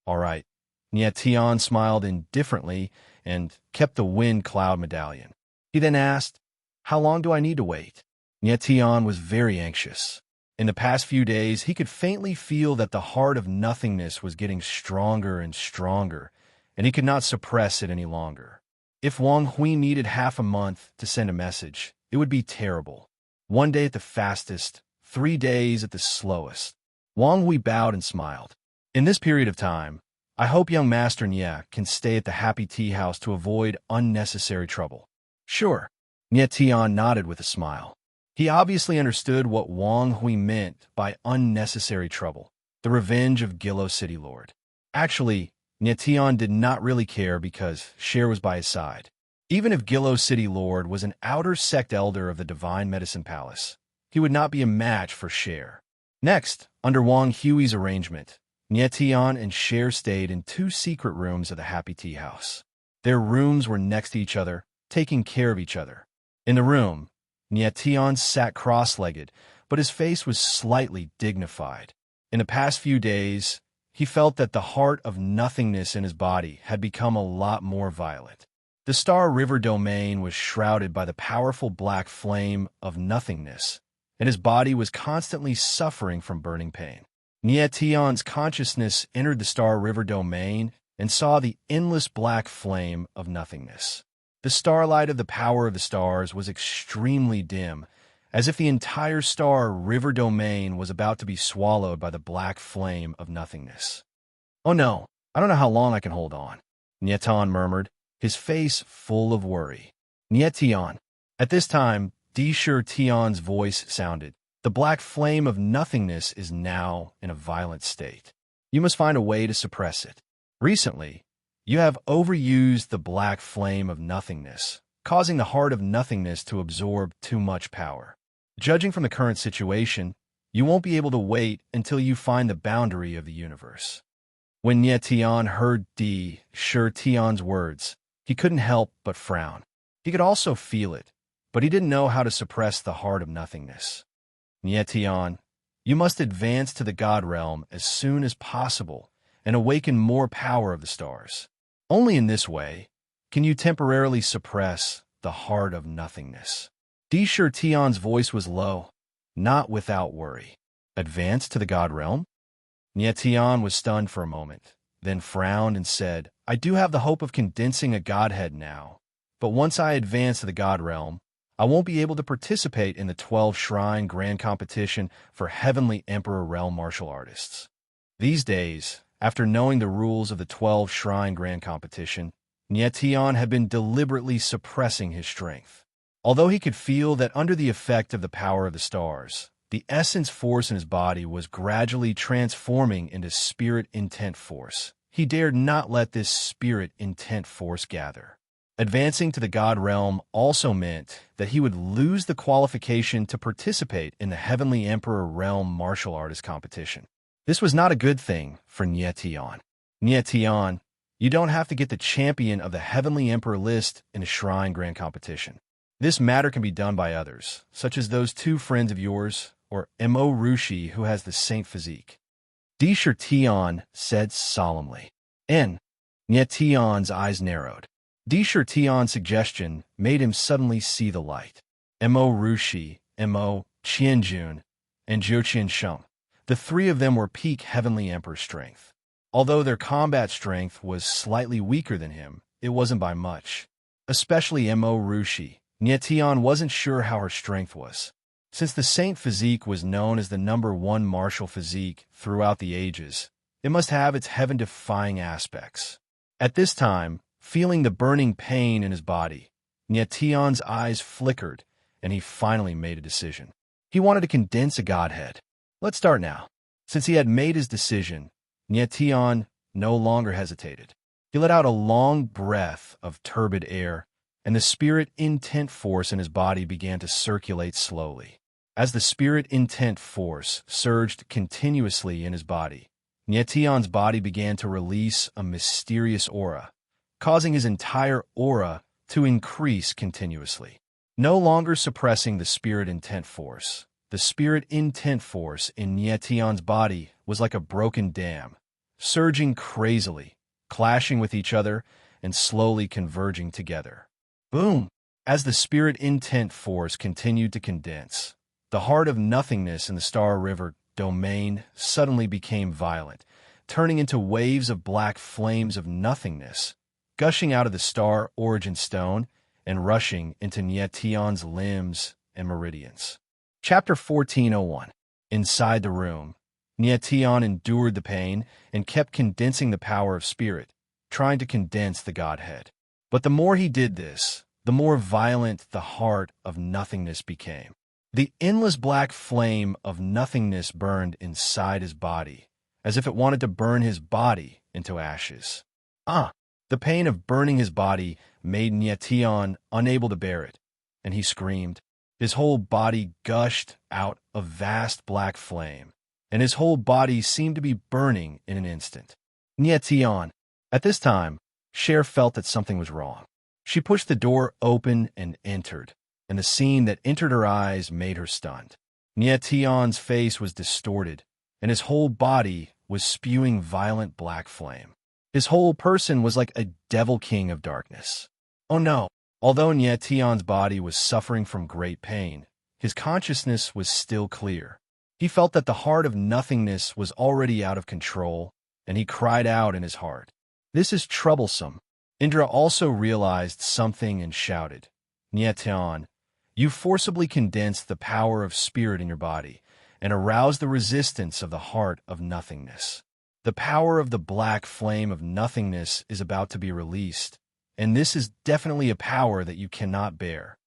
All right. Nietian smiled indifferently and kept the Wind Cloud Medallion. He then asked, How long do I need to wait? Nietian was very anxious. In the past few days, he could faintly feel that the heart of nothingness was getting stronger and stronger, and he could not suppress it any longer. If Wang Hui needed half a month to send a message, it would be terrible. 1 day at the fastest, 3 days at the slowest. Wang Hui bowed and smiled. In this period of time, I hope young Master Nia can stay at the Happy Tea House to avoid unnecessary trouble. Sure. Tian nodded with a smile. He obviously understood what Wang Hui meant by unnecessary trouble, the revenge of Gilo City Lord. Actually, Tian did not really care because Cher was by his side. Even if Gilo City Lord was an outer sect elder of the Divine Medicine Palace, he would not be a match for Cher. Next, under Wang Hui's arrangement, Tian and Cher stayed in 2 secret rooms of the Happy Tea House. Their rooms were next to each other, taking care of each other. In the room, Tian sat cross-legged, but his face was slightly dignified. In the past few days, he felt that the heart of nothingness in his body had become a lot more violent. The Star River domain was shrouded by the powerful black flame of nothingness, and his body was constantly suffering from burning pain. Tian's consciousness entered the Star River domain and saw the endless black flame of nothingness. The starlight of the power of the stars was extremely dim, as if the entire Star River domain was about to be swallowed by the black flame of nothingness. "Oh no, I don't know how long I can hold on," Tian murmured, his face full of worry. Tian. At this time, Disher Tian's voice sounded. "The black flame of nothingness is now in a violent state. You must find a way to suppress it. Recently, you have overused the black flame of nothingness, causing the heart of nothingness to absorb too much power. Judging from the current situation, you won't be able to wait until you find the boundary of the universe." When Tian heard Disher Tian's words, he couldn't help but frown. He could also feel it, but he didn't know how to suppress the heart of nothingness. "Tian, you must advance to the God realm as soon as possible and awaken more power of the stars. Only in this way can you temporarily suppress the heart of nothingness." Disher Tian's voice was low, not without worry. "Advance to the God realm?" Tian was stunned for a moment, then frowned and said, "I do have the hope of condensing a godhead now, but once I advance to the God realm, I won't be able to participate in the 12 Shrine Grand Competition for Heavenly Emperor Realm martial artists." These days, after knowing the rules of the 12 Shrine Grand Competition, Tian had been deliberately suppressing his strength. Although he could feel that under the effect of the power of the stars, the essence force in his body was gradually transforming into spirit intent force, he dared not let this spirit intent force gather. Advancing to the God realm also meant that he would lose the qualification to participate in the Heavenly Emperor Realm martial artist competition. This was not a good thing for Tian. "Tian, you don't have to get the champion of the Heavenly Emperor list in a Shrine Grand Competition. This matter can be done by others, such as those 2 friends of yours, or Mo Rushi, who has the saint physique," Disher Tian said solemnly. Tian's eyes narrowed. Disher Tian's suggestion made him suddenly see the light. Mo Rushi, Mo Qianjun, and Zhou Qiansheng. The 3 of them were peak Heavenly Emperor strength. Although their combat strength was slightly weaker than him, it wasn't by much. Especially Mo Rushi. Tian wasn't sure how her strength was. Since the saint physique was known as the #1 martial physique throughout the ages, it must have its heaven-defying aspects. At this time, feeling the burning pain in his body, Tian's eyes flickered, and he finally made a decision. He wanted to condense a godhead. Let's start now. Since he had made his decision, Tian no longer hesitated. He let out a long breath of turbid air, and the spirit intent force in his body began to circulate slowly. As the spirit intent force surged continuously in his body, Tian's body began to release a mysterious aura, causing his entire aura to increase continuously. No longer suppressing the spirit intent force, the spirit intent force in Tian's body was like a broken dam, surging crazily, clashing with each other, and slowly converging together. Boom! As the spirit intent force continued to condense, the heart of nothingness in the Star River domain suddenly became violent, turning into waves of black flames of nothingness, gushing out of the star origin stone and rushing into Tian's limbs and meridians. Chapter 1401. Inside the room, Tian endured the pain and kept condensing the power of spirit, trying to condense the Godhead. But the more he did this, the more violent the heart of nothingness became. The endless black flame of nothingness burned inside his body, as if it wanted to burn his body into ashes. The pain of burning his body made Nyetian unable to bear it, and he screamed. His whole body gushed out a vast black flame, and his whole body seemed to be burning in an instant. Nyetian. At this time, Cher felt that something was wrong. She pushed the door open and entered, and the scene that entered her eyes made her stunned. Nyetian's face was distorted, and his whole body was spewing violent black flame. His whole person was like a devil king of darkness. Oh no! Although Nyetian's body was suffering from great pain, his consciousness was still clear. He felt that the heart of nothingness was already out of control, and he cried out in his heart. This is troublesome. Indra also realized something and shouted, Nyetian, you forcibly condensed the power of spirit in your body and aroused the resistance of the heart of nothingness. The power of the black flame of nothingness is about to be released, and this is definitely a power that you cannot bear.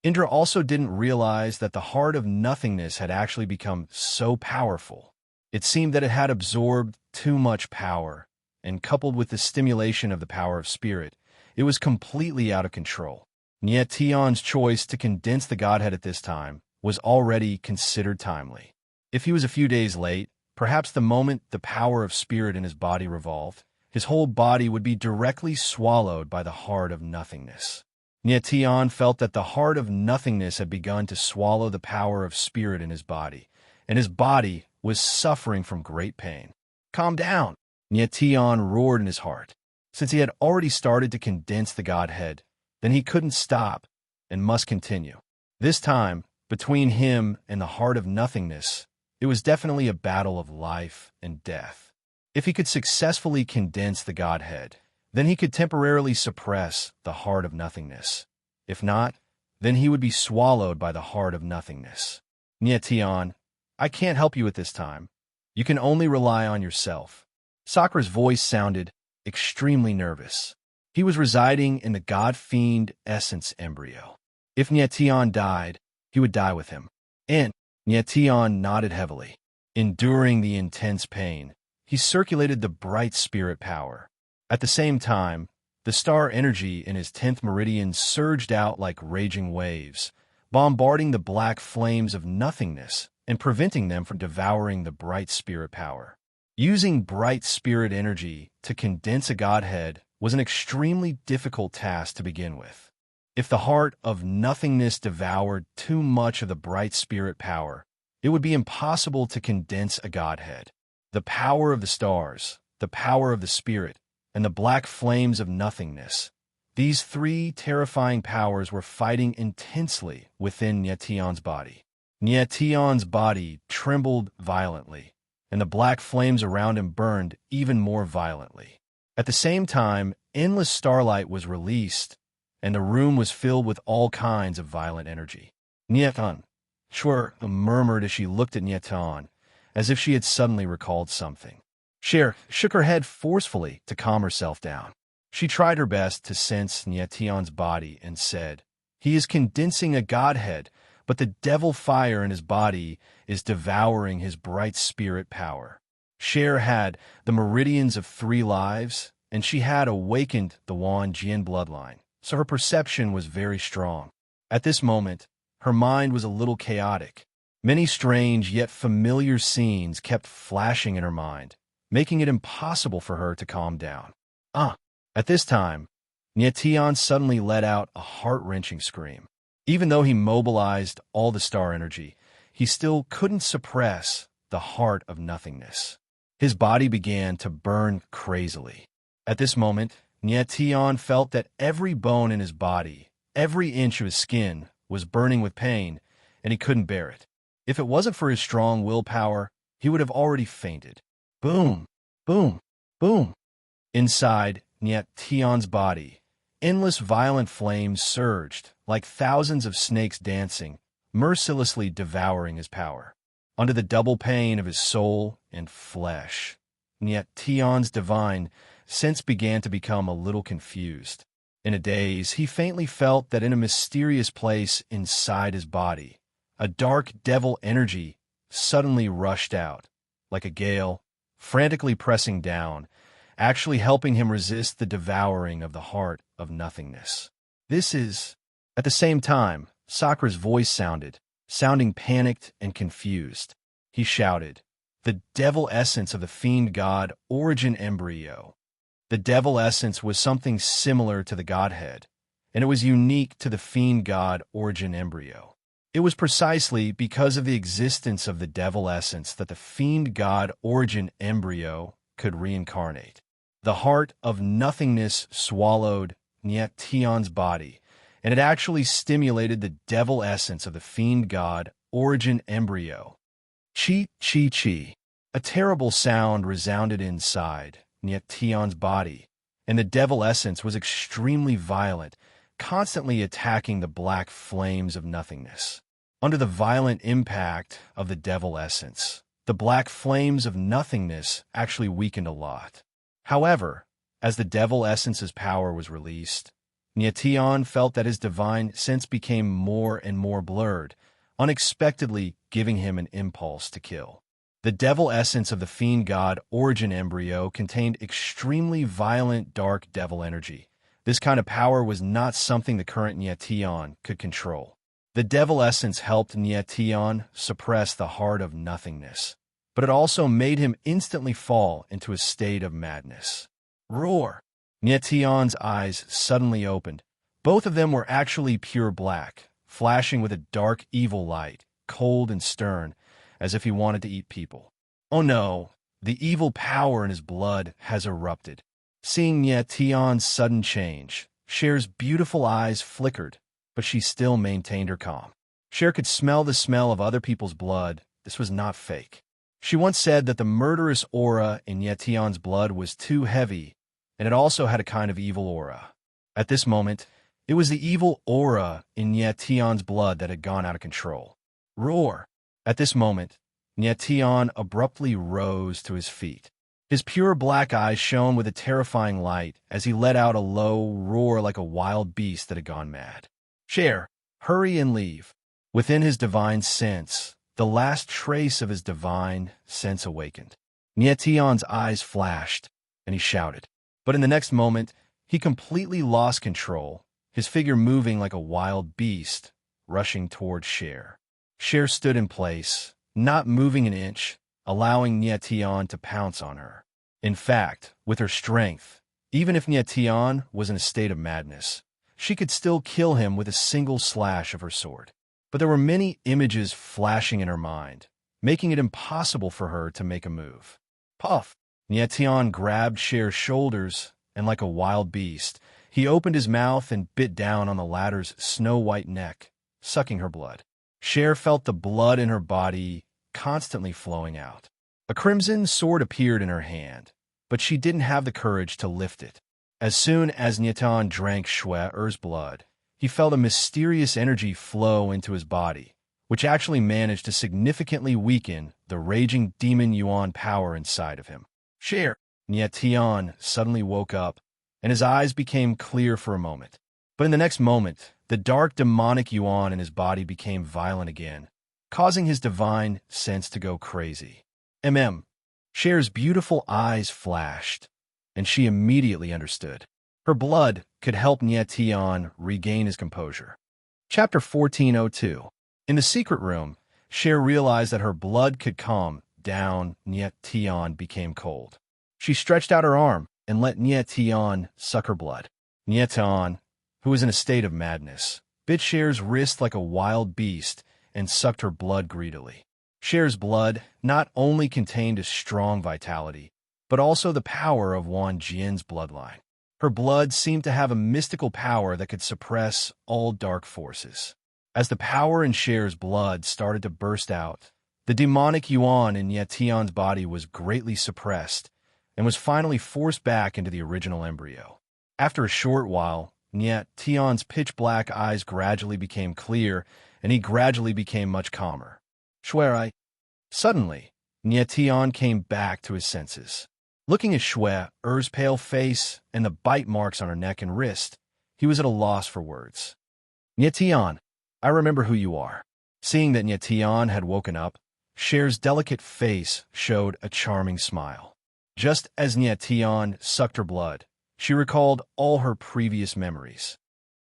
Indra also didn't realize that the heart of nothingness had actually become so powerful. It seemed that it had absorbed too much power, and coupled with the stimulation of the power of spirit, it was completely out of control. Nyetian's choice to condense the Godhead at this time was already considered timely. If he was a few days late, perhaps the moment the power of spirit in his body revolved, his whole body would be directly swallowed by the heart of nothingness. Nyetian felt that the heart of nothingness had begun to swallow the power of spirit in his body, and his body was suffering from great pain. Calm down! Nyetian roared in his heart. Since he had already started to condense the Godhead, then he couldn't stop and must continue. This time, between him and the heart of nothingness, it was definitely a battle of life and death. If he could successfully condense the Godhead, then he could temporarily suppress the heart of nothingness. If not, then he would be swallowed by the heart of nothingness. Nyetian, I can't help you at this time. You can only rely on yourself. Sakra's voice sounded extremely nervous. He was residing in the God-fiend essence embryo. If Nyetian died, he would die with him. And Nyetian nodded heavily. Enduring the intense pain, he circulated the bright spirit power. At the same time, the star energy in his 10th meridian surged out like raging waves, bombarding the black flames of nothingness and preventing them from devouring the bright spirit power. Using bright spirit energy to condense a Godhead was an extremely difficult task to begin with. If the heart of nothingness devoured too much of the bright spirit power, it would be impossible to condense a Godhead. The power of the stars, the power of the spirit, and the black flames of nothingness, these three terrifying powers were fighting intensely within Nyetian's body. Nyetian's body trembled violently, and the black flames around him burned even more violently. At the same time, endless starlight was released, and the room was filled with all kinds of violent energy. Nyetian, Cher murmured as she looked at Nyetian, as if she had suddenly recalled something. Cher shook her head forcefully to calm herself down. She tried her best to sense Nyetian's body and said, He is condensing a Godhead, but the devil fire in his body is devouring his bright spirit power. Cher had the meridians of 3 lives, and she had awakened the Wan Jian bloodline, so her perception was very strong. At this moment, her mind was a little chaotic. Many strange yet familiar scenes kept flashing in her mind, making it impossible for her to calm down. At this time, Nyetian suddenly let out a heart-wrenching scream. Even though he mobilized all the star energy, he still couldn't suppress the heart of nothingness. His body began to burn crazily. At this moment, Nyetian felt that every bone in his body, every inch of his skin, was burning with pain, and he couldn't bear it. If it wasn't for his strong willpower, he would have already fainted. Boom! Boom! Boom! Inside Nyetian's body, endless violent flames surged, like thousands of snakes dancing, mercilessly devouring his power. Under the double pain of his soul and flesh, Nyetian's divine sense began to become a little confused. In a daze, he faintly felt that in a mysterious place inside his body, a dark devil energy suddenly rushed out, like a gale, frantically pressing down, actually helping him resist the devouring of the heart of nothingness. This is... At the same time, Sakra's voice sounding panicked and confused. He shouted, "The devil essence of the fiend god origin embryo." The devil essence was something similar to the godhead, and it was unique to the fiend god origin embryo. It was precisely because of the existence of the devil essence that the fiend god origin embryo could reincarnate. The heart of nothingness swallowed Niet Tion's body, and it actually stimulated the devil essence of the fiend god origin embryo. Chi, chi, chi. A terrible sound resounded inside Niet Tion's body, and the devil essence was extremely violent, constantly attacking the black flames of nothingness. Under the violent impact of the devil essence, the black flames of nothingness actually weakened a lot. However, as the devil essence's power was released, Niet Tion felt that his divine sense became more and more blurred, unexpectedly giving him an impulse to kill. The devil essence of the fiend god origin embryo contained extremely violent dark devil energy. This kind of power was not something the current Niet Tion could control. The devil essence helped Niet Tion suppress the heart of nothingness, but it also made him instantly fall into a state of madness. Roar! Niet Tion's eyes suddenly opened. Both of them were actually pure black, flashing with a dark evil light, cold and stern, as if he wanted to eat people. Oh no, the evil power in his blood has erupted. Seeing Niet Tion's sudden change, Cher's beautiful eyes flickered, but she still maintained her calm. Cher could smell the smell of other people's blood. This was not fake. She once said that the murderous aura in Niet Tion's blood was too heavy, and it also had a kind of evil aura. At this moment, it was the evil aura in Niet Tion's blood that had gone out of control. Roar! At this moment, Niet Tion abruptly rose to his feet. His pure black eyes shone with a terrifying light as he let out a low roar like a wild beast that had gone mad. Cher, hurry and leave. Within his divine sense, the last trace of his divine sense awakened. Niet Tion's eyes flashed, and he shouted. But in the next moment, he completely lost control, his figure moving like a wild beast, rushing toward Cher. Cher stood in place, not moving an inch, allowing Niet Tion to pounce on her. In fact, with her strength, even if Niet Tion was in a state of madness, she could still kill him with a single slash of her sword. But there were many images flashing in her mind, making it impossible for her to make a move. Puff! Niet Tion grabbed Cher's shoulders, and like a wild beast, he opened his mouth and bit down on the latter's snow-white neck, sucking her blood. Cher felt the blood in her body constantly flowing out. A crimson sword appeared in her hand, but she didn't have the courage to lift it. As soon as Niet Tion drank Shue's blood, he felt a mysterious energy flow into his body, which actually managed to significantly weaken the raging demon Yuan power inside of him. Cher! Niet Tion suddenly woke up, and his eyes became clear for a moment. But in the next moment, the dark demonic Yuan in his body became violent again, causing his divine sense to go crazy. Cher's beautiful eyes flashed, and she immediately understood. Her blood could help Niet Tion regain his composure. Chapter 1402. In the secret room, Cher realized that her blood could calm down. Niet Tion became cold. She stretched out her arm and let Niet Tion suck her blood. Niet Tion, who was in a state of madness, bit Cher's wrist like a wild beast and sucked her blood greedily. Cher's blood not only contained a strong vitality, but also the power of Wan Jian's bloodline. Her blood seemed to have a mystical power that could suppress all dark forces. As the power in Cher's blood started to burst out, the demonic Yuan in Niet Tion's body was greatly suppressed and was finally forced back into the original embryo. After a short while, Niet Tion's pitch-black eyes gradually became clear, and he gradually became much calmer. Shuai. Suddenly, Niet Tion came back to his senses. Looking at Shue's pale face and the bite marks on her neck and wrist, he was at a loss for words. Nyetian, I remember who you are. Seeing that Nyetian had woken up, Cher's delicate face showed a charming smile. Just as Nyetian sucked her blood, she recalled all her previous memories.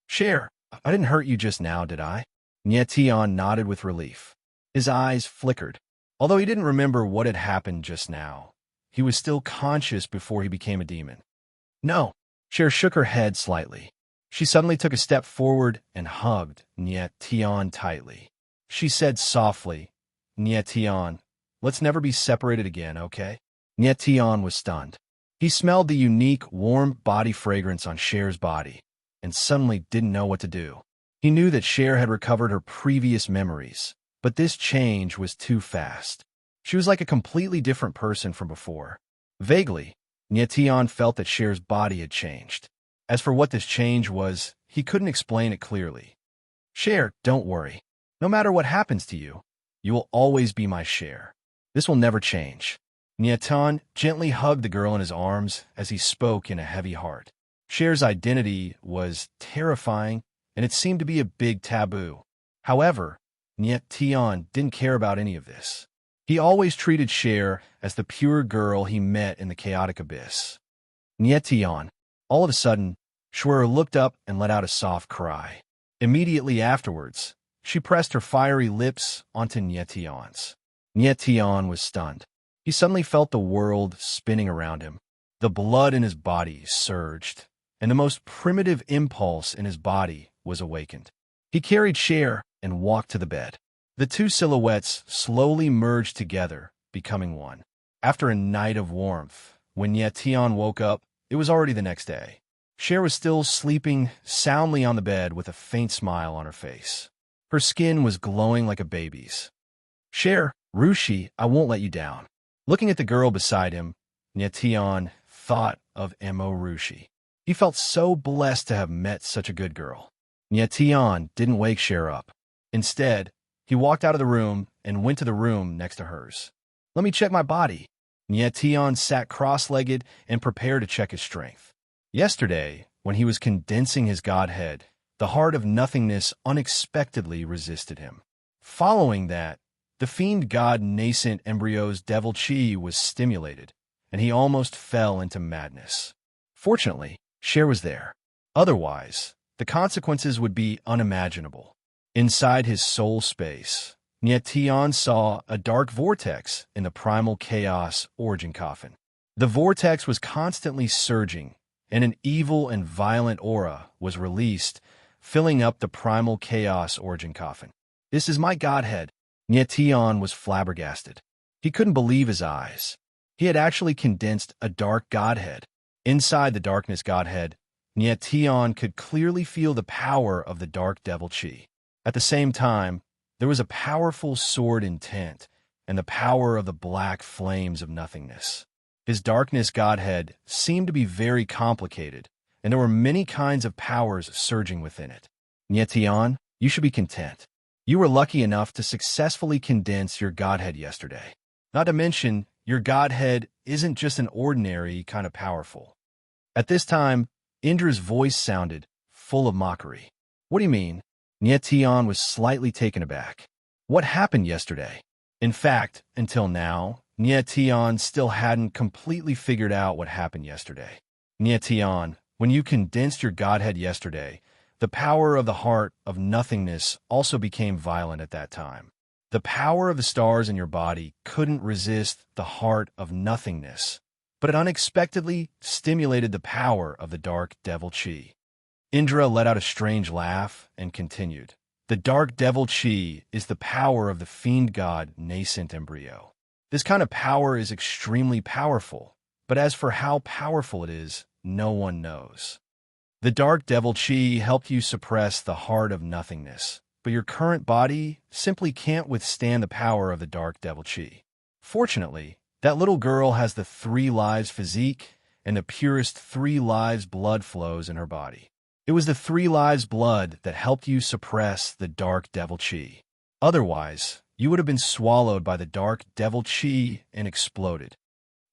Cher, I didn't hurt you just now, did I? Nyetian nodded with relief. His eyes flickered. Although he didn't remember what had happened just now, he was still conscious before he became a demon. No. Cher shook her head slightly. She suddenly took a step forward and hugged Nyetian tightly. She said softly, Nyetian, let's never be separated again, okay? Nyetian was stunned. He smelled the unique, warm body fragrance on Cher's body, and suddenly didn't know what to do. He knew that Cher had recovered her previous memories, but this change was too fast. She was like a completely different person from before. Vaguely, Nyetian felt that Cher's body had changed. As for what this change was, he couldn't explain it clearly. Cher, don't worry. No matter what happens to you, you will always be my Cher. This will never change. Nyetian gently hugged the girl in his arms as he spoke in a heavy heart. Cher's identity was terrifying, and it seemed to be a big taboo. However, Nyetian didn't care about any of this. He always treated Cher as the pure girl he met in the chaotic abyss. Nyetian. All of a sudden, Cher looked up and let out a soft cry. Immediately afterwards, she pressed her fiery lips onto Nyetian's. Nyetian was stunned. He suddenly felt the world spinning around him. The blood in his body surged, and the most primitive impulse in his body was awakened. He carried Cher and walked to the bed. The two silhouettes slowly merged together, becoming one. After a night of warmth, when Nyetian woke up, it was already the next day. Cher was still sleeping soundly on the bed with a faint smile on her face. Her skin was glowing like a baby's. Cher, Rushi, I won't let you down. Looking at the girl beside him, Nyetian thought of Mo Rushi. He felt so blessed to have met such a good girl. Nyetian didn't wake Cher up. Instead, he walked out of the room and went to the room next to hers. Let me check my body. Nyetian sat cross-legged and prepared to check his strength. Yesterday, when he was condensing his godhead, the heart of nothingness unexpectedly resisted him. Following that, the fiend god nascent embryo's devil chi was stimulated, and he almost fell into madness. Fortunately, Cher was there. Otherwise, the consequences would be unimaginable. Inside his soul space, Nyetian saw a dark vortex in the primal chaos origin coffin. The vortex was constantly surging, and an evil and violent aura was released, filling up the primal chaos origin coffin. This is my godhead. Nyetian was flabbergasted. He couldn't believe his eyes. He had actually condensed a dark godhead. Inside the darkness godhead, Nyetian could clearly feel the power of the dark devil chi. At the same time, there was a powerful sword intent and the power of the black flames of nothingness. His darkness godhead seemed to be very complicated, and there were many kinds of powers surging within it. Nyetian, you should be content. You were lucky enough to successfully condense your godhead yesterday. Not to mention, your godhead isn't just an ordinary kind of powerful. At this time, Indra's voice sounded full of mockery. What do you mean? Nyetian was slightly taken aback. What happened yesterday? In fact, until now, Nyetian still hadn't completely figured out what happened yesterday. Nyetian, when you condensed your godhead yesterday, the power of the heart of nothingness also became violent at that time. The power of the stars in your body couldn't resist the heart of nothingness, but it unexpectedly stimulated the power of the dark devil chi. Indra let out a strange laugh and continued. The dark devil chi is the power of the fiend god nascent embryo. This kind of power is extremely powerful, but as for how powerful it is, no one knows. The dark devil chi helped you suppress the heart of nothingness, but your current body simply can't withstand the power of the dark devil chi. Fortunately, that little girl has the 3 lives physique, and the purest 3 lives blood flows in her body. It was the 3 lives blood that helped you suppress the dark devil chi. Otherwise, you would have been swallowed by the dark devil chi and exploded.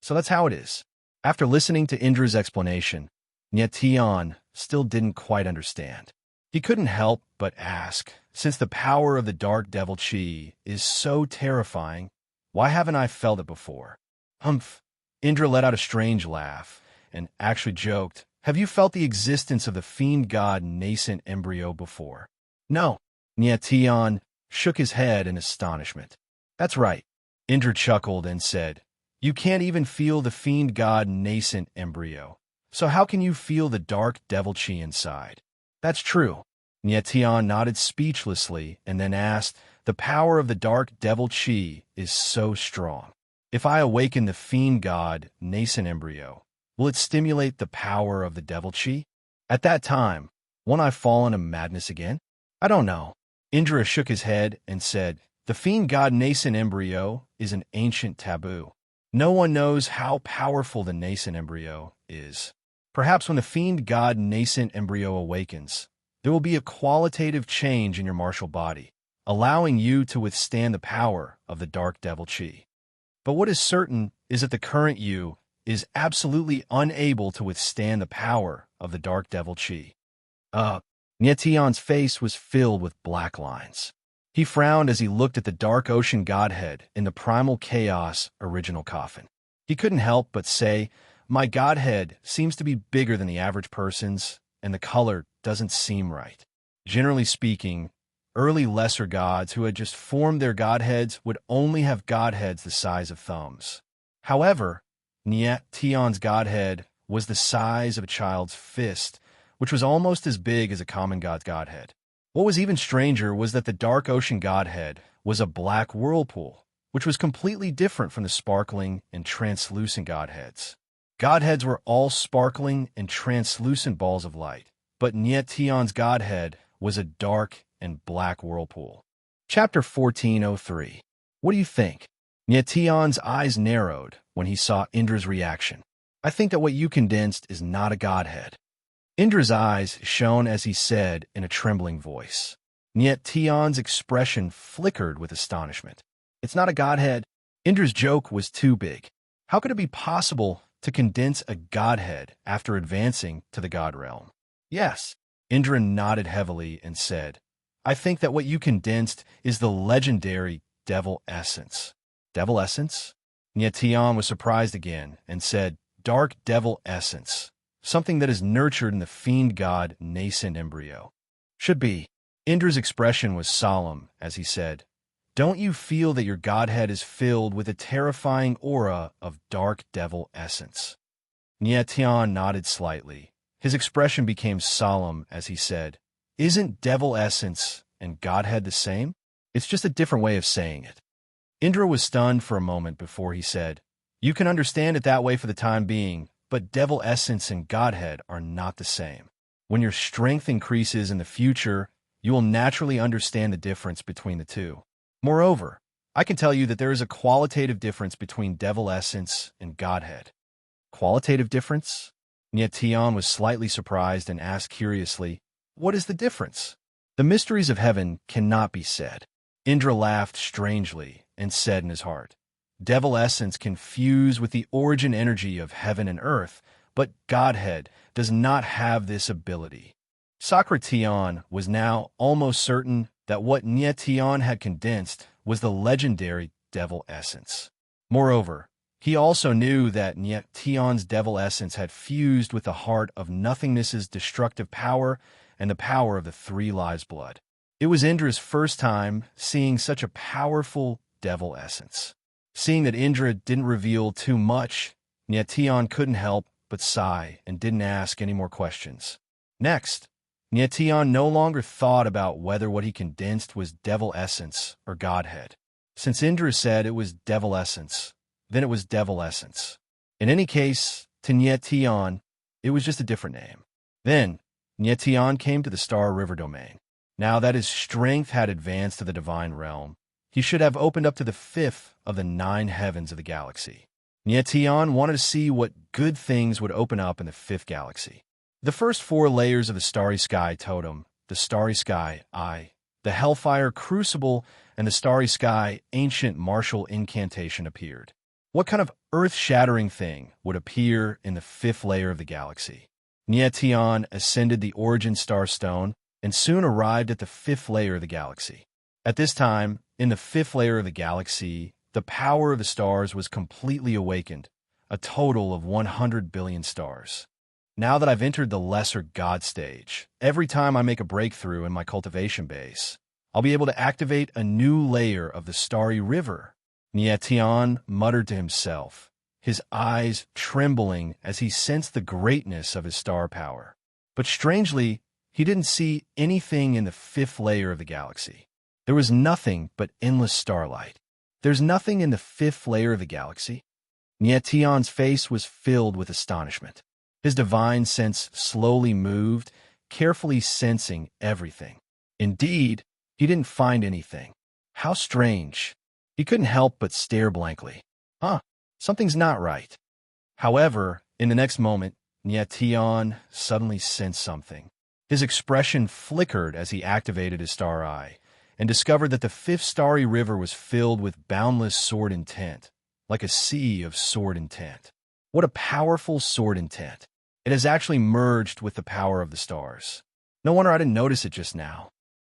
So that's how it is. After listening to Indra's explanation, Nyetian still didn't quite understand. He couldn't help but ask, since the power of the dark devil chi is so terrifying, why haven't I felt it before? Humph. Indra let out a strange laugh and actually joked, have you felt the existence of the fiend god nascent embryo before? No. Nyetian shook his head in astonishment. That's right. Indra chuckled and said, you can't even feel the fiend god nascent embryo. So how can you feel the dark devil chi inside? That's true. Nyetian nodded speechlessly and then asked, the power of the dark devil chi is so strong. If I awaken the fiend god nascent embryo, will it stimulate the power of the devil chi? At that time, won't I fall into madness again? I don't know. Indra shook his head and said, the fiend god nascent embryo is an ancient taboo. No one knows how powerful the nascent embryo is. Perhaps when the fiend god nascent embryo awakens, there will be a qualitative change in your martial body, allowing you to withstand the power of the dark devil chi. But what is certain is that the current you is absolutely unable to withstand the power of the dark devil chi. Nyetian's face was filled with black lines. He frowned as he looked at the dark ocean godhead in the primal chaos original coffin. He couldn't help but say, my godhead seems to be bigger than the average person's, and the color doesn't seem right. Generally speaking, early lesser gods who had just formed their godheads would only have godheads the size of thumbs. However, Nyetian's godhead was the size of a child's fist, which was almost as big as a common god's godhead. What was even stranger was that the dark ocean godhead was a black whirlpool, which was completely different from the sparkling and translucent godheads. Godheads were all sparkling and translucent balls of light, but Nyetian's godhead was a dark and black whirlpool. Chapter 1403. What do you think? Nyetian's eyes narrowed when he saw Indra's reaction. I think that what you condensed is not a godhead. Indra's eyes shone as he said in a trembling voice. Nyetian's expression flickered with astonishment. It's not a godhead. Indra's joke was too big. How could it be possible to condense a godhead after advancing to the god realm? Yes. Indra nodded heavily and said, I think that what you condensed is the legendary devil essence. Devil essence? Nyetian was surprised again and said, dark devil essence. Something that is nurtured in the fiend god nascent embryo. Should be. Indra's expression was solemn as he said, don't you feel that your godhead is filled with a terrifying aura of dark devil essence? Nyetian nodded slightly. His expression became solemn as he said, isn't devil essence and godhead the same? It's just a different way of saying it. Indra was stunned for a moment before he said, you can understand it that way for the time being, but devil essence and godhead are not the same. When your strength increases in the future, you will naturally understand the difference between the two. Moreover, I can tell you that there is a qualitative difference between devil essence and godhead. Qualitative difference? Nyetian was slightly surprised and asked curiously, what is the difference? The mysteries of heaven cannot be said. Indra laughed strangely and said in his heart, devil essence can fuse with the origin energy of heaven and earth, but godhead does not have this ability. Socratean was now almost certain that what Nyetian had condensed was the legendary devil essence. Moreover, he also knew that Nyetian's devil essence had fused with the heart of nothingness's destructive power and the power of the three lives blood. It was Indra's first time seeing such a powerful devil essence. Seeing that Indra didn't reveal too much, Nyetian couldn't help but sigh and didn't ask any more questions. Next, Nyetian no longer thought about whether what he condensed was devil essence or godhead. Since Indra said it was devil essence, then it was devil essence. In any case, to Nyetian, it was just a different name. Then, Nyetian came to the Star River domain. Now that his strength had advanced to the divine realm, he should have opened up to the fifth of the 9 heavens of the galaxy. Nyetian wanted to see what good things would open up in the 5th galaxy. The first 4 layers of the Starry Sky Totem, the Starry Sky Eye, the Hellfire Crucible, and the Starry Sky Ancient Martial Incantation appeared. What kind of earth-shattering thing would appear in the 5th layer of the galaxy? Nietion ascended the origin star stone and soon arrived at the fifth layer of the galaxy. At this time, in the fifth layer of the galaxy, the power of the stars was completely awakened, a total of 100 billion stars. Now that I've entered the lesser god stage, every time I make a breakthrough in my cultivation base, I'll be able to activate a new layer of the starry river. Nietion muttered to himself, his eyes trembling as he sensed the greatness of his star power. But strangely, he didn't see anything in the fifth layer of the galaxy. There was nothing but endless starlight. There's nothing in the fifth layer of the galaxy? Nietion's face was filled with astonishment. His divine sense slowly moved, carefully sensing everything. Indeed, he didn't find anything. How strange. He couldn't help but stare blankly. Something's not right. However, in the next moment, Nietion suddenly sensed something. His expression flickered as he activated his star eye and discovered that the fifth starry river was filled with boundless sword intent, like a sea of sword intent. What a powerful sword intent. It has actually merged with the power of the stars. No wonder I didn't notice it just now.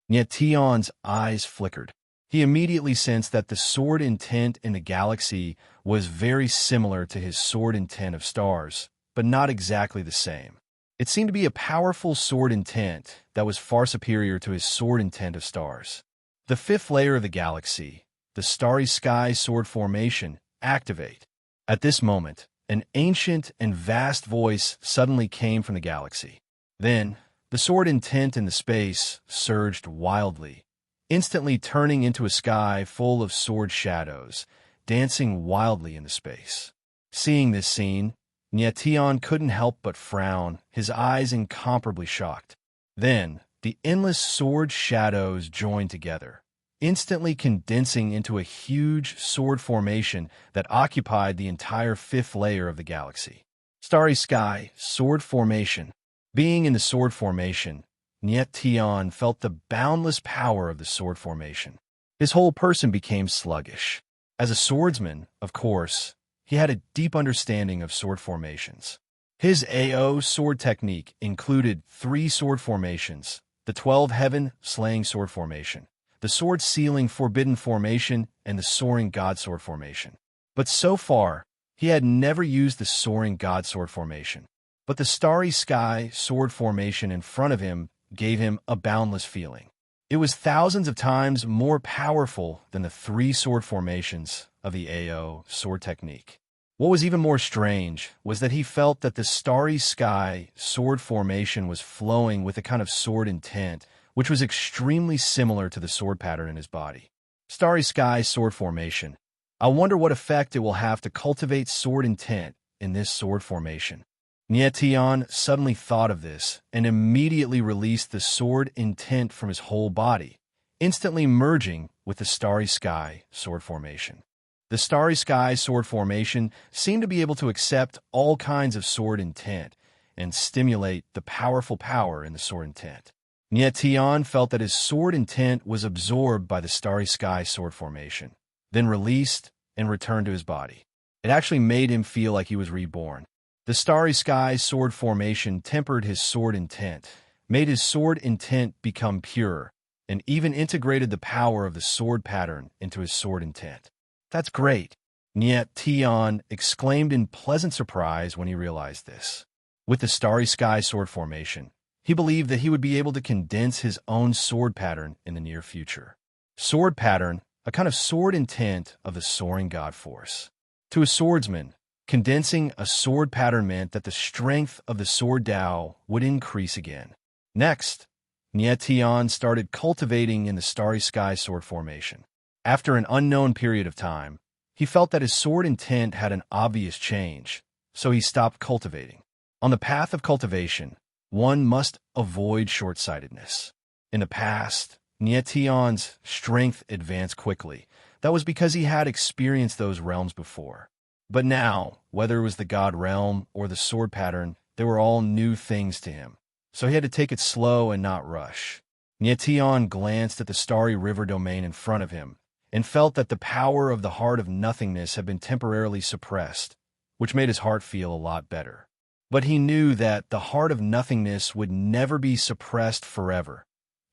Nietion's eyes flickered. He immediately sensed that the sword intent in the galaxy was very similar to his sword intent of stars, but not exactly the same. It seemed to be a powerful sword intent that was far superior to his sword intent of stars. The fifth layer of the galaxy, the starry sky sword formation, activate. At this moment, an ancient and vast voice suddenly came from the galaxy. Then, the sword intent in the space surged wildly, instantly turning into a sky full of sword shadows, dancing wildly in the space. Seeing this scene, Nietion couldn't help but frown, his eyes incomparably shocked. Then, the endless sword shadows joined together, instantly condensing into a huge sword formation that occupied the entire fifth layer of the galaxy. Starry sky, sword formation. Being in the sword formation, Nietion felt the boundless power of the sword formation. His whole person became sluggish. As a swordsman, of course, he had a deep understanding of sword formations. His AO sword technique included 3 sword formations: the 12 heaven slaying sword formation, the sword sealing forbidden formation, and the soaring god sword formation. But so far, he had never used the soaring god sword formation. But the starry sky sword formation in front of him gave him a boundless feeling. It was thousands of times more powerful than the 3 sword formations of the AO sword technique. What was even more strange was that he felt that the starry sky sword formation was flowing with a kind of sword intent, which was extremely similar to the sword pattern in his body. Starry sky sword formation. I wonder what effect it will have to cultivate sword intent in this sword formation. Nietion suddenly thought of this and immediately released the sword intent from his whole body, instantly merging with the starry sky sword formation. The starry sky sword formation seemed to be able to accept all kinds of sword intent and stimulate the powerful power in the sword intent. Nietion felt that his sword intent was absorbed by the starry sky sword formation, then released and returned to his body. It actually made him feel like he was reborn. The starry sky sword formation tempered his sword intent, made his sword intent become pure, and even integrated the power of the sword pattern into his sword intent. That's great, Nietion exclaimed in pleasant surprise when he realized this. With the starry sky sword formation, he believed that he would be able to condense his own sword pattern in the near future. Sword pattern, a kind of sword intent of the soaring god force. To a swordsman, condensing a sword pattern meant that the strength of the sword Tao would increase again. Next, Nietion started cultivating in the starry sky sword formation. After an unknown period of time, he felt that his sword intent had an obvious change, so he stopped cultivating. On the path of cultivation, one must avoid short-sightedness. In the past, Nietion's strength advanced quickly. That was because he had experienced those realms before. But now, whether it was the god realm or the sword pattern, they were all new things to him. So he had to take it slow and not rush. Nietion glanced at the starry river domain in front of him and felt that the power of the heart of nothingness had been temporarily suppressed, which made his heart feel a lot better. But he knew that the heart of nothingness would never be suppressed forever,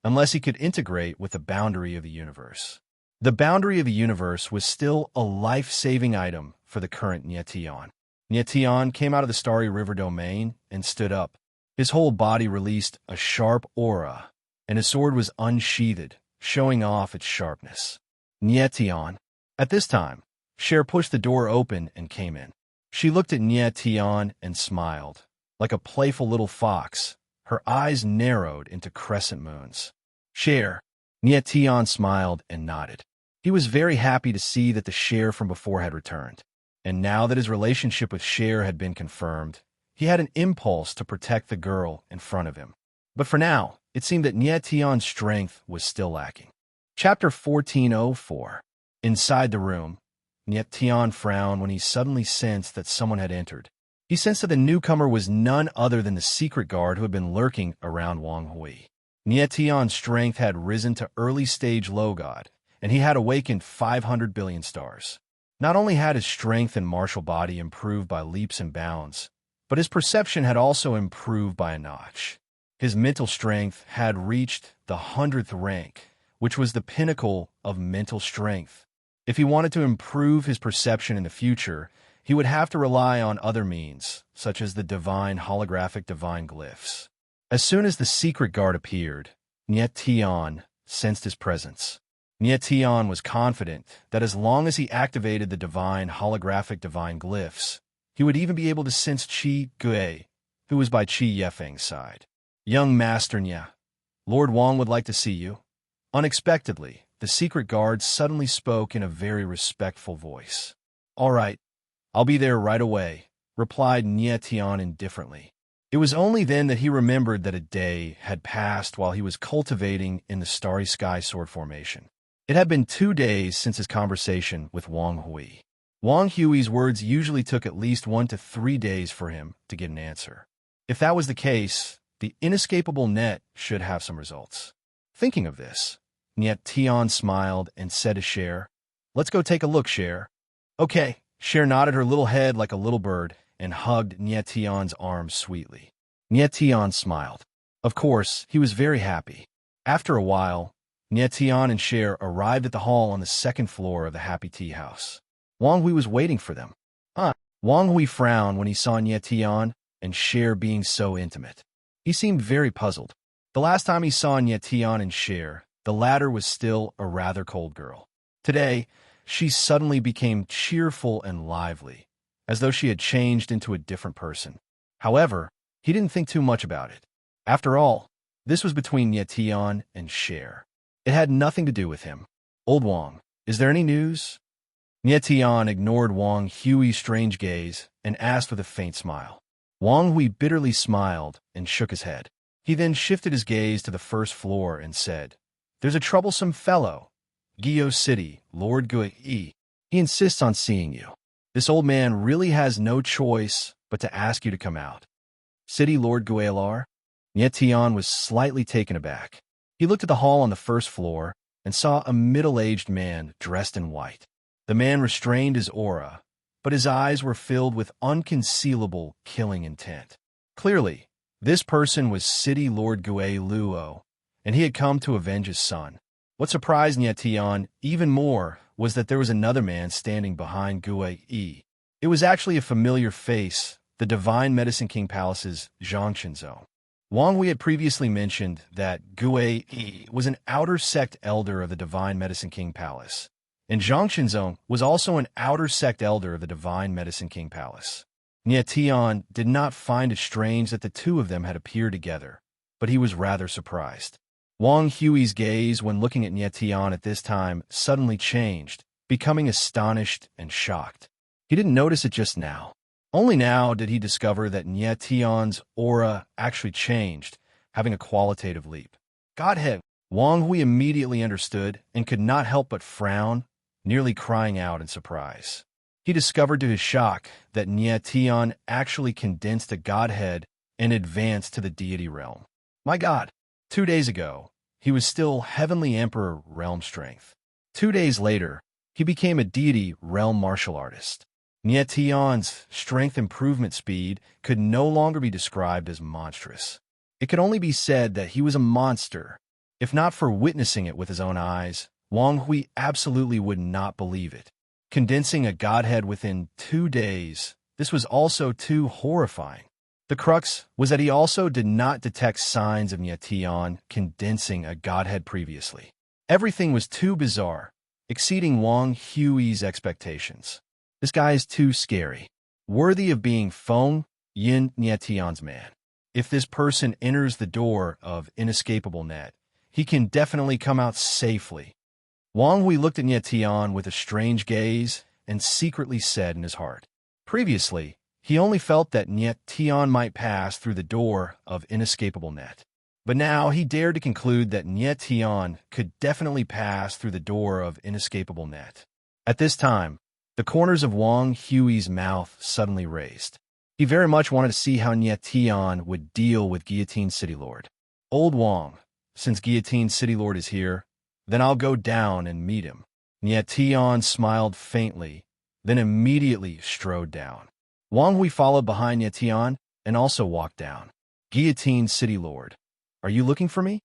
unless he could integrate with the boundary of the universe. The boundary of the universe was still a life-saving item for the current Nyetian. Nyetian came out of the starry river domain and stood up. His whole body released a sharp aura, and his sword was unsheathed, showing off its sharpness. Nyetian. At this time, Cher pushed the door open and came in. She looked at Nyetian and smiled. Like a playful little fox, her eyes narrowed into crescent moons. Cher. Nyetian smiled and nodded. He was very happy to see that the Cher from before had returned. And now that his relationship with Cher had been confirmed, he had an impulse to protect the girl in front of him. But for now, it seemed that Nyetian's strength was still lacking. Chapter 1404. Inside the room, Nyetian frowned when he suddenly sensed that someone had entered. He sensed that the newcomer was none other than the secret guard who had been lurking around Wang Hui. Nyetian's strength had risen to early-stage low god, and he had awakened 500 billion stars. Not only had his strength and martial body improved by leaps and bounds, but his perception had also improved by a notch. His mental strength had reached the 100th rank, which was the pinnacle of mental strength. If he wanted to improve his perception in the future, he would have to rely on other means, such as the holographic divine glyphs. As soon as the secret guard appeared, Nyetian sensed his presence. Nyetian was confident that as long as he activated the holographic divine glyphs, he would even be able to sense Qi Gui, who was by Qi Yefeng's side. Young Master Nya, Lord Wang would like to see you. Unexpectedly, the secret guard suddenly spoke in a very respectful voice. All right, I'll be there right away, replied Nyetian indifferently. It was only then that he remembered that a day had passed while he was cultivating in the starry sky sword formation. It had been 2 days since his conversation with Wang Hui. Wang Hui's words usually took at least 1 to 3 days for him to get an answer. If that was the case, the inescapable net should have some results. Thinking of this, Nyetian smiled and said to Cher, "Let's go take a look, Cher." Okay, Cher nodded her little head like a little bird and hugged Nyetian's arms sweetly. Nyetian smiled. Of course, he was very happy. After a while, Nyetian and Cher arrived at the hall on the 2nd floor of the Happy Tea House. Wang Hui was waiting for them. Wang Hui frowned when he saw Nyetian and Cher being so intimate. He seemed very puzzled. The last time he saw Nyetian and Cher, the latter was still a rather cold girl. Today, she suddenly became cheerful and lively, as though she had changed into a different person. However, he didn't think too much about it. After all, this was between Nyetian and Cher. It had nothing to do with him. Old Wang, is there any news? Nyetian ignored Wang Hui's strange gaze and asked with a faint smile. Wang Hui bitterly smiled and shook his head. He then shifted his gaze to the 1st floor and said, "There's a troublesome fellow, Guio City, Lord Gui. He insists on seeing you. This old man really has no choice but to ask you to come out." City Lord Guilar? Nyetian was slightly taken aback. He looked at the hall on the 1st floor and saw a middle-aged man dressed in white. The man restrained his aura, but his eyes were filled with unconcealable killing intent. Clearly, this person was City Lord Gui Luo, and he had come to avenge his son. What surprised Nyetian even more was that there was another man standing behind Gui. It was actually a familiar face, the Divine Medicine King Palace's Zhang Qinzhou. Wang Hui had previously mentioned that Gui was an outer sect elder of the Divine Medicine King Palace, and Zhang Qinzhou was also an outer sect elder of the Divine Medicine King Palace. Nyetian did not find it strange that the two of them had appeared together, but he was rather surprised. Wang Hui's gaze when looking at Nyetian at this time suddenly changed, becoming astonished and shocked. He didn't notice it just now. Only now did he discover that Nyetian's aura actually changed, having a qualitative leap. Godhead! Wang Hui immediately understood and could not help but frown, nearly crying out in surprise. He discovered to his shock that Nyetian actually condensed a godhead and advanced to the deity realm. My God! 2 days ago, he was still Heavenly Emperor realm strength. 2 days later, he became a deity realm martial artist. Nietion's strength improvement speed could no longer be described as monstrous. It could only be said that he was a monster. If not for witnessing it with his own eyes, Wang Hui absolutely would not believe it. Condensing a godhead within 2 days, this was also too horrifying. The crux was that he also did not detect signs of Nietion condensing a godhead previously. Everything was too bizarre, exceeding Wang Hui's expectations. This guy is too scary, worthy of being Feng Yin Nietion's man. If this person enters the door of inescapable net, he can definitely come out safely. Wang Hui looked at Nietion with a strange gaze and secretly said in his heart. Previously, he only felt that Nietion might pass through the door of inescapable net. But now he dared to conclude that Nietion could definitely pass through the door of inescapable net. At this time, the corners of Wang Hui's mouth suddenly raised. He very much wanted to see how Nietion would deal with Guillotine City Lord. Old Wang, since Guillotine City Lord is here, then I'll go down and meet him. Nietion smiled faintly, then immediately strode down. Wang Hui followed behind Nietion and also walked down. Guillotine City Lord, are you looking for me?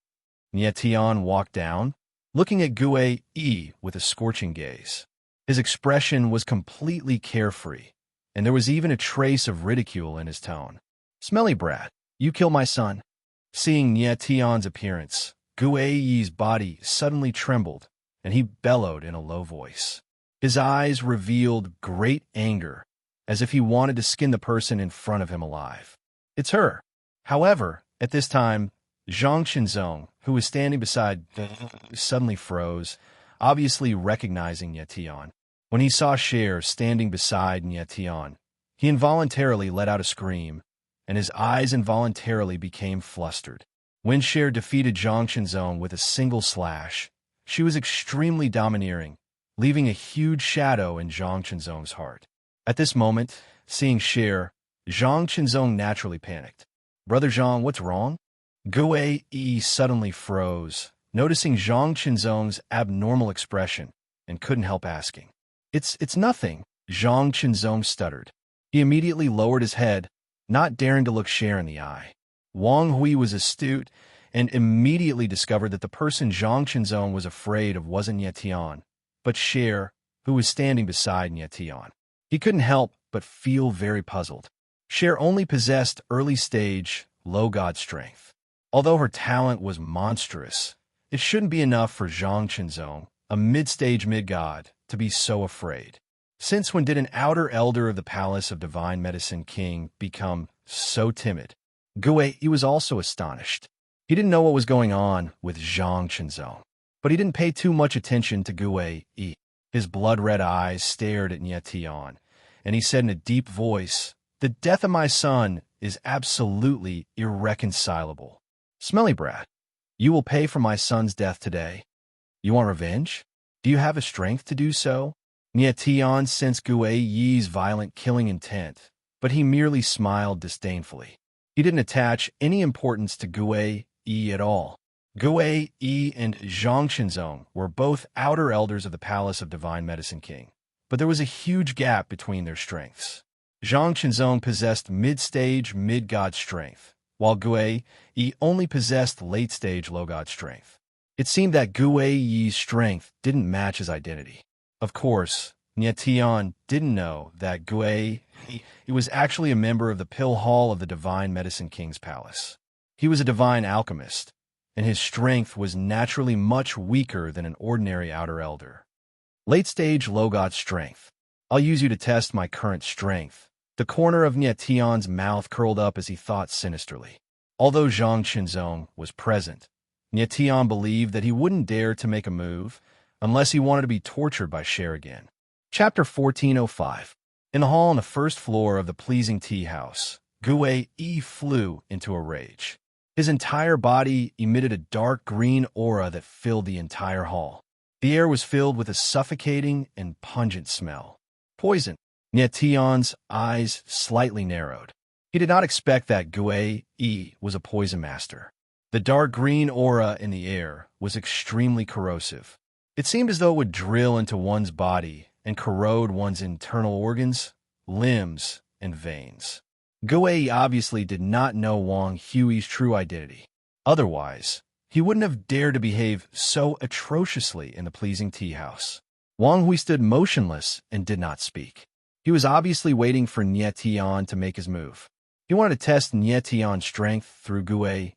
Nietion walked down, looking at Gue Yi with a scorching gaze. His expression was completely carefree, and there was even a trace of ridicule in his tone. Smelly brat, you killed my son. Seeing Nietion's appearance, Gue Yi's body suddenly trembled, and he bellowed in a low voice. His eyes revealed great anger, as if he wanted to skin the person in front of him alive. It's her. However, at this time, Zhang Qinzong, who was standing beside, suddenly froze, obviously recognizing Nietion. When he saw Cher standing beside Nietion, he involuntarily let out a scream, and his eyes involuntarily became flustered. When Cher defeated Zhang Qinzong with a single slash, she was extremely domineering, leaving a huge shadow in Zhang Qinzong's heart. At this moment, seeing Cher, Zhang Qinzong naturally panicked. Brother Zhang, what's wrong? Gue Yi suddenly froze, noticing Zhang Qinzong's abnormal expression, and couldn't help asking. It's nothing, Zhang Qinzong stuttered. He immediately lowered his head, not daring to look Cher in the eye. Wang Hui was astute and immediately discovered that the person Zhang Qinzong was afraid of wasn't Nietion, but Cher, who was standing beside Nietion. He couldn't help but feel very puzzled. Cher only possessed early-stage, low-god strength. Although her talent was monstrous, it shouldn't be enough for Zhang Qinzong, a mid-stage mid-god, to be so afraid. Since when did an outer elder of the Palace of Divine Medicine King become so timid? Gue Yi was also astonished. He didn't know what was going on with Zhang Qinzong, but he didn't pay too much attention to Gue Yi. His blood-red eyes stared at Nietion, and he said in a deep voice, "The death of my son is absolutely irreconcilable. Smelly brat, you will pay for my son's death today. You want revenge? Do you have the strength to do so?" Nietion sensed Gue Yi's violent killing intent, but he merely smiled disdainfully. He didn't attach any importance to Gue Yi at all. Gue Yi and Zhang Qinzong were both outer elders of the Palace of Divine Medicine King, but there was a huge gap between their strengths. Zhang Qinzong possessed mid-stage mid-god strength, while Gue Yi only possessed late-stage low-god strength. It seemed that Gue Yi's strength didn't match his identity. Of course, Nietion didn't know that Gue Yi was actually a member of the Pill Hall of the Divine Medicine King's palace. He was a divine alchemist, and his strength was naturally much weaker than an ordinary outer elder. Late-stage low-god strength. I'll use you to test my current strength. The corner of Nietion's mouth curled up as he thought sinisterly. Although Zhang Qinzong was present, Nietion believed that he wouldn't dare to make a move unless he wanted to be tortured by Cher again. Chapter 1405. In the hall on the first floor of the pleasing tea house, Gue Yi flew into a rage. His entire body emitted a dark green aura that filled the entire hall. The air was filled with a suffocating and pungent smell. Poison. Nietion's eyes slightly narrowed. He did not expect that Gue Yi was a poison master. The dark green aura in the air was extremely corrosive. It seemed as though it would drill into one's body and corrode one's internal organs, limbs, and veins. Guei obviously did not know Wang Hui's true identity. Otherwise, he wouldn't have dared to behave so atrociously in the pleasing tea house. Wang Hui stood motionless and did not speak. He was obviously waiting for Nie Tian to make his move. He wanted to test Nie Tian's strength through Guei.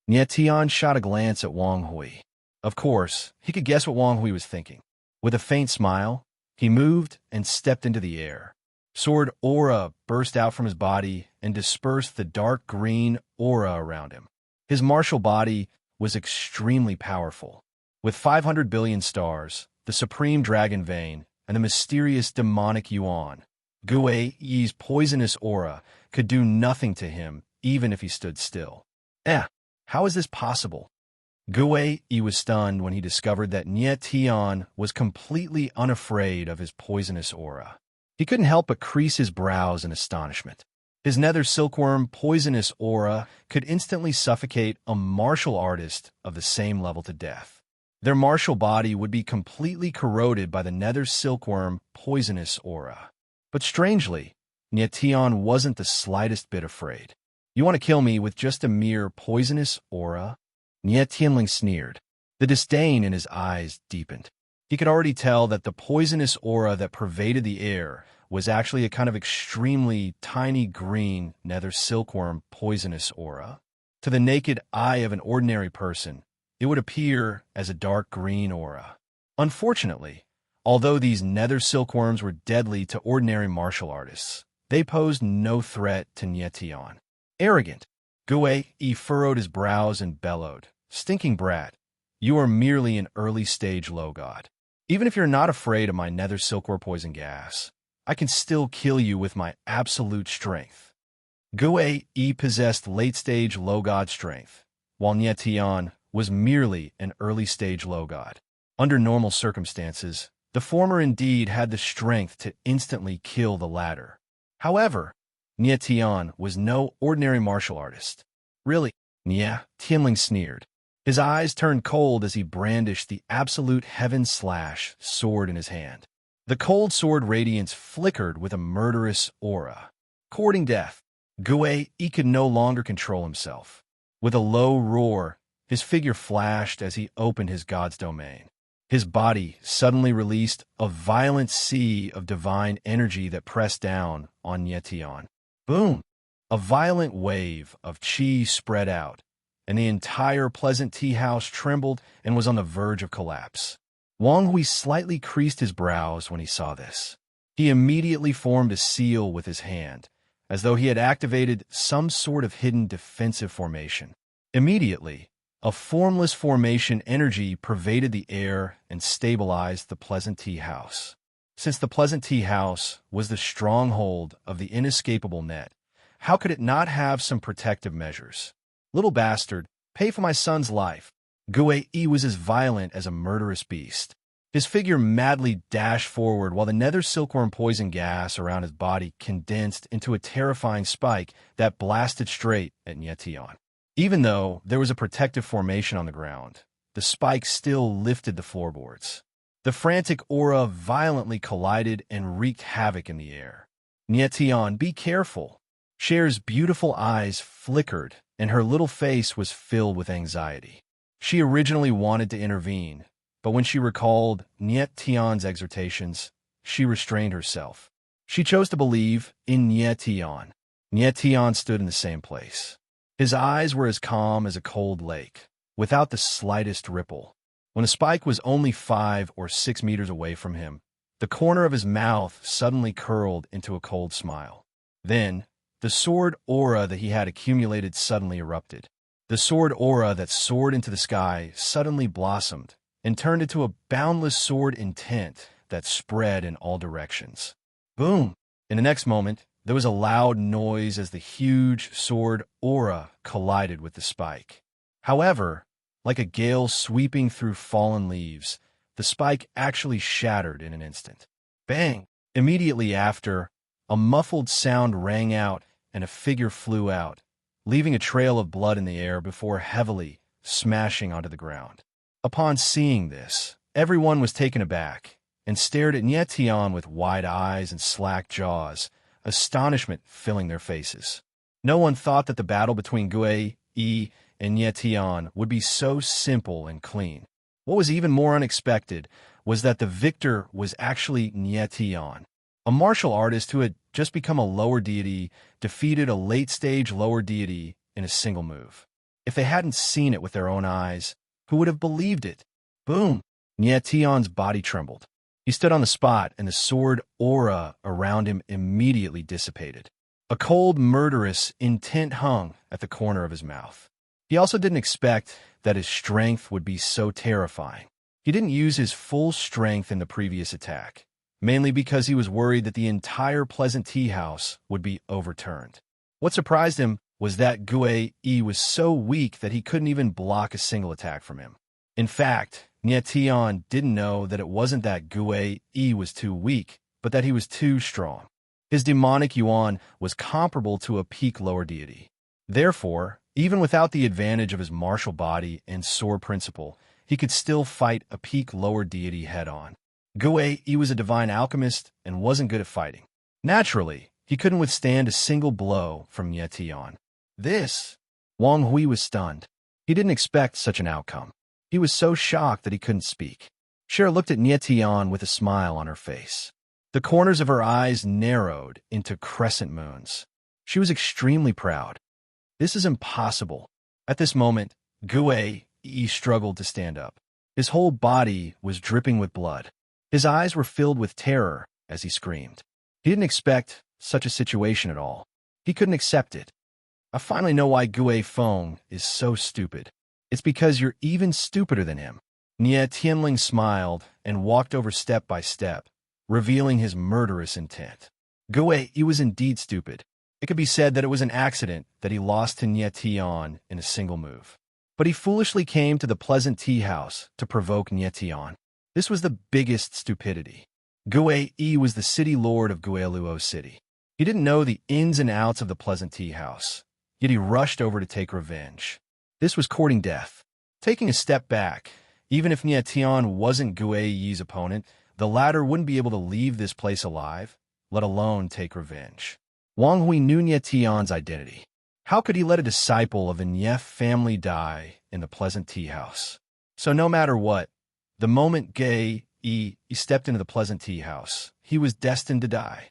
Nie Tian shot a glance at Wang Hui. Of course, he could guess what Wang Hui was thinking. With a faint smile, he moved and stepped into the air. Sword aura burst out from his body and dispersed the dark green aura around him. His martial body was extremely powerful. With 500 billion stars, the supreme dragon vein, and the mysterious demonic yuan, Guei's poisonous aura could do nothing to him even if he stood still. How is this possible? Guei was stunned when he discovered that Nie Tian was completely unafraid of his poisonous aura. He couldn't help but crease his brows in astonishment. His nether silkworm poisonous aura could instantly suffocate a martial artist of the same level to death. Their martial body would be completely corroded by the nether silkworm poisonous aura. But strangely, Nie Tian wasn't the slightest bit afraid. "You want to kill me with just a mere poisonous aura?" Nie Tianling sneered. The disdain in his eyes deepened. He could already tell that the poisonous aura that pervaded the air was actually a kind of extremely tiny green nether silkworm poisonous aura. To the naked eye of an ordinary person, it would appear as a dark green aura. Unfortunately, although these nether silkworms were deadly to ordinary martial artists, they posed no threat to Nie Tian. Arrogant, Guei furrowed his brows and bellowed, "Stinking brat, you are merely an early-stage low god. Even if you're not afraid of my nether silkworm poison gas, I can still kill you with my absolute strength." Guei possessed late-stage low god strength, while Nie Tian was merely an early-stage low god. Under normal circumstances, the former indeed had the strength to instantly kill the latter. However, Nie Tian was no ordinary martial artist. "Really?" Nie Tianling sneered. His eyes turned cold as he brandished the absolute heaven-slash sword in his hand. The cold sword radiance flickered with a murderous aura. Courting death, Guei could no longer control himself. With a low roar, his figure flashed as he opened his god's domain. His body suddenly released a violent sea of divine energy that pressed down on Nie Tian. Boom! A violent wave of qi spread out, and the entire pleasant tea house trembled and was on the verge of collapse. Wang Hui slightly creased his brows when he saw this. He immediately formed a seal with his hand, as though he had activated some sort of hidden defensive formation. Immediately, a formless formation energy pervaded the air and stabilized the pleasant tea house. Since the pleasant tea house was the stronghold of the inescapable net, how could it not have some protective measures? "Little bastard, pay for my son's life." Guei was as violent as a murderous beast. His figure madly dashed forward while the nether silkworm poison gas around his body condensed into a terrifying spike that blasted straight at Nie Tian. Even though there was a protective formation on the ground, the spike still lifted the floorboards. The frantic aura violently collided and wreaked havoc in the air. "Nie Tian, be careful." Cher's beautiful eyes flickered, and her little face was filled with anxiety. She originally wanted to intervene, but when she recalled Nie Tian's exhortations, she restrained herself. She chose to believe in Nie Tian. Nie Tian stood in the same place. His eyes were as calm as a cold lake, without the slightest ripple. When the spike was only 5 or 6 meters away from him, the corner of his mouth suddenly curled into a cold smile. Then, the sword aura that he had accumulated suddenly erupted. The sword aura that soared into the sky suddenly blossomed and turned into a boundless sword intent that spread in all directions. Boom! In the next moment, there was a loud noise as the huge sword aura collided with the spike. However, like a gale sweeping through fallen leaves, the spike actually shattered in an instant. Bang! Immediately after, a muffled sound rang out and a figure flew out, leaving a trail of blood in the air before heavily smashing onto the ground. Upon seeing this, everyone was taken aback, and stared at Nietian with wide eyes and slack jaws, astonishment filling their faces. No one thought that the battle between Gui Yi and Nietian would be so simple and clean. What was even more unexpected was that the victor was actually Nietian, a martial artist who had just become a lower deity, defeated a late-stage lower deity in a single move. If they hadn't seen it with their own eyes, who would have believed it? Boom! Nietian's body trembled. He stood on the spot, and the sword aura around him immediately dissipated. A cold, murderous intent hung at the corner of his mouth. He also didn't expect that his strength would be so terrifying. He didn't use his full strength in the previous attack, mainly because he was worried that the entire Pleasant Tea House would be overturned. What surprised him was that Gui Yi was so weak that he couldn't even block a single attack from him. In fact, Nietian didn't know that it wasn't that Gui Yi was too weak, but that he was too strong. His demonic yuan was comparable to a peak lower deity. Therefore, even without the advantage of his martial body and sword principle, he could still fight a peak lower deity head-on. Gui Yi was a divine alchemist and wasn't good at fighting. Naturally, he couldn't withstand a single blow from Nietian. Wang Hui was stunned. He didn't expect such an outcome. He was so shocked that he couldn't speak. Cher looked at Nietian with a smile on her face. The corners of her eyes narrowed into crescent moons. She was extremely proud. This is impossible. At this moment, Gui Yi struggled to stand up. His whole body was dripping with blood. His eyes were filled with terror as he screamed. He didn't expect such a situation at all. He couldn't accept it. I finally know why Gui Feng is so stupid. It's because you're even stupider than him. Nie Tianling smiled and walked over step by step, revealing his murderous intent. Gui Yi was indeed stupid. It could be said that it was an accident that he lost to Nie Tian in a single move. But he foolishly came to the Pleasant Tea House to provoke Nie Tian. This was the biggest stupidity. Gui Yi was the city lord of Guiluo City. He didn't know the ins and outs of the Pleasant Tea House, yet he rushed over to take revenge. This was courting death. Taking a step back, even if Nie Tian wasn't Gui Yi's opponent, the latter wouldn't be able to leave this place alive, let alone take revenge. Wang Hui knew Nie Tian's identity. How could he let a disciple of the Nie family die in the Pleasant Tea House? So no matter what, the moment Gui Yi stepped into the Pleasant Tea House, he was destined to die.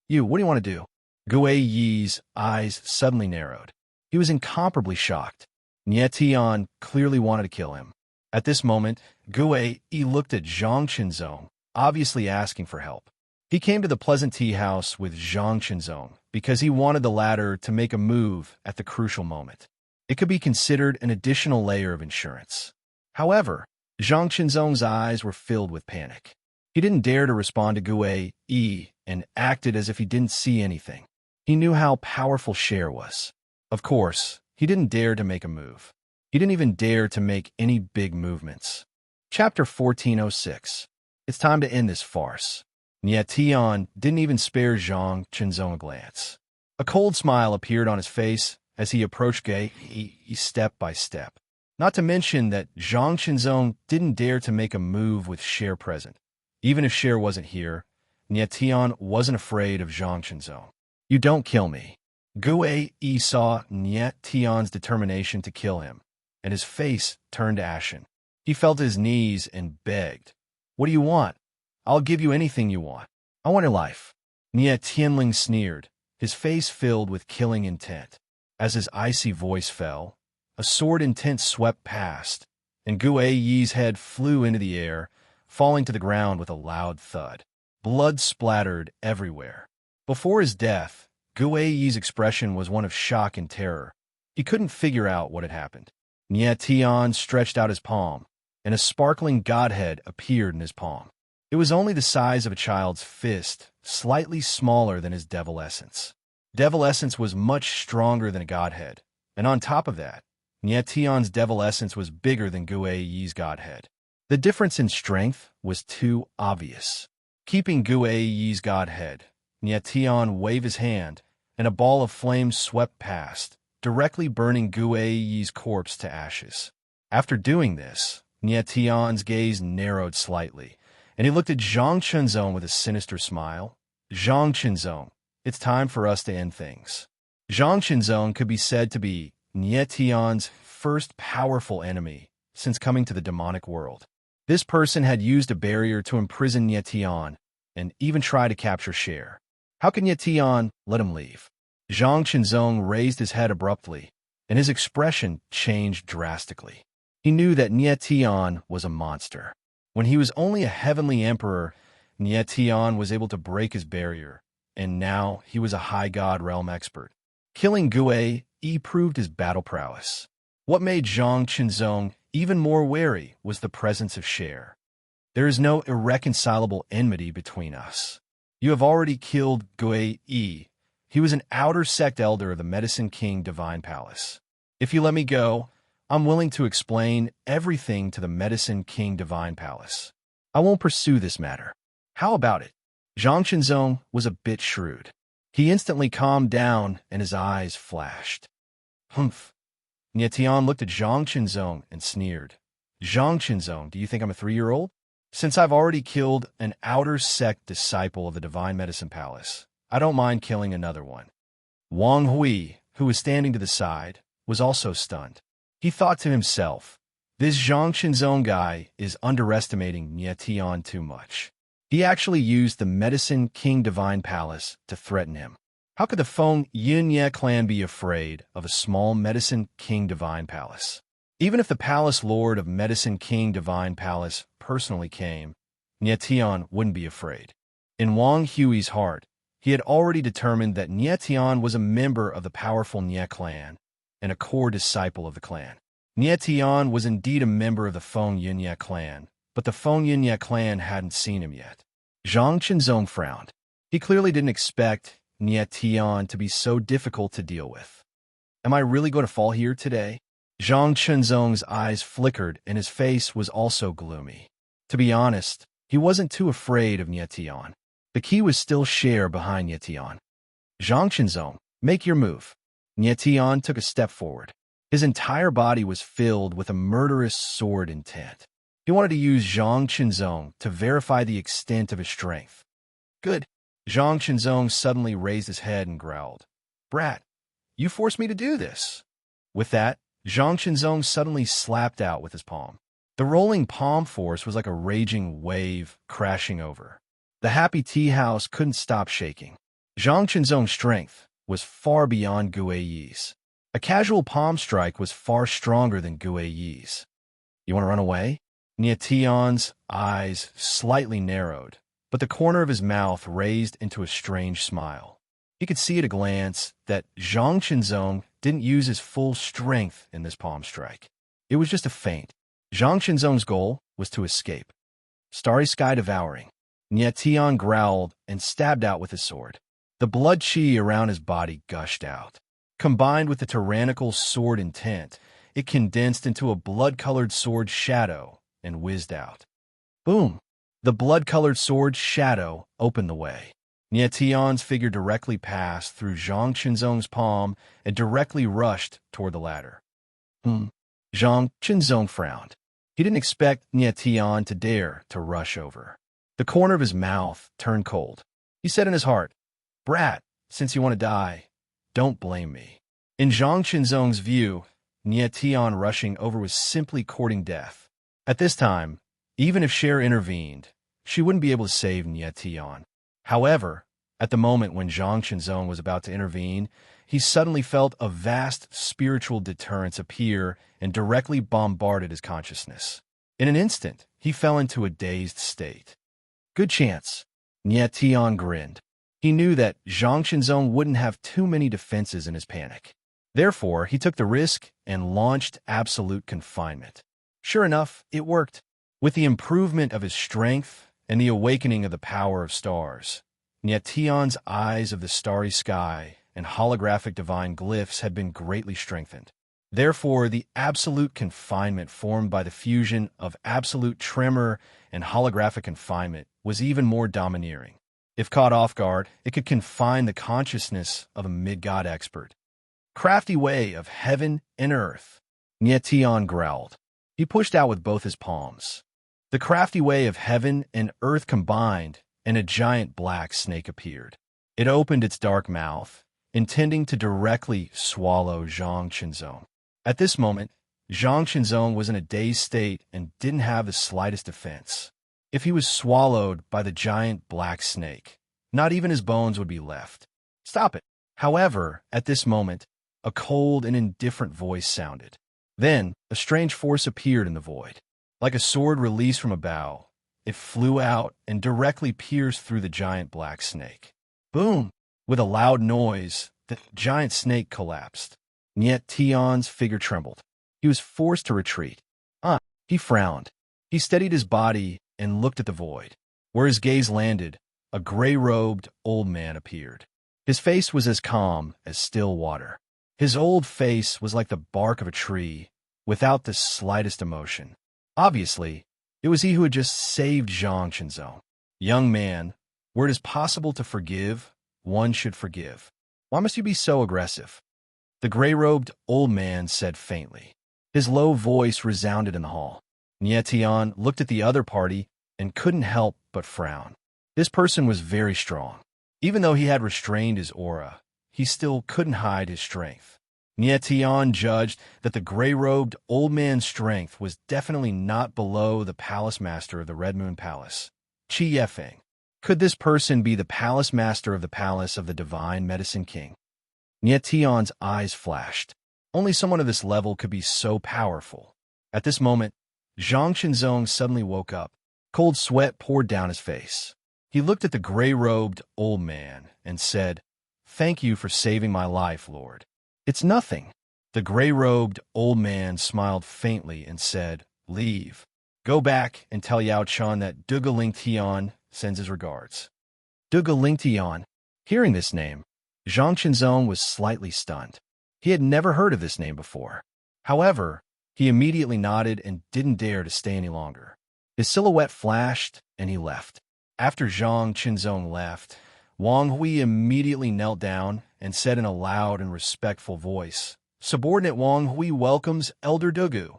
What do you want to do? Gui Yi's eyes suddenly narrowed. He was incomparably shocked. Nie Tian clearly wanted to kill him. At this moment, Gui Yi looked at Zhang Qinzong, obviously asking for help. He came to the Pleasant Tea House with Zhang Qinzong because he wanted the latter to make a move at the crucial moment. It could be considered an additional layer of insurance. However, Zhang Qinzong's eyes were filled with panic. He didn't dare to respond to Gui Yi and acted as if he didn't see anything. He knew how powerful Cher was. Of course, he didn't dare to make a move. He didn't even dare to make any big movements. Chapter 1406. It's time to end this farce. Nie Tian didn't even spare Zhang Qinzong a glance. A cold smile appeared on his face as he approached Gui Yi step by step. Not to mention that Zhang Qinzong didn't dare to make a move with Cher present. Even if Cher wasn't here, Nie Tian wasn't afraid of Zhang Qinzong. You don't kill me. Gui Yi saw Nie Tian's determination to kill him, and his face turned ashen. He fell to his knees and begged, "What do you want? I'll give you anything you want. I want your life." Nie Tianling sneered, his face filled with killing intent. As his icy voice fell, a sword intent swept past, and Gui Yi's head flew into the air, falling to the ground with a loud thud. Blood splattered everywhere. Before his death, Gui Yi's expression was one of shock and terror. He couldn't figure out what had happened. Nie Tian stretched out his palm, and a sparkling godhead appeared in his palm. It was only the size of a child's fist, slightly smaller than his devil essence. Devil essence was much stronger than a godhead, and on top of that, Nie Tian's devil essence was bigger than Gui Yi's godhead. The difference in strength was too obvious. Keeping Gui Yi's godhead, Nie Tian waved his hand, and a ball of flame swept past, directly burning Gui Yi's corpse to ashes. After doing this, Nie Tian's gaze narrowed slightly, and he looked at Zhang Chunzong with a sinister smile. Zhang Chunzong, it's time for us to end things. Zhang Chunzong could be said to be Nie Tian's first powerful enemy since coming to the demonic world. This person had used a barrier to imprison Nie Tian and even try to capture Cher. How can Nie Tian let him leave? Zhang Chunzong raised his head abruptly, and his expression changed drastically. He knew that Nie Tian was a monster. When he was only a heavenly emperor, Nie Tian was able to break his barrier, and now he was a high god realm expert. Killing Gue Yi proved his battle prowess. What made Zhang Chunzong even more wary was the presence of Cher. There is no irreconcilable enmity between us. You have already killed Gue Yi. He was an outer sect elder of the Medicine King Divine Palace. If you let me go, I'm willing to explain everything to the Medicine King Divine Palace. I won't pursue this matter. How about it? Zhang Chunzong was a bit shrewd. He instantly calmed down and his eyes flashed. Humph. Nie Tian looked at Zhang Chunzong and sneered. Zhang Chunzong, do you think I'm a 3-year-old? Since I've already killed an outer sect disciple of the Divine Medicine Palace, I don't mind killing another one. Wang Hui, who was standing to the side, was also stunned. He thought to himself, this Zhang Chunzong guy is underestimating Nie Tian too much. He actually used the Medicine King Divine Palace to threaten him. How could the Feng Yunye clan be afraid of a small Medicine King Divine Palace? Even if the Palace Lord of Medicine King Divine Palace personally came, Nie Tian wouldn't be afraid. In Wang Hui's heart, he had already determined that Nie Tian was a member of the powerful Nie clan and a core disciple of the clan. Nie Tian was indeed a member of the Feng Yunye clan, but the Feng Yunye clan hadn't seen him yet. Zhang Chunzong frowned. He clearly didn't expect Nie Tian to be so difficult to deal with. Am I really going to fall here today? Zhang Chunzong's eyes flickered and his face was also gloomy. To be honest, he wasn't too afraid of Nie Tian. The key was still Cher behind Nie Tian. Zhang Chunzong, make your move. Nie Tian took a step forward. His entire body was filled with a murderous sword intent. He wanted to use Zhang Chunzong to verify the extent of his strength. Good. Zhang Chunzong suddenly raised his head and growled. Brat, you forced me to do this. With that, Zhang Chunzong suddenly slapped out with his palm. The rolling palm force was like a raging wave crashing over. The happy tea house couldn't stop shaking. Zhang Chunzong's strength was far beyond Gue Yi's. A casual palm strike was far stronger than Gue Yi's. You want to run away? Nie Tian's eyes slightly narrowed, but the corner of his mouth raised into a strange smile. He could see at a glance that Zhang Chunzong didn't use his full strength in this palm strike. It was just a feint. Zhang Chunzong's goal was to escape. Starry sky devouring. Nie Tian growled and stabbed out with his sword. The blood chi around his body gushed out. Combined with the tyrannical sword intent, it condensed into a blood-colored sword shadow and whizzed out. Boom! The blood-colored sword shadow opened the way. Nie Tian's figure directly passed through Zhang Chunzong's palm and directly rushed toward the latter. Zhang Chunzong frowned. He didn't expect Nie Tian to dare to rush over. The corner of his mouth turned cold. He said in his heart, Brat, since you want to die, don't blame me. In Zhang Chunzong's view, Nie Tian rushing over was simply courting death. At this time, even if Cher intervened, she wouldn't be able to save Nie Tian. However, at the moment when Zhang Chunzong was about to intervene, he suddenly felt a vast spiritual deterrence appear and directly bombarded his consciousness. In an instant, he fell into a dazed state. Good chance. Nie Tian grinned. He knew that Zhang Chunzong wouldn't have too many defenses in his panic. Therefore, he took the risk and launched absolute confinement. Sure enough, it worked. With the improvement of his strength and the awakening of the power of stars, Nie Tian's eyes of the starry sky and holographic divine glyphs had been greatly strengthened. Therefore, the absolute confinement formed by the fusion of absolute tremor and holographic confinement was even more domineering. If caught off guard, it could confine the consciousness of a mid-god expert. Crafty way of heaven and earth. Nie Tian growled. He pushed out with both his palms. The crafty way of heaven and earth combined, and a giant black snake appeared. It opened its dark mouth, intending to directly swallow Zhang Qinzong. At this moment, Zhang Qinzong was in a dazed state and didn't have the slightest defense. If he was swallowed by the giant black snake, not even his bones would be left. Stop it. However, at this moment, a cold and indifferent voice sounded. Then, a strange force appeared in the void. Like a sword released from a bow, it flew out and directly pierced through the giant black snake. Boom! With a loud noise, the giant snake collapsed. Niet Tian's figure trembled. He was forced to retreat. He frowned. He steadied his body and looked at the void. Where his gaze landed, a gray-robed old man appeared. His face was as calm as still water. His old face was like the bark of a tree, without the slightest emotion. Obviously, it was he who had just saved Zhang Qinzong. Young man, where it is possible to forgive, one should forgive. Why must you be so aggressive? The gray-robed old man said faintly. His low voice resounded in the hall. Nie Tian looked at the other party and couldn't help but frown. This person was very strong. Even though he had restrained his aura, he still couldn't hide his strength. Nie Tian judged that the gray-robed old man's strength was definitely not below the palace master of the Red Moon Palace, Qi Yefeng. Could this person be the palace master of the palace of the Divine Medicine King? Nie Tian's eyes flashed. Only someone of this level could be so powerful. At this moment, Zhang Qinzong suddenly woke up. Cold sweat poured down his face. He looked at the gray-robed old man and said, "Thank you for saving my life, Lord." "It's nothing." The gray-robed old man smiled faintly and said, "Leave. Go back and tell Yao Chan that Duga Ling Tian sends his regards." Duga Ling Tian. Hearing this name, Zhang Qinzong was slightly stunned. He had never heard of this name before. However, he immediately nodded and didn't dare to stay any longer. His silhouette flashed, and he left. After Zhang Qinzong left, Wang Hui immediately knelt down and said in a loud and respectful voice, "Subordinate Wang Hui welcomes Elder Dugu."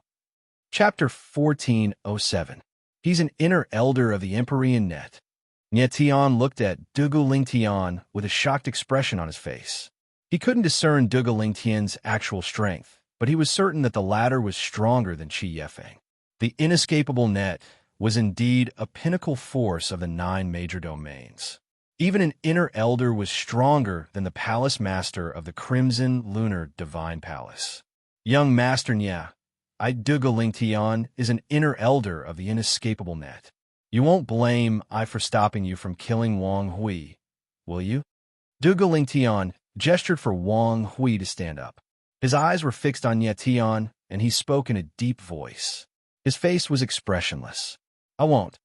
Chapter 1407. He's an inner elder of the Empyrean Net. Nie Tian looked at Dugu Ling Tian with a shocked expression on his face. He couldn't discern Dugu Ling Tian's actual strength, but he was certain that the latter was stronger than Qi Yefeng. The inescapable net was indeed a pinnacle force of the 9 major domains. Even an inner elder was stronger than the palace master of the Crimson Lunar Divine Palace. Young Master Nya, Duga Ling Tian is an inner elder of the inescapable net. You won't blame I for stopping you from killing Wang Hui, will you? Duga Ling Tian gestured for Wang Hui to stand up. His eyes were fixed on Nye Tian, and he spoke in a deep voice. His face was expressionless. "I won't."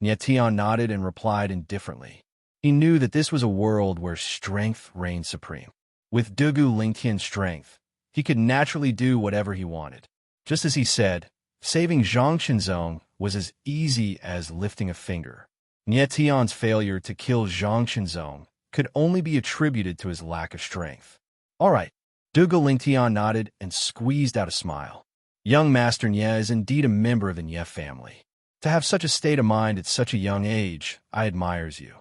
Nye Tian nodded and replied indifferently. He knew that this was a world where strength reigned supreme. With Dugu Lingtian's strength, he could naturally do whatever he wanted. Just as he said, saving Zhang Qinzong was as easy as lifting a finger. Nye Tian's failure to kill Zhang Qinzong could only be attributed to his lack of strength. "All right." Dugu Lingtian nodded and squeezed out a smile. Young Master Nye is indeed a member of the Nye family. To have such a state of mind at such a young age, I admires you.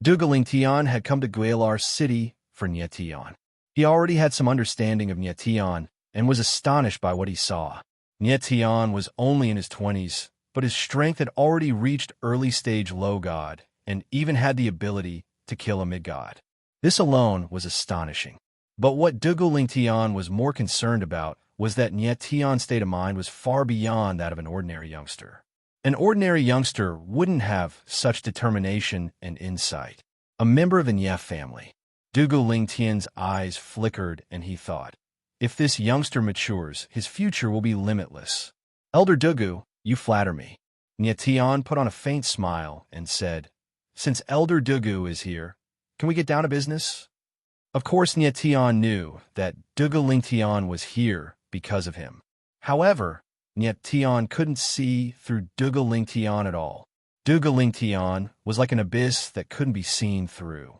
Duga Ling Tian had come to Guilar City for Nye Tian. He already had some understanding of Nye Tian and was astonished by what he saw. Nye Tian was only in his 20s, but his strength had already reached early-stage low god and even had the ability to kill a mid-god. This alone was astonishing. But what Dugu Ling Tian was more concerned about was that Nye Tian's state of mind was far beyond that of an ordinary youngster. An ordinary youngster wouldn't have such determination and insight. A member of the Nye family. Dugu Ling Tian's eyes flickered and he thought, if this youngster matures, his future will be limitless. Elder Dugu, you flatter me. Nye Tian put on a faint smile and said, since Elder Dugu is here, can we get down to business? Of course, Nye Tian knew that Dugu Ling Tian was here because of him. However, Nye Tian couldn't see through Dugu Ling Tian at all. Dugu Ling Tian was like an abyss that couldn't be seen through.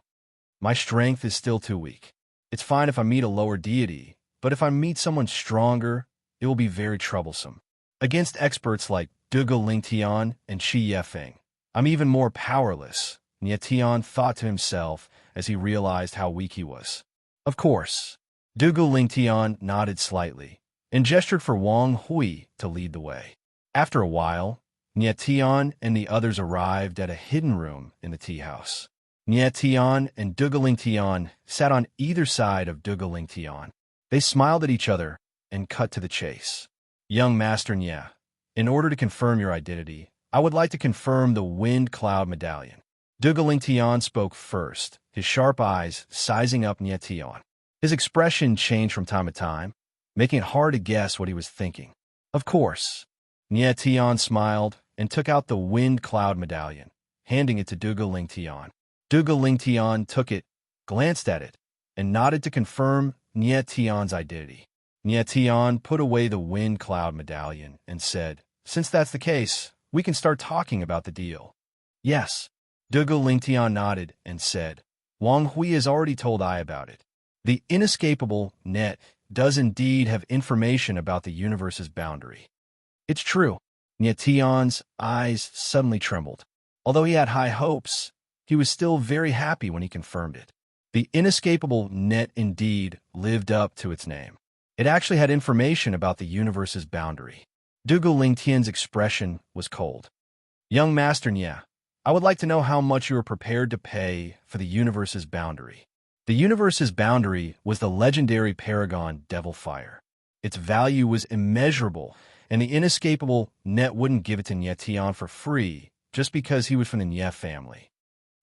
My strength is still too weak. It's fine if I meet a lower deity, but if I meet someone stronger, it will be very troublesome. Against experts like Dugu Lingtian and Shi Yefeng. I'm even more powerless, Nye Tian thought to himself as he realized how weak he was. Of course. Dugu Lingtian nodded slightly and gestured for Wang Hui to lead the way. After a while, Nye Tian and the others arrived at a hidden room in the tea house. Nye Tian and Dugu Lingtian sat on either side of Dugu Lingtian. They smiled at each other and cut to the chase. Young Master Nye, in order to confirm your identity, I would like to confirm the Wind Cloud Medallion. Dugu Lingtian spoke first, his sharp eyes sizing up Nye Tian. His expression changed from time to time, making it hard to guess what he was thinking. Of course. Nye Tian smiled and took out the Wind Cloud Medallion, handing it to Dugu Lingtian. Dugu Lingtian took it, glanced at it, and nodded to confirm Nye Tian's identity. Nye Tian put away the Wind Cloud Medallion and said, "Since that's the case, we can start talking about the deal." Yes. Dugu Lingtian nodded and said, "Wang Hui has already told I about it. The inescapable net does indeed have information about the universe's boundary." It's true. Nye Tian's eyes suddenly trembled. Although he had high hopes, he was still very happy when he confirmed it. The inescapable net indeed lived up to its name. It actually had information about the universe's boundary. Dugu Lingtian's expression was cold. Young Master Nye, I would like to know how much you are prepared to pay for the universe's boundary. The universe's boundary was the legendary paragon Devil Fire. Its value was immeasurable, and the inescapable net wouldn't give it to Nye Tian for free just because he was from the Nye family.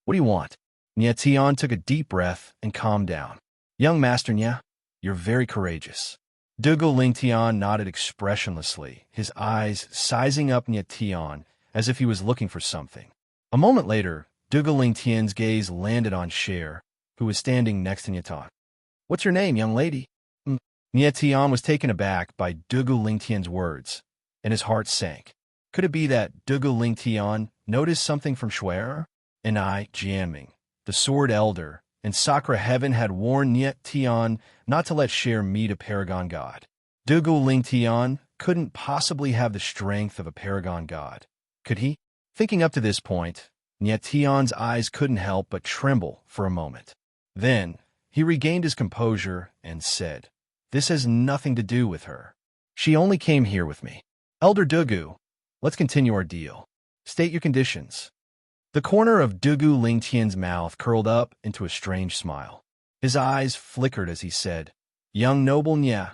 What do you want? Nye Tian took a deep breath and calmed down. Young Master Nye, you're very courageous. Dugu Lingtian nodded expressionlessly, his eyes sizing up Nye Tian as if he was looking for something. A moment later, Dugu Lingtian's gaze landed on Cher, who was standing next to Nye Tian. What's your name, young lady? Nye Tian was taken aback by Dugu Lingtian's words, and his heart sank. Could it be that Dugu Lingtian noticed something from Shuer? And I, Jianming, the Sword Elder, and Sakura Heaven had warned Nye Tian not to let Cher meet a paragon god. Dugu Lingtian couldn't possibly have the strength of a paragon god, could he? Thinking up to this point, Nye Tian's eyes couldn't help but tremble for a moment. Then, he regained his composure and said, "This has nothing to do with her. She only came here with me. Elder Dugu, let's continue our deal. State your conditions." The corner of Dugu Lingtian's mouth curled up into a strange smile. His eyes flickered as he said, "Young noble Nye,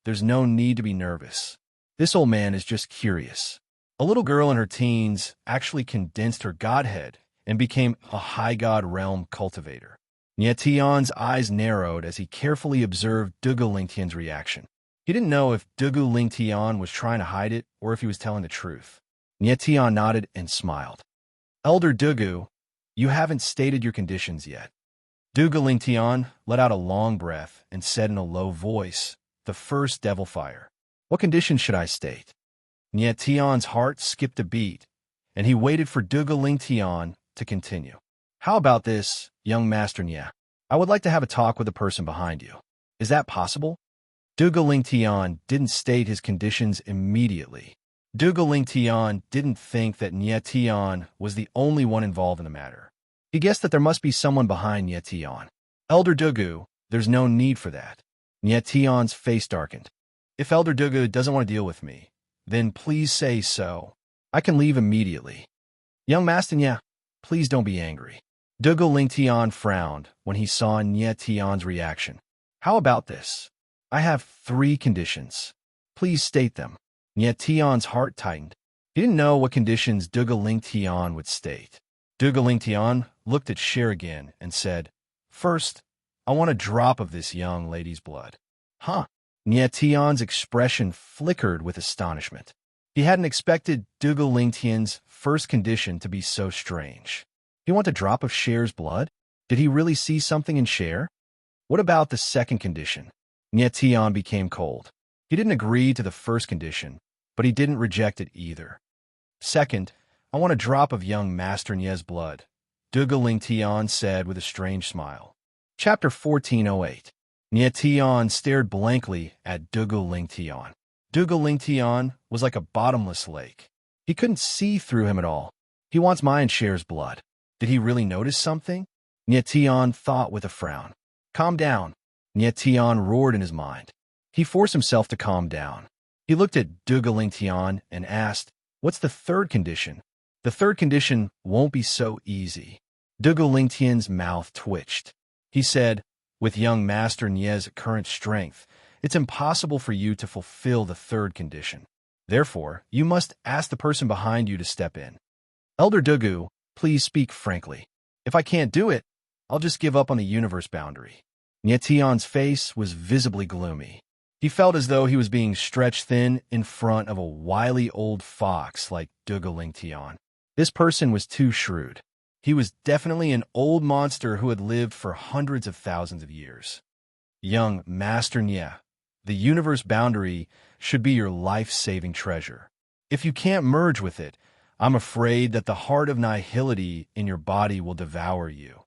there's no need to be nervous. This old man is just curious. A little girl in her teens actually condensed her godhead and became a high god realm cultivator." Nye Tian's eyes narrowed as he carefully observed Dugu Lingtian's reaction. He didn't know if Dugu Lingtian was trying to hide it or if he was telling the truth. Nye Tian nodded and smiled. "Elder Dugu, you haven't stated your conditions yet." Dugu Lingtian let out a long breath and said in a low voice, "The first Devil Fire. What conditions should I state?" Nye Tian's heart skipped a beat, and he waited for Dugu Lingtian to continue. "How about this, young Master Nye? I would like to have a talk with the person behind you. Is that possible?" Dugu Lingtian didn't state his conditions immediately. Dugu Lingtian didn't think that Nye Tian was the only one involved in the matter. He guessed that there must be someone behind Nye Tian. "Elder Dugu, there's no need for that." Nye Tian's face darkened. "If Elder Dugu doesn't want to deal with me, then please say so. I can leave immediately." "Young Master Nye, please don't be angry." Dugu Lingtian frowned when he saw Nye Tian's reaction. "How about this? I have 3 conditions. Please state them." Nye Tian's heart tightened. He didn't know what conditions Dugu Lingtian would state. Dugu Lingtian looked at Cher again and said, "First, I want a drop of this young lady's blood." "Huh?" Nye Tian's expression flickered with astonishment. He hadn't expected Dugu Lingtian's first condition to be so strange. He wanted a drop of Cher's blood? Did he really see something in Cher? What about the second condition? Nye Tian became cold. He didn't agree to the first condition, but he didn't reject it either. "Second, I want a drop of young Master Nye's blood," Dugu Lingtian said with a strange smile. Chapter 1408. Nye Tian stared blankly at Dugu Lingtian. Dugu Lingtian was like a bottomless lake. He couldn't see through him at all. He wants mine shares blood. Did he really notice something? Nyetian thought with a frown. Calm down. Nyetian roared in his mind. He forced himself to calm down. He looked at Dugalingtian and asked, "What's the third condition?" "The third condition won't be so easy." Dugalingtian's mouth twitched. He said, "With young Master Nie's current strength, it's impossible for you to fulfill the third condition. Therefore, you must ask the person behind you to step in. Elder Dugu, please speak frankly. If I can't do it, I'll just give up on the universe boundary." Nyetian's face was visibly gloomy. He felt as though he was being stretched thin in front of a wily old fox like Dugalingtian. This person was too shrewd. He was definitely an old monster who had lived for hundreds of thousands of years. "Young Master Nie, the universe boundary should be your life-saving treasure. If you can't merge with it, I'm afraid that the heart of nihility in your body will devour you,"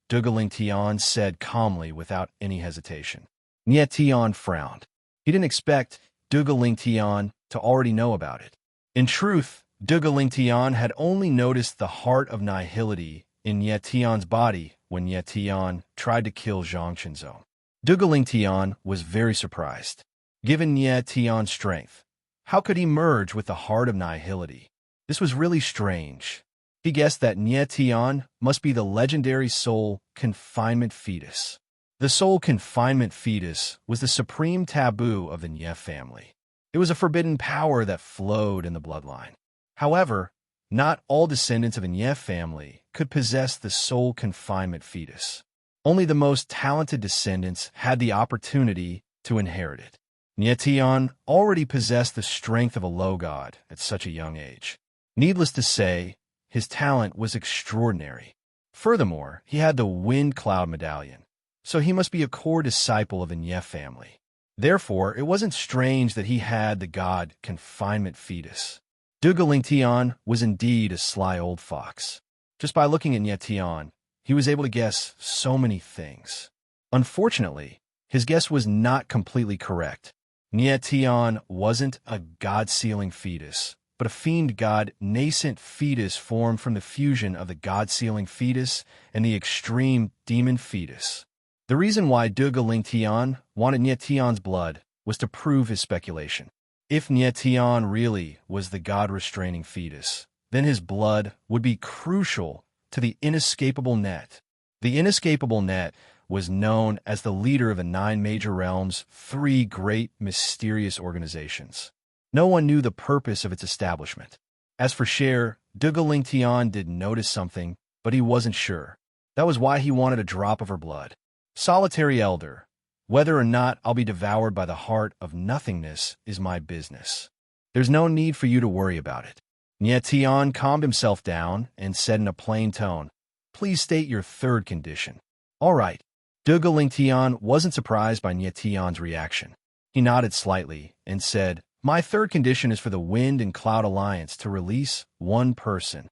Dugalingtian said calmly without any hesitation. Nyetian frowned. He didn't expect Dugalingtian to already know about it. In truth, Dugalingtian had only noticed the heart of nihility in Nyetian's body when Nyetian tried to kill Zhang Qinzhou. Dugalingtian was very surprised. Given Nyetian's strength, how could he merge with the heart of nihility? This was really strange. He guessed that Nyetian must be the legendary soul confinement fetus. The soul confinement fetus was the supreme taboo of the Nie family. It was a forbidden power that flowed in the bloodline. However, not all descendants of the Nie family could possess the soul confinement fetus. Only the most talented descendants had the opportunity to inherit it. Nyetian already possessed the strength of a low god at such a young age. Needless to say, his talent was extraordinary. Furthermore, he had the Wind Cloud Medallion, so he must be a core disciple of the Nie family. Therefore, it wasn't strange that he had the god confinement fetus. Dugalingtian was indeed a sly old fox. Just by looking at Nyetian, he was able to guess so many things. Unfortunately, his guess was not completely correct. Nyetian wasn't a god-sealing fetus, but a fiend god nascent fetus formed from the fusion of the god-sealing fetus and the extreme demon fetus. The reason why Dugalingtian wanted Nyetian's blood was to prove his speculation. If Nyetian really was the god-restraining fetus, then his blood would be crucial to the inescapable net. The inescapable net was known as the leader of the 9 major realms' 3 great mysterious organizations. No one knew the purpose of its establishment. As for Cher, Dugalingtian did notice something, but he wasn't sure. That was why he wanted a drop of her blood. "Solitary Elder, whether or not I'll be devoured by the heart of nothingness is my business. There's no need for you to worry about it." Nyetian calmed himself down and said in a plain tone, "Please state your third condition." "All right." Dugalingtian wasn't surprised by Nyetian's reaction. He nodded slightly and said, "My third condition is for the Wind and Cloud Alliance to release one person."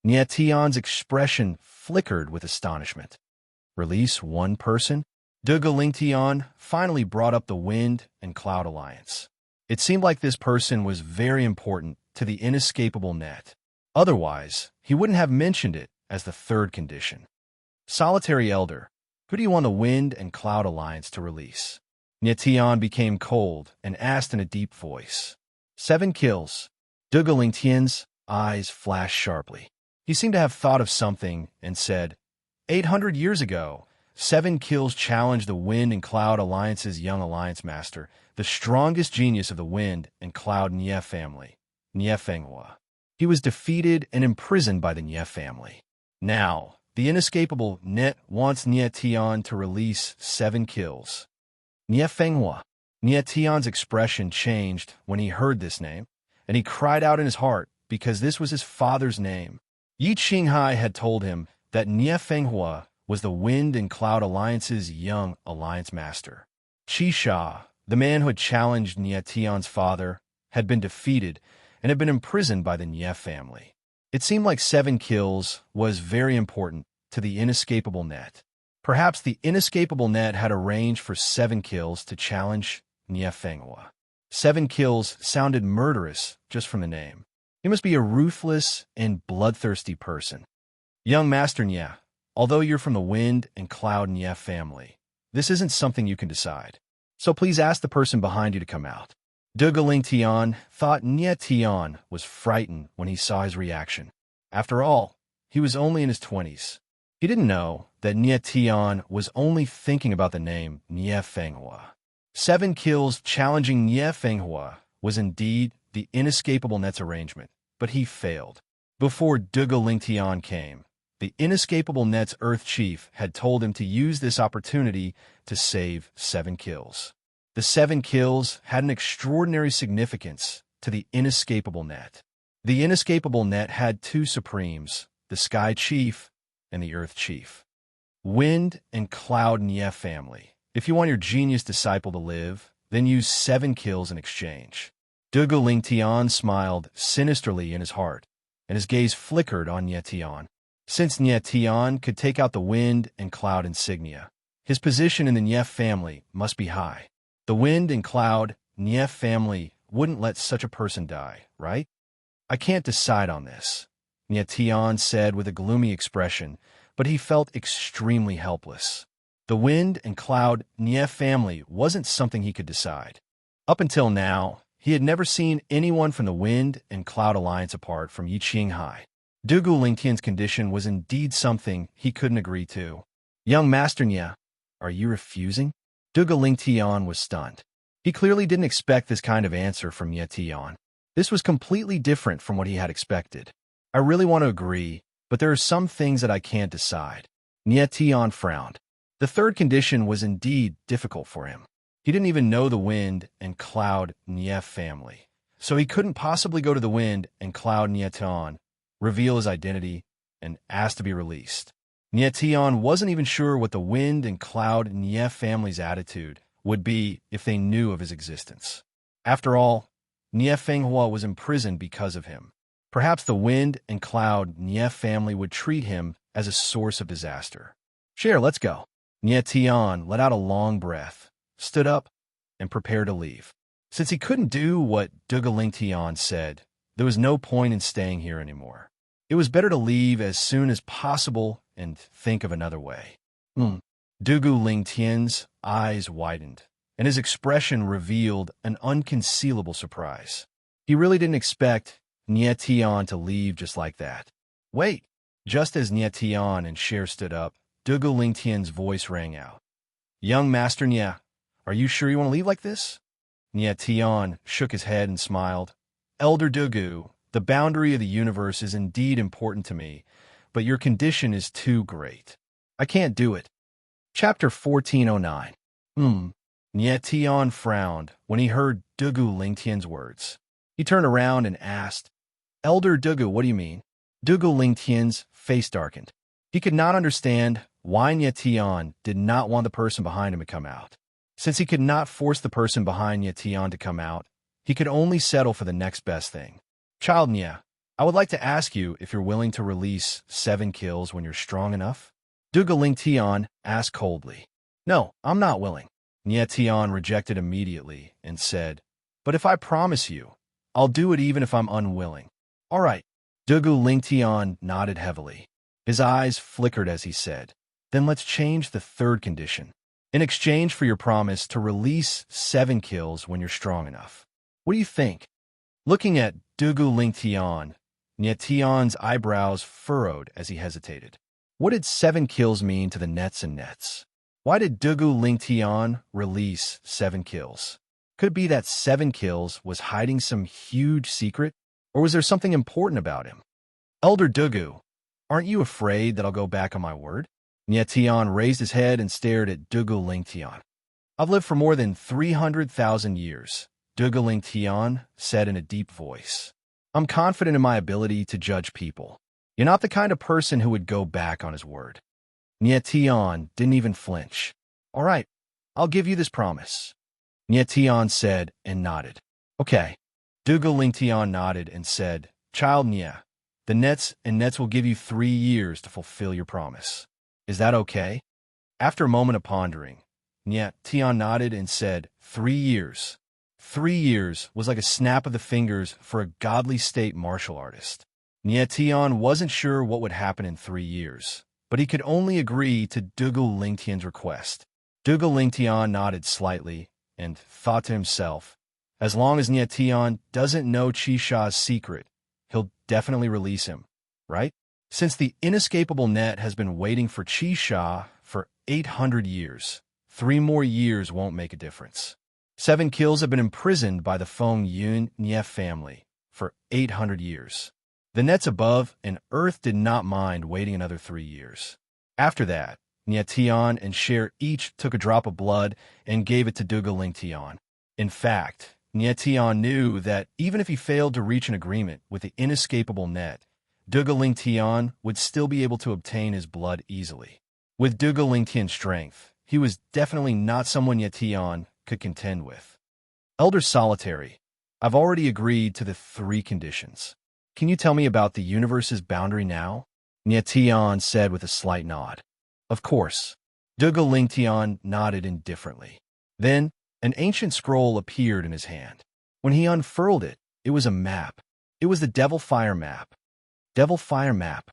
Nyetian's expression flickered with astonishment. Release one person? Dugalingtian finally brought up the Wind and Cloud Alliance. It seemed like this person was very important to the inescapable net. Otherwise, he wouldn't have mentioned it as the third condition. "Solitary Elder, who do you want the Wind and Cloud Alliance to release?" Nyetian became cold and asked in a deep voice. 7 kills. Dugalingtian's eyes flashed sharply. He seemed to have thought of something and said, 800 years ago, 7 kills challenged the Wind and Cloud Alliance's young alliance master, the strongest genius of the Wind and Cloud Nie family, Nie Fenghua. He was defeated and imprisoned by the Nie family. Now, the inescapable net wants Nyetian to release 7 kills. Nie Fenghua. Nyetian's expression changed when he heard this name, and he cried out in his heart because this was his father's name. Yi Qinghai had told him that Nie Fenghua was the Wind and Cloud Alliance's young alliance master. Qi Sha, the man who had challenged Nyetian's father, had been defeated and had been imprisoned by the Nie family. It seemed like 7 kills was very important to the inescapable net. Perhaps the inescapable net had arranged for 7 kills to challenge Nie Fenghua. 7 kills sounded murderous just from the name. He must be a ruthless and bloodthirsty person. Young Master Nya, although you're from the Wind and Cloud Nya family, this isn't something you can decide. So please ask the person behind you to come out. Dugaling Tian thought Nya Tian was frightened when he saw his reaction. After all, he was only in his 20s. He didn't know that Nya Tian was only thinking about the name Nye Fenghua. 7 kills challenging Nye Fenghua was indeed the inescapable Net's arrangement, but he failed. Before Dugaling Tian came, the inescapable Net's Earth Chief had told him to use this opportunity to save 7 kills. The 7 kills had an extraordinary significance to the inescapable Net. The inescapable Net had 2 supremes, the Sky Chief and the Earth Chief. Wind and Cloud Nye family. If you want your genius disciple to live, then use 7 kills in exchange. Dugaling Tian smiled sinisterly in his heart, and his gaze flickered on Nye Tian. Since Nye Tian could take out the Wind and Cloud insignia, his position in the Nye family must be high. The Wind and Cloud Nye family wouldn't let such a person die, right? I can't decide on this, Nye Tian said with a gloomy expression, but he felt extremely helpless. The Wind and Cloud Nye family wasn't something he could decide. Up until now, he had never seen anyone from the Wind and Cloud Alliance apart from Yi Qinghai. Dugu Lingtian's condition was indeed something he couldn't agree to. Young Master Nye, are you refusing? Dugu Lingtian was stunned. He clearly didn't expect this kind of answer from Nye Tian. This was completely different from what he had expected. I really want to agree, but there are some things that I can't decide. Nye Tian frowned. The third condition was indeed difficult for him. He didn't even know the Wind and Cloud Nye family, so he couldn't possibly go to the Wind and Cloud Nye Tian, reveal his identity, and ask to be released. Nye Tian wasn't even sure what the Wind and Cloud Nye family's attitude would be if they knew of his existence. After all, Nye Fenghua was imprisoned because of him. Perhaps the Wind and Cloud Nye family would treat him as a source of disaster. Sure, let's go. Nye Tian let out a long breath, stood up, and prepared to leave. Since he couldn't do what Dugaling Tian said, there was no point in staying here anymore. It was better to leave as soon as possible and think of another way. Dugu Lingtian's eyes widened, and his expression revealed an unconcealable surprise. He really didn't expect Nye Tian to leave just like that. Wait! Just as Nye Tian and Cher stood up, Dugu Lingtian's voice rang out. Young Master Nye, are you sure you want to leave like this? Nye Tian shook his head and smiled. Elder Dugu, the boundary of the universe is indeed important to me, but your condition is too great. I can't do it. Chapter 1409. Nye Tian frowned when he heard Dugu Lingtian's words. He turned around and asked, Elder Dugu, what do you mean? Dugu Lingtian's face darkened. He could not understand why Nye Tian did not want the person behind him to come out. Since he could not force the person behind Nye Tian to come out, he could only settle for the next best thing. Child Nye, I would like to ask you if you're willing to release 7 kills when you're strong enough? Dugu Lingtian asked coldly. No, I'm not willing. Nye Tian rejected immediately and said, but if I promise you, I'll do it even if I'm unwilling. All right. Dugu Lingtian nodded heavily. His eyes flickered as he said, then let's change the third condition. In exchange for your promise to release 7 kills when you're strong enough. What do you think? Looking at Dugu Lingtian, Nye Tian's eyebrows furrowed as he hesitated. What did 7 kills mean to the Nets and Nets? Why did Dugu Lingtian release 7 kills? Could it be that 7 kills was hiding some huge secret? Or was there something important about him? Elder Dugu, aren't you afraid that I'll go back on my word? Nye Tian raised his head and stared at Dugu Lingtian. I've lived for more than 300,000 years, Dugu Lingtian said in a deep voice. I'm confident in my ability to judge people. You're not the kind of person who would go back on his word. Nye Tian didn't even flinch. All right, I'll give you this promise. Nye Tian said and nodded. Okay. Dugu Lingtian nodded and said, Child Nye, the Nets and Nets will give you 3 years to fulfill your promise. Is that okay? After a moment of pondering, Nye Tian nodded and said, 3 years. 3 years was like a snap of the fingers for a godly state martial artist. Nie Tian wasn't sure what would happen in 3 years, but he could only agree to Dugu Lingtian's request. Dugu Lingtian nodded slightly and thought to himself, as long as Nie Tian doesn't know Qisha's secret, he'll definitely release him, right? Since the inescapable net has been waiting for Qisha for 800 years, 3 more years won't make a difference. 7 kills have been imprisoned by the Feng Yun Nie family for 800 years. The nets above and Earth did not mind waiting another 3 years. After that, Nie Tian and Cher each took a drop of blood and gave it to Dugu Lingtian. In fact, Nie Tian knew that even if he failed to reach an agreement with the inescapable net, Dugu Lingtian would still be able to obtain his blood easily. With Dugu Lingtian's strength, he was definitely not someone Nie Tian could contend with. Elder Solitary, I've already agreed to the 3 conditions. Can you tell me about the universe's boundary now? Nie Tian said with a slight nod. Of course. Dugu Lingtian nodded indifferently. Then, an ancient scroll appeared in his hand. When he unfurled it, it was a map. It was the Devil Fire map. Devil Fire map.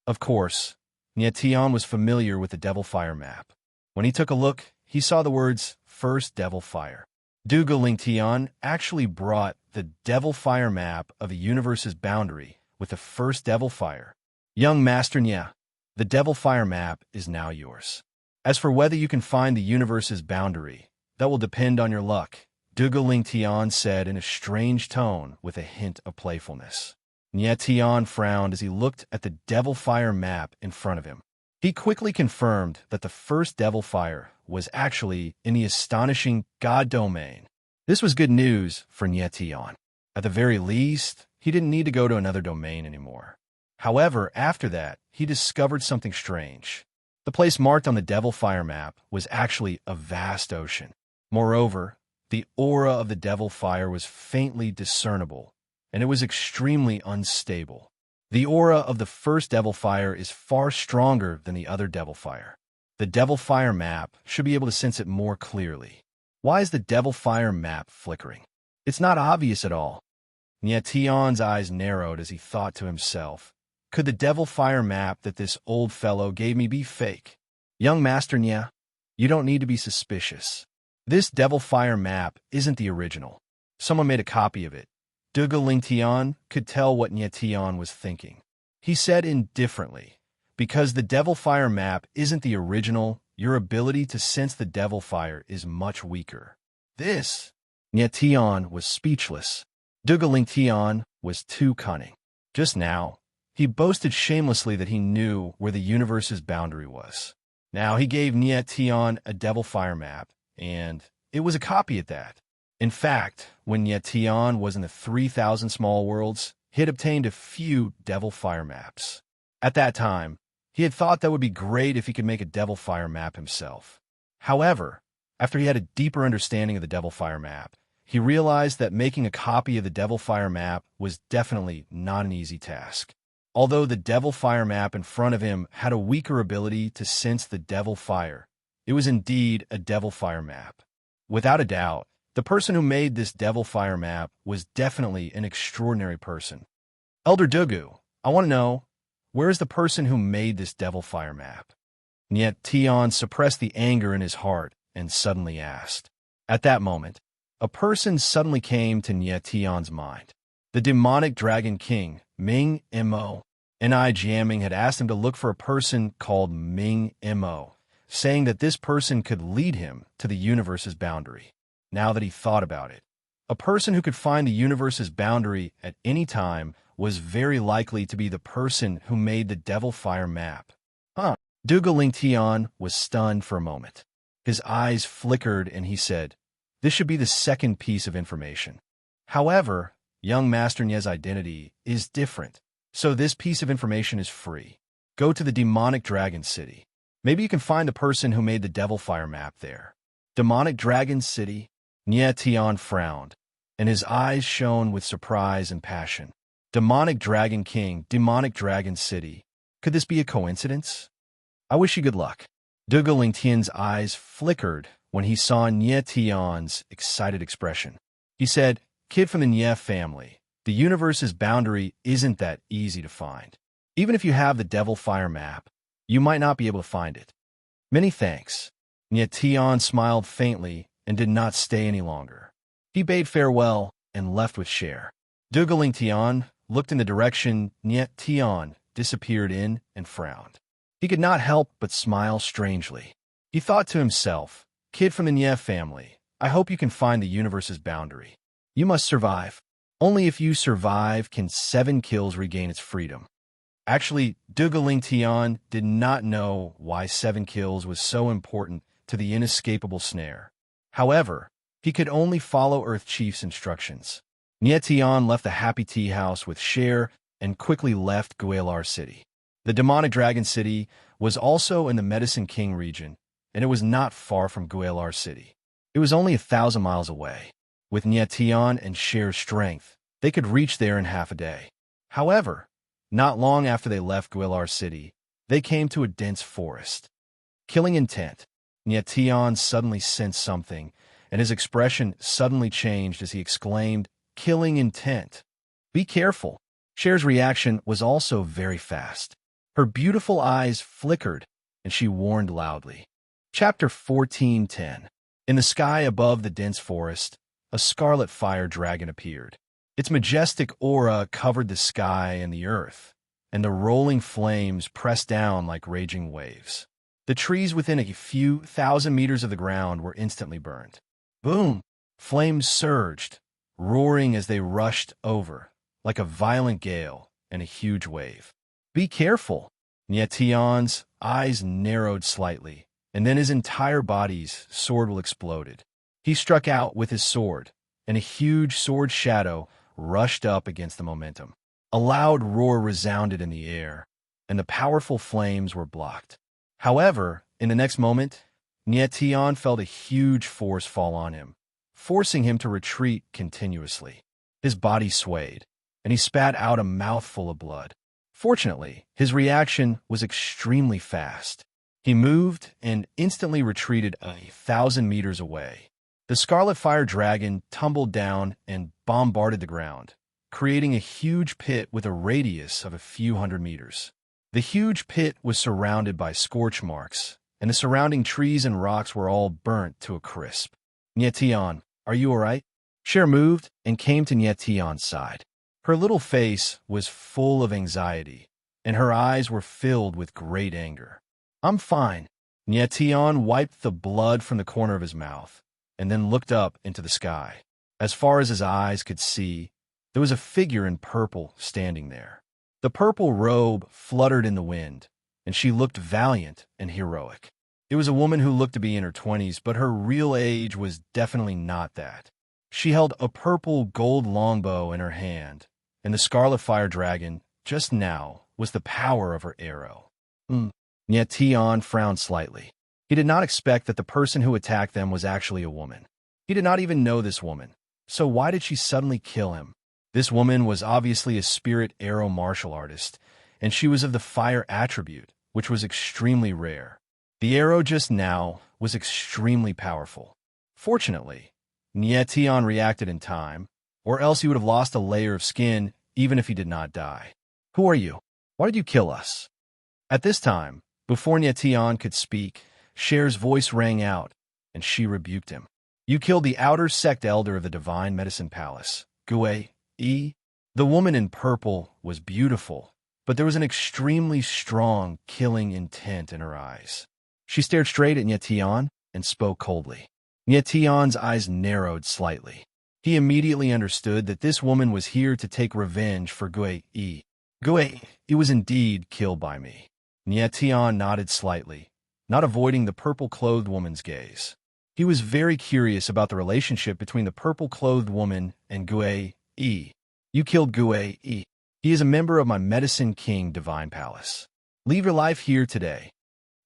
Of course, Nie Tian was familiar with the Devil Fire map. When he took a look, he saw the words, First Devil Fire. Dugu Lingtian actually brought the Devil Fire map of the universe's boundary with the first Devil Fire. Young Master Nie, the Devil Fire map is now yours. As for whether you can find the universe's boundary, that will depend on your luck, Dugu Lingtian said in a strange tone with a hint of playfulness. Nie Tian frowned as he looked at the Devil Fire map in front of him. He quickly confirmed that the first Devil Fire was actually in the astonishing God domain. This was good news for Nie Tian. At the very least, he didn't need to go to another domain anymore. However, after that, he discovered something strange. The place marked on the Devil Fire map was actually a vast ocean. Moreover, the aura of the Devil Fire was faintly discernible, and it was extremely unstable. The aura of the first Devil Fire is far stronger than the other Devil Fire. The Devil Fire map should be able to sense it more clearly. Why is the Devil Fire map flickering? It's not obvious at all. Nie Tian's eyes narrowed as he thought to himself, could the Devil Fire map that this old fellow gave me be fake? Young Master Nie, you don't need to be suspicious. This Devil Fire map isn't the original. Someone made a copy of it. Dugu Lingtian could tell what Nie Tian was thinking. He said indifferently, because the Devil Fire map isn't the original, your ability to sense the Devil Fire is much weaker. This, Nie Tian was speechless. Dugu Lingtian was too cunning. Just now, he boasted shamelessly that he knew where the universe's boundary was. Now he gave Nie Tian a Devil Fire map, and it was a copy at that. In fact, when Nie Tian was in the 3,000 small worlds, he had obtained a few Devil Fire maps. At that time, he had thought that would be great if he could make a Devil Fire map himself. However, after he had a deeper understanding of the Devil Fire map, he realized that making a copy of the Devil Fire map was definitely not an easy task. Although the Devil Fire map in front of him had a weaker ability to sense the Devil Fire, it was indeed a Devil Fire map. Without a doubt, the person who made this Devil Fire map was definitely an extraordinary person. Elder Dugu, I want to know, where is the person who made this Devil Fire map? Nie Tian suppressed the anger in his heart and suddenly asked. At that moment, a person suddenly came to Nie Tian's mind. The demonic dragon king, Ming Mo. Ni Jiaming had asked him to look for a person called Ming Mo, saying that this person could lead him to the universe's boundary. Now that he thought about it, a person who could find the universe's boundary at any time was very likely to be the person who made the Devil Fire map. Dugu Lingtian was stunned for a moment. His eyes flickered and he said, this should be the second piece of information. However, young Master Nie's identity is different, so this piece of information is free. Go to the demonic dragon city. Maybe you can find the person who made the Devil Fire map there. Demonic Dragon City? Nie Tian frowned, and his eyes shone with surprise and passion. Demonic Dragon King, Demonic Dragon City. Could this be a coincidence? I wish you good luck. Dugu Lingtian's eyes flickered when he saw Nie Tian's excited expression. He said, "Kid from the Nye family, the universe's boundary isn't that easy to find. Even if you have the Devil Fire map, you might not be able to find it. Many thanks." Nye Tian smiled faintly and did not stay any longer. He bade farewell and left with Cher. Dugaling Tian looked in the direction Nye Tian disappeared in and frowned. He could not help but smile strangely. He thought to himself, "Kid from the Nye family, I hope you can find the universe's boundary. You must survive. Only if you survive can 7 kills regain its freedom." Actually, Dugaling Tian did not know why 7 kills was so important to the inescapable snare. However, he could only follow Earth Chief's instructions. Nye Tian left the Happy Tea House with Cher and quickly left Gualar City. The demonic dragon city was also in the Medicine King region, and it was not far from Gualar City. It was only 1,000 miles away. With Nye Tian and Cher's strength, they could reach there in half a day. However, not long after they left Gualar City, they came to a dense forest. Killing intent. Nye Tian suddenly sensed something, and his expression suddenly changed as he exclaimed, "Killing intent. Be careful." Cher's reaction was also very fast. Her beautiful eyes flickered, and she warned loudly. Chapter 14:10. In the sky above the dense forest, a scarlet fire dragon appeared. Its majestic aura covered the sky and the earth, and the rolling flames pressed down like raging waves. The trees within a few thousand meters of the ground were instantly burned. Boom! Flames surged, roaring as they rushed over, like a violent gale and a huge wave. "Be careful!" Nye Tian's eyes narrowed slightly, and then his entire body's sword exploded. He struck out with his sword, and a huge sword shadow rushed up against the momentum. A loud roar resounded in the air, and the powerful flames were blocked. However, in the next moment, Nye Tian felt a huge force fall on him, forcing him to retreat continuously. His body swayed, and he spat out a mouthful of blood. Fortunately, his reaction was extremely fast. He moved and instantly retreated 1,000 meters away. The Scarlet Fire Dragon tumbled down and bombarded the ground, creating a huge pit with a radius of a few hundred meters. The huge pit was surrounded by scorch marks, and the surrounding trees and rocks were all burnt to a crisp. "Nye Tian, are you all right?" Cher moved and came to Nye Tian's side. Her little face was full of anxiety, and her eyes were filled with great anger. "I'm fine." Nye Tian wiped the blood from the corner of his mouth, and then looked up into the sky. As far as his eyes could see, there was a figure in purple standing there. The purple robe fluttered in the wind, and she looked valiant and heroic. It was a woman who looked to be in her 20s, but her real age was definitely not that. She held a purple gold longbow in her hand, and the Scarlet Fire Dragon, just now, was the power of her arrow. Nye Tian frowned slightly. He did not expect that the person who attacked them was actually a woman. He did not even know this woman, so why did she suddenly kill him? This woman was obviously a spirit arrow martial artist, and she was of the fire attribute, which was extremely rare. The arrow just now was extremely powerful. Fortunately, Nye Tian reacted in time, or else he would have lost a layer of skin even if he did not die. "Who are you? Why did you kill us?" At this time, before Nye Tian could speak, Cher's voice rang out, and she rebuked him. "You killed the outer sect elder of the Divine Medicine Palace, Gue. The woman in purple was beautiful, but there was an extremely strong killing intent in her eyes. She stared straight at Nye Tian and spoke coldly. Nye Tian's eyes narrowed slightly. He immediately understood that this woman was here to take revenge for Gue. Gue was indeed killed by me. Nye Tian nodded slightly, not avoiding the purple-clothed woman's gaze. He was very curious about the relationship between the purple-clothed woman and Gue. "You killed Gue. He is a member of my Medicine King Divine Palace. Leave your life here today."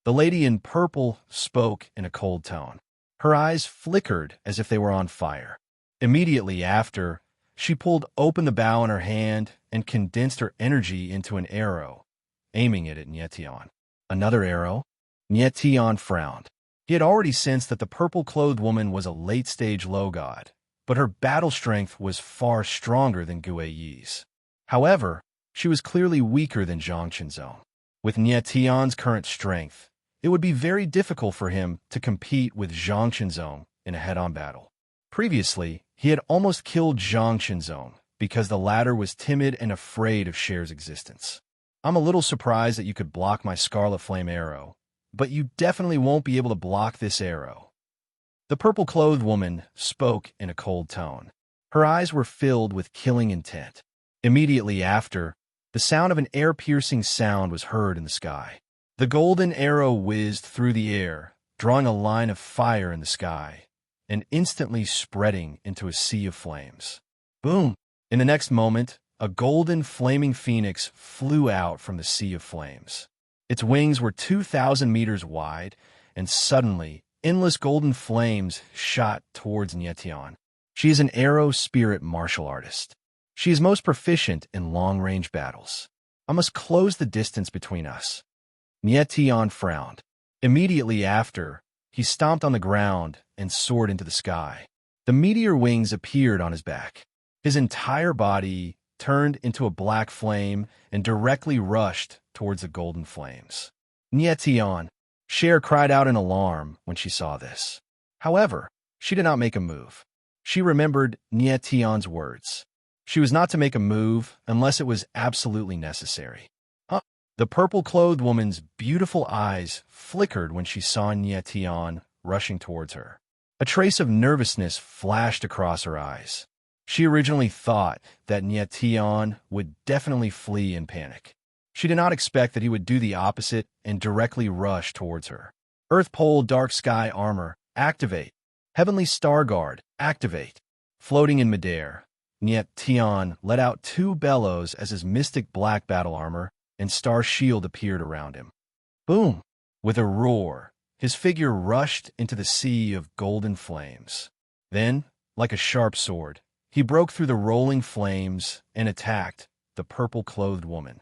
The lady in purple spoke in a cold tone. Her eyes flickered as if they were on fire. Immediately after, she pulled open the bow in her hand and condensed her energy into an arrow, aiming it at Nye Tian. "Another arrow?" Nye Tian frowned. He had already sensed that the purple-clothed woman was a late-stage low god, but her battle strength was far stronger than Gue Yi's. However, she was clearly weaker than Zhang Qinzhong. With Nie Tian's current strength, it would be very difficult for him to compete with Zhang Qinzhong in a head-on battle. Previously, he had almost killed Zhang Qinzhong because the latter was timid and afraid of Cher's existence. I'm a little surprised that you could block my Scarlet Flame arrow, but you definitely won't be able to block this arrow. The purple-clothed woman spoke in a cold tone. Her eyes were filled with killing intent. Immediately after, the sound of an air-piercing sound was heard in the sky. The golden arrow whizzed through the air, drawing a line of fire in the sky, and instantly spreading into a sea of flames. Boom! In the next moment, a golden flaming phoenix flew out from the sea of flames. Its wings were 2,000 meters wide, and suddenly, endless golden flames shot towards Nie Tian. She is an arrow spirit martial artist. She is most proficient in long-range battles. I must close the distance between us. Nie Tian frowned. Immediately after, he stomped on the ground and soared into the sky. The meteor wings appeared on his back. His entire body turned into a black flame and directly rushed towards the golden flames. Nie Tian. Cher cried out in alarm when she saw this. However, she did not make a move. She remembered Nie Tian's words. She was not to make a move unless it was absolutely necessary. The purple-clothed woman's beautiful eyes flickered when she saw Nie Tian rushing towards her. A trace of nervousness flashed across her eyes. She originally thought that Nie Tian would definitely flee in panic. She did not expect that he would do the opposite and directly rush towards her. Earth Pole Dark Sky Armor, activate. Heavenly Star Guard, activate. Floating in midair, Nie Tian let out two bellows as his mystic black battle armor and star shield appeared around him. Boom! With a roar, his figure rushed into the sea of golden flames. Then, like a sharp sword, he broke through the rolling flames and attacked the purple-clothed woman.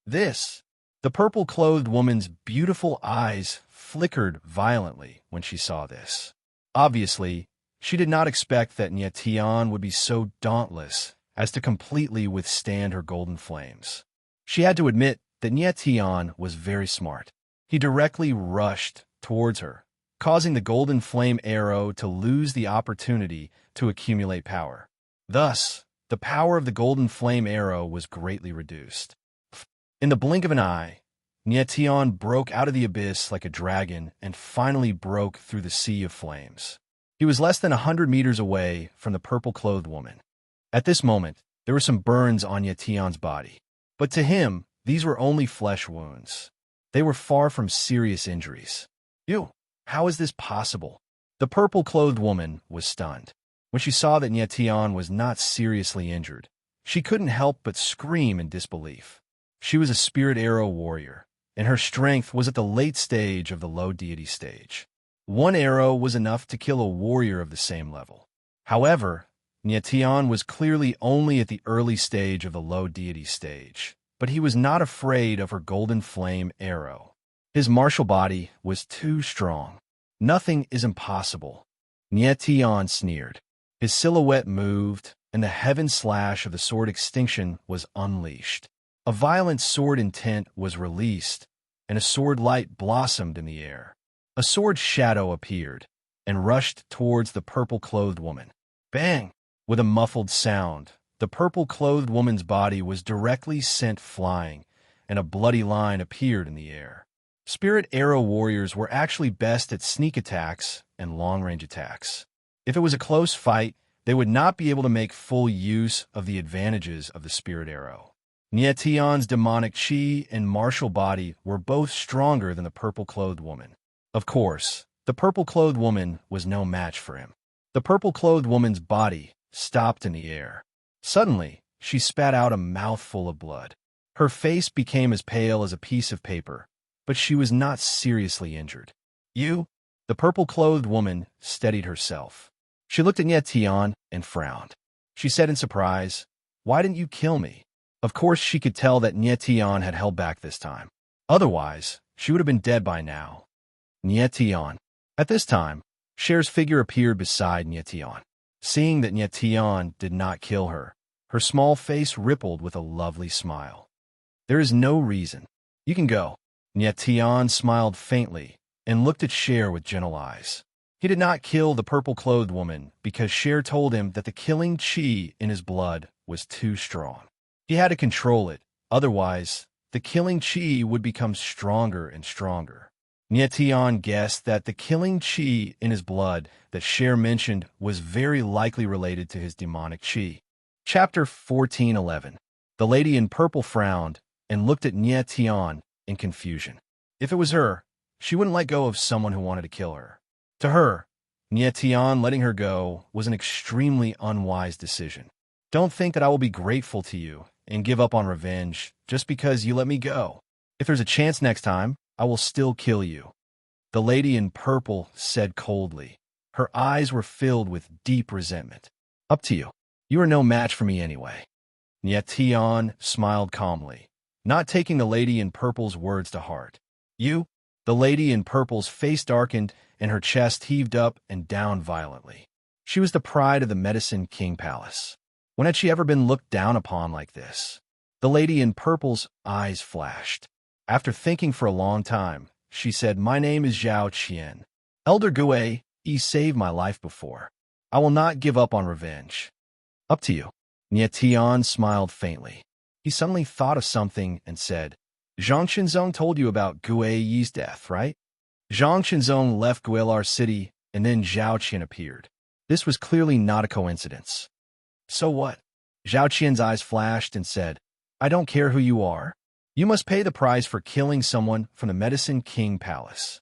The purple-clothed woman's beautiful eyes flickered violently when she saw this. Obviously, she did not expect that Nie Tian would be so dauntless as to completely withstand her golden flames. She had to admit that Nie Tian was very smart. He directly rushed towards her, causing the golden flame arrow to lose the opportunity to accumulate power. Thus, the power of the golden flame arrow was greatly reduced. In the blink of an eye, Nie Tian broke out of the abyss like a dragon and finally broke through the sea of flames. He was less than 100 meters away from the purple-clothed woman. At this moment, there were some burns on Nie Tian's body. But to him, these were only flesh wounds. They were far from serious injuries. How is this possible? The purple-clothed woman was stunned. When she saw that Nie Tian was not seriously injured, she couldn't help but scream in disbelief. She was a spirit arrow warrior, and her strength was at the late stage of the low deity stage. One arrow was enough to kill a warrior of the same level. However, Nie Tian was clearly only at the early stage of the low deity stage, but he was not afraid of her golden flame arrow. His martial body was too strong. Nothing is impossible. Nie Tian sneered. His silhouette moved, and the heaven slash of the sword extinction was unleashed. A violent sword intent was released, and a sword light blossomed in the air. A sword shadow appeared, and rushed towards the purple-clothed woman. Bang! With a muffled sound, the purple-clothed woman's body was directly sent flying, and a bloody line appeared in the air. Spirit arrow warriors were actually best at sneak attacks and long-range attacks. If it was a close fight, they would not be able to make full use of the advantages of the spirit arrow. Nie Tian's demonic chi and martial body were both stronger than the purple-clothed woman. Of course, the purple-clothed woman was no match for him. The purple-clothed woman's body stopped in the air. Suddenly, she spat out a mouthful of blood. Her face became as pale as a piece of paper, but she was not seriously injured. The purple-clothed woman steadied herself. She looked at Nie Tian and frowned. She said in surprise, "Why didn't you kill me?" Of course, she could tell that Nie Tian had held back this time. Otherwise, she would have been dead by now. Nie Tian. At this time, Cher's figure appeared beside Nie Tian. Seeing that Nye Tian did not kill her, her small face rippled with a lovely smile. There is no reason. You can go. Nye Tian smiled faintly and looked at Cher with gentle eyes. He did not kill the purple-clothed woman because Cher told him that the killing qi in his blood was too strong. He had to control it, otherwise, the killing qi would become stronger and stronger. Nye Tian guessed that the killing qi in his blood that Cher mentioned was very likely related to his demonic qi. Chapter 14:11. The lady in purple frowned and looked at Nye Tian in confusion. If it was her, she wouldn't let go of someone who wanted to kill her. To her, Nye Tian letting her go was an extremely unwise decision. Don't think that I will be grateful to you and give up on revenge just because you let me go. If there's a chance next time, I will still kill you. The lady in purple said coldly. Her eyes were filled with deep resentment. Up to you. You are no match for me anyway. Nye Tian smiled calmly, not taking the lady in purple's words to heart. You? The lady in purple's face darkened and her chest heaved up and down violently. She was the pride of the Medicine King Palace. When had she ever been looked down upon like this? The lady in purple's eyes flashed. After thinking for a long time, she said, My name is Zhao Qian. Elder Gue, you saved my life before. I will not give up on revenge. Up to you. Nye Tian smiled faintly. He suddenly thought of something and said, Zhang Qinzong told you about Gue Yi's death, right? Zhang Qinzong left Guilar City, and then Zhao Qian appeared. This was clearly not a coincidence. So what? Zhao Qian's eyes flashed and said, I don't care who you are. You must pay the price for killing someone from the Medicine King Palace.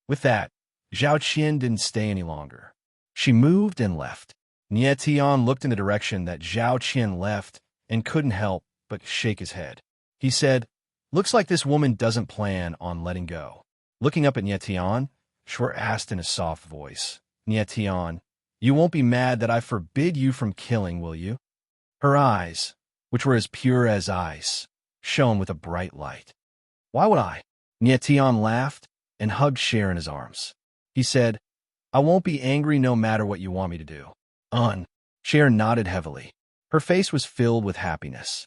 With that, Zhao Qian didn't stay any longer. She moved and left. Nye Tian looked in the direction that Zhao Qian left and couldn't help but shake his head. He said, Looks like this woman doesn't plan on letting go. Looking up at Nye Tian, Shuer asked in a soft voice, Nye Tian, you won't be mad that I forbid you from killing, will you? Her eyes, which were as pure as ice, shone with a bright light. Why would I? Nye Tian laughed and hugged Cher in his arms. He said, I won't be angry no matter what you want me to do. Cher nodded heavily. Her face was filled with happiness.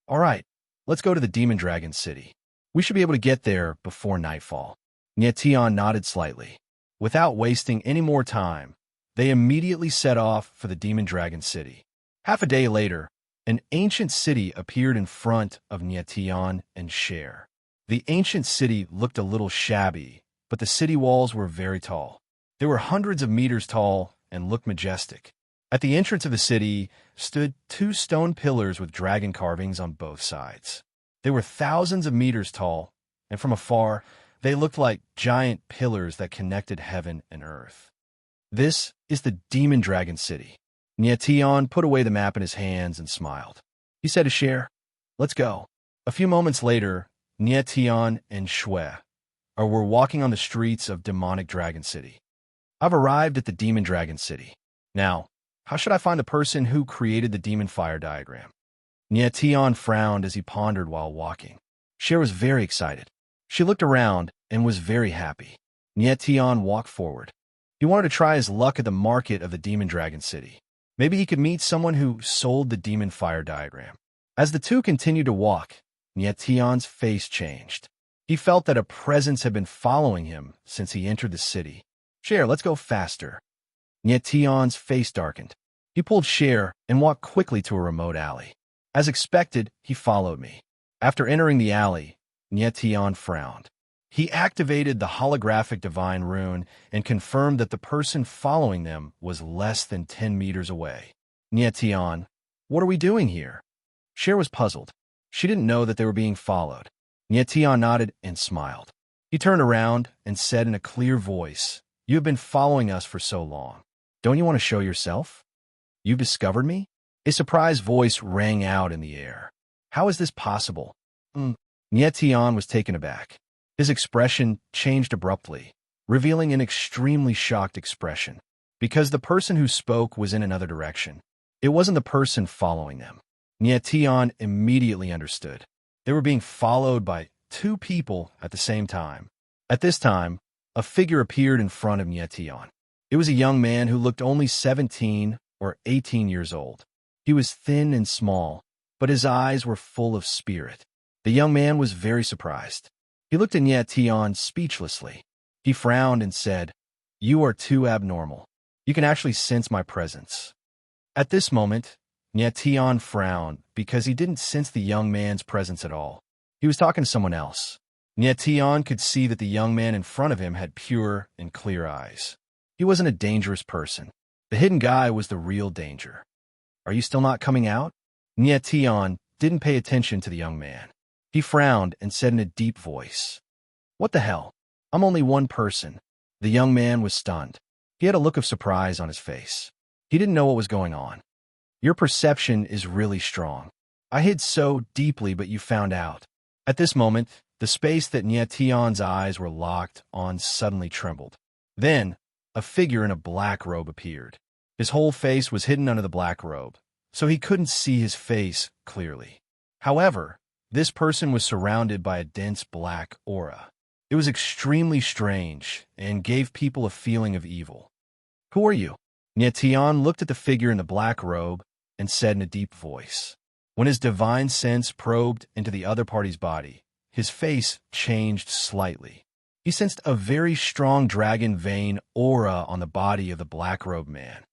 All right, let's go to the Demon Dragon City. We should be able to get there before nightfall. Nye Tian nodded slightly. Without wasting any more time, they immediately set off for the Demon Dragon City. Half a day later, an ancient city appeared in front of Nye Tian and Cher. The ancient city looked a little shabby, but the city walls were very tall. They were hundreds of meters tall and looked majestic. At the entrance of the city stood 2 stone pillars with dragon carvings on both sides. They were thousands of meters tall, and from afar, they looked like giant pillars that connected heaven and earth. This is the Demon Dragon City. Nye Tian put away the map in his hands and smiled. He said to Cher, Let's go. A few moments later, Nye Tian and Shuer were walking on the streets of Demonic Dragon City. I've arrived at the Demon Dragon City. Now, how should I find the person who created the demon fire diagram? Nye Tian frowned as he pondered while walking. Cher was very excited. She looked around and was very happy. Nye Tian walked forward. He wanted to try his luck at the market of the Demon Dragon City. Maybe he could meet someone who sold the demon fire diagram. As the two continued to walk, Nye Tian's face changed. He felt that a presence had been following him since he entered the city. Cher, let's go faster. Nye Tian's face darkened. He pulled Cher and walked quickly to a remote alley. As expected, he followed me. After entering the alley, Nye Tian frowned. He activated the holographic divine rune and confirmed that the person following them was less than 10 meters away. Nye Tian, what are we doing here? Cher was puzzled. She didn't know that they were being followed. Nye Tian nodded and smiled. He turned around and said in a clear voice, You have been following us for so long. Don't you want to show yourself? You've discovered me? A surprised voice rang out in the air. How is this possible? Nye Tian was taken aback. His expression changed abruptly, revealing an extremely shocked expression. Because the person who spoke was in another direction. It wasn't the person following them. Nye Tian immediately understood. They were being followed by 2 people at the same time. At this time, a figure appeared in front of Nye Tian. It was a young man who looked only 17, or 18 years old. He was thin and small, but his eyes were full of spirit. The young man was very surprised. He looked at Nye Tian speechlessly. He frowned and said, "You are too abnormal. You can actually sense my presence." At this moment, Nye Tian frowned because he didn't sense the young man's presence at all. He was talking to someone else. Nye Tian could see that the young man in front of him had pure and clear eyes. He wasn't a dangerous person. The hidden guy was the real danger. "Are you still not coming out?" Nye Tian didn't pay attention to the young man. He frowned and said in a deep voice, "What the hell? I'm only one person." The young man was stunned. He had a look of surprise on his face. He didn't know what was going on. "Your perception is really strong. I hid so deeply, but you found out." At this moment, the space that Nye Tian's eyes were locked on suddenly trembled. Then, a figure in a black robe appeared. His whole face was hidden under the black robe, so he couldn't see his face clearly. However, this person was surrounded by a dense black aura. It was extremely strange and gave people a feeling of evil. "Who are you?" Nye Tian looked at the figure in the black robe and said in a deep voice. When his divine sense probed into the other party's body, his face changed slightly. He sensed a very strong dragon vein aura on the body of the black-robed man.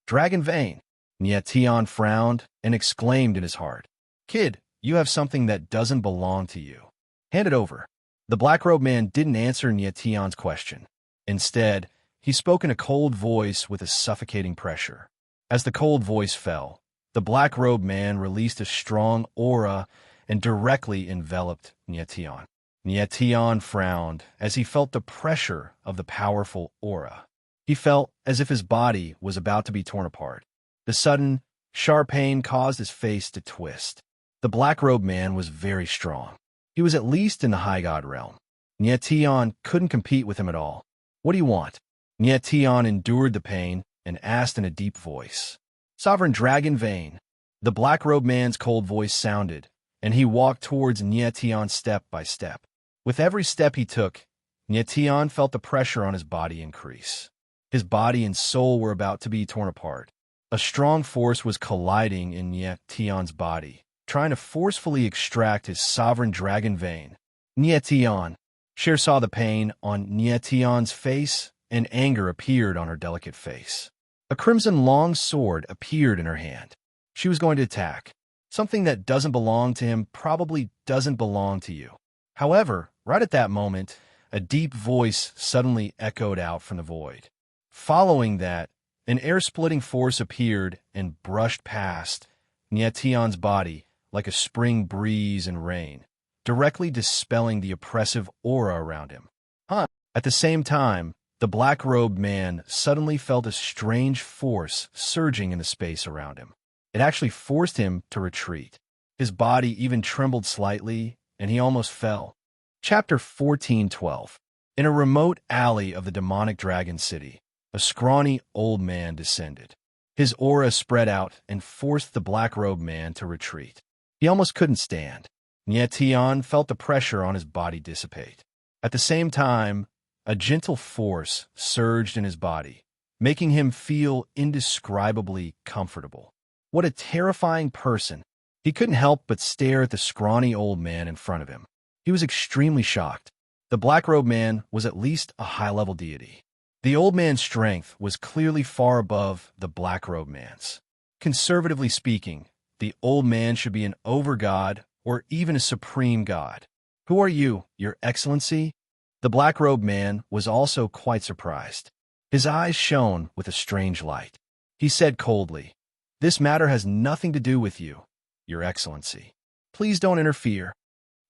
"Dragon vein?" Nye Tian frowned and exclaimed in his heart, "Kid, you have something that doesn't belong to you. Hand it over." The black-robed man didn't answer Nye Tian's question. Instead, he spoke in a cold voice with a suffocating pressure. As the cold voice fell, the black-robed man released a strong aura and directly enveloped Nye Tian. Nye Tian frowned as he felt the pressure of the powerful aura. He felt as if his body was about to be torn apart. The sudden, sharp pain caused his face to twist. The black-robed man was very strong. He was at least in the high god realm. Nye Tian couldn't compete with him at all. "What do you want?" Nye Tian endured the pain and asked in a deep voice. "Sovereign Dragon Vein." The black-robed man's cold voice sounded, and he walked towards Nye Tian step by step. With every step he took, Nye Tian felt the pressure on his body increase. His body and soul were about to be torn apart. A strong force was colliding in Nye Tian's body, trying to forcefully extract his sovereign dragon vein. Nye Tian. Cher saw the pain on Nye Tian's face, and anger appeared on her delicate face. A crimson long sword appeared in her hand. She was going to attack. Something that doesn't belong to him probably doesn't belong to you. However, right at that moment, a deep voice suddenly echoed out from the void. Following that, an air-splitting force appeared and brushed past Nye Tian's body like a spring breeze and rain, directly dispelling the oppressive aura around him. At the same time, the black-robed man suddenly felt a strange force surging in the space around him. It actually forced him to retreat. His body even trembled slightly, and he almost fell. Chapter 14:12. In a remote alley of the demonic dragon city, a scrawny old man descended. His aura spread out and forced the black-robed man to retreat. He almost couldn't stand. Nye Tian felt the pressure on his body dissipate. At the same time, a gentle force surged in his body, making him feel indescribably comfortable. What a terrifying person! He couldn't help but stare at the scrawny old man in front of him. He was extremely shocked. The black-robed man was at least a high-level deity. The old man's strength was clearly far above the black-robed man's. Conservatively speaking, the old man should be an over-god or even a supreme god. "Who are you, Your Excellency?" The black-robed man was also quite surprised. His eyes shone with a strange light. He said coldly, "This matter has nothing to do with you, Your Excellency. Please don't interfere.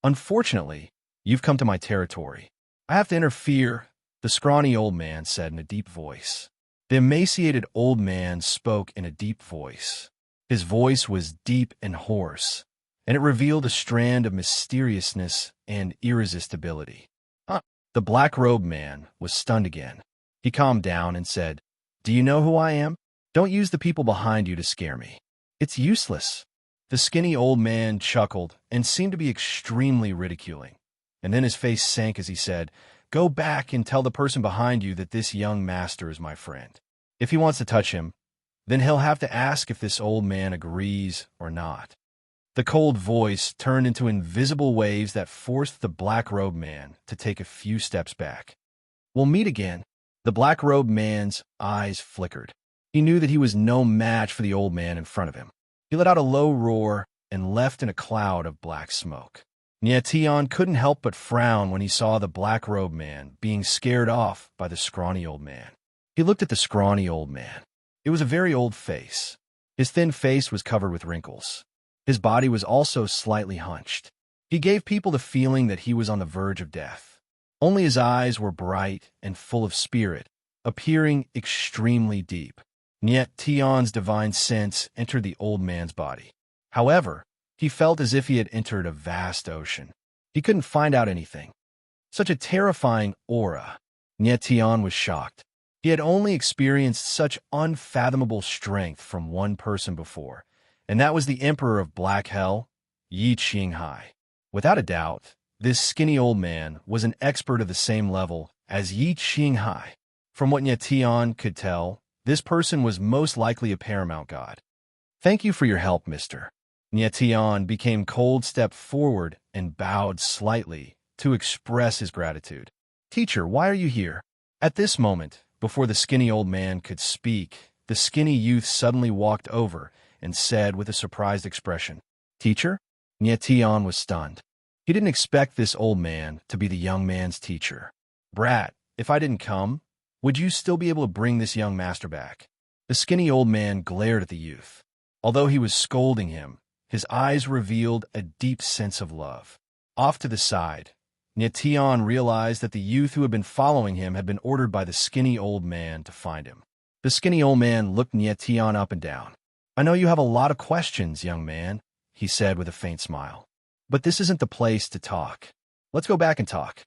Unfortunately, you've come to my territory. I have to interfere," the scrawny old man said in a deep voice. The emaciated old man spoke in a deep voice. His voice was deep and hoarse, and it revealed a strand of mysteriousness and irresistibility. The black-robed man was stunned again. He calmed down and said, "Do you know who I am? Don't use the people behind you to scare me. It's useless." The skinny old man chuckled and seemed to be extremely ridiculing. And then his face sank as he said, "Go back and tell the person behind you that this young master is my friend. If he wants to touch him, Then he'll have to ask if this old man agrees or not. The cold voice turned into invisible waves that forced the black-robed man to take a few steps back. We'll meet again. The black-robed man's eyes flickered. He knew that he was no match for the old man in front of him. He let out a low roar and left in a cloud of black smoke. Nietion couldn't help but frown when he saw the black-robed man being scared off by the scrawny old man. He looked at the scrawny old man. It was a very old face. His thin face was covered with wrinkles. His body was also slightly hunched. He gave people the feeling that he was on the verge of death. Only his eyes were bright and full of spirit, appearing extremely deep. Nietion's divine sense entered the old man's body. However, he felt as if he had entered a vast ocean. He couldn't find out anything. Such a terrifying aura. Nietion was shocked. He had only experienced such unfathomable strength from one person before, and that was the Emperor of Black Hell, Yi Qinghai. Without a doubt, this skinny old man was an expert of the same level as Yi Qinghai. From what Nietion could tell, this person was most likely a paramount god. Thank you for your help, mister. Nietion became cold, stepped forward, and bowed slightly to express his gratitude. Teacher, why are you here? At this moment, before the skinny old man could speak, the skinny youth suddenly walked over and said with a surprised expression, Teacher? Nietion was stunned. He didn't expect this old man to be the young man's teacher. Brat, if I didn't come, would you still be able to bring this young master back? The skinny old man glared at the youth. Although he was scolding him, his eyes revealed a deep sense of love. Off to the side, Nietion realized that the youth who had been following him had been ordered by the skinny old man to find him. The skinny old man looked Nietion up and down. I know you have a lot of questions, young man, he said with a faint smile. But this isn't the place to talk. Let's go back and talk.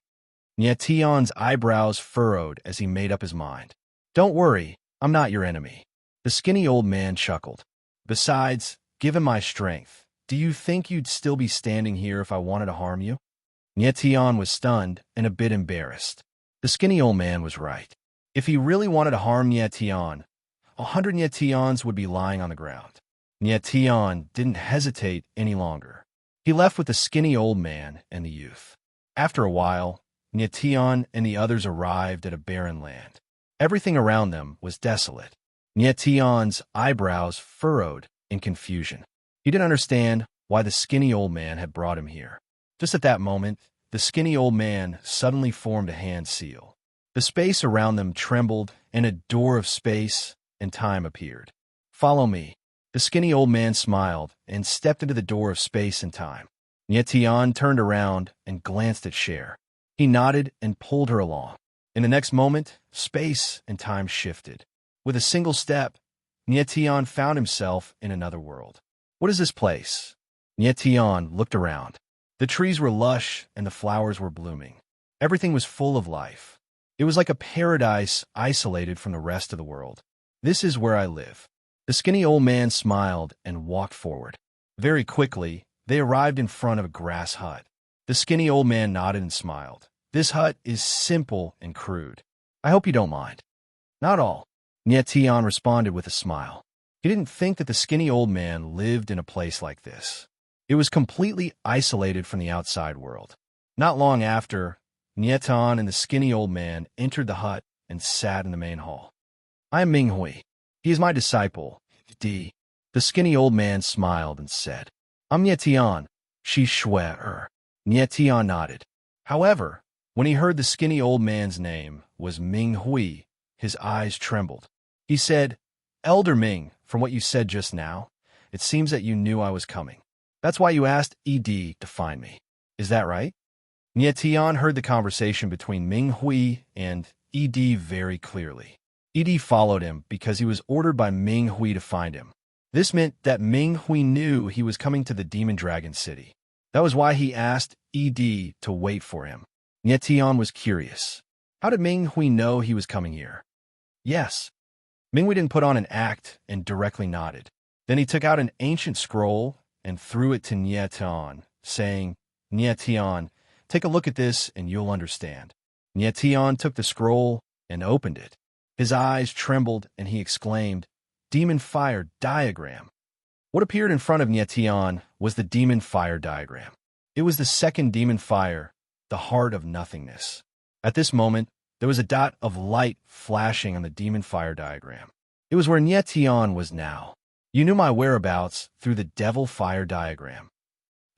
Nietion's eyebrows furrowed as he made up his mind. Don't worry, I'm not your enemy. The skinny old man chuckled. Besides, given my strength, do you think you'd still be standing here if I wanted to harm you? Nietion was stunned and a bit embarrassed. The skinny old man was right. If he really wanted to harm Nietion, 100 Nietions would be lying on the ground. Nietion didn't hesitate any longer. He left with the skinny old man and the youth. After a while, Nietion and the others arrived at a barren land. Everything around them was desolate. Nietion's eyebrows furrowed in confusion. He didn't understand why the skinny old man had brought him here. Just at that moment, the skinny old man suddenly formed a hand seal. The space around them trembled, and a door of space and time appeared. Follow me. The skinny old man smiled and stepped into the door of space and time. Nietion turned around and glanced at Cher. He nodded and pulled her along. In the next moment, space and time shifted. With a single step, Nietion found himself in another world. What is this place? Nietion looked around. The trees were lush and the flowers were blooming. Everything was full of life. It was like a paradise isolated from the rest of the world. This is where I live. The skinny old man smiled and walked forward. Very quickly, they arrived in front of a grass hut. The skinny old man nodded and smiled. This hut is simple and crude. I hope you don't mind. Not all. Nietion responded with a smile. He didn't think that the skinny old man lived in a place like this. It was completely isolated from the outside world. Not long after, Nietion and the skinny old man entered the hut and sat in the main hall. I am Minghui. He is my disciple, D. The skinny old man smiled and said, I'm Nietion. Shi Shui. Nietion nodded. However, when he heard the skinny old man's name was Minghui, his eyes trembled. He said, Elder Ming, from what you said just now, it seems that you knew I was coming. That's why you asked ED to find me. Is that right? Nietion heard the conversation between Minghui and ED very clearly. ED followed him because he was ordered by Minghui to find him. This meant that Minghui knew he was coming to the Demon Dragon City. That was why he asked ED to wait for him. Nietion was curious. How did Minghui know he was coming here? Yes. Minghui didn't put on an act and directly nodded. Then he took out an ancient scroll and threw it to Nietion, saying, Nietion, take a look at this and you'll understand. Nietion took the scroll and opened it. His eyes trembled and he exclaimed, demon fire diagram. What appeared in front of Nye Tian was the demon fire diagram. It was the second demon fire, the heart of nothingness. At this moment, there was a dot of light flashing on the demon fire diagram. It was where Nye Tian was now. You knew my whereabouts through the devil fire diagram.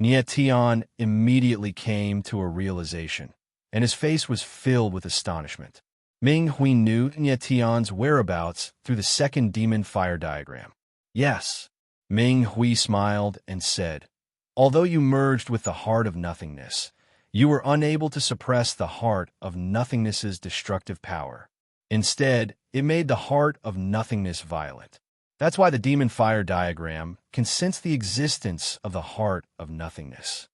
Nye Tian immediately came to a realization, and his face was filled with astonishment. Ming Hui knew Nye Tian's whereabouts through the second demon fire diagram. Yes. Ming Hui smiled and said, although you merged with the heart of nothingness, you were unable to suppress the heart of nothingness's destructive power. Instead, it made the heart of nothingness violent. That's why the demon fire diagram can sense the existence of the heart of nothingness.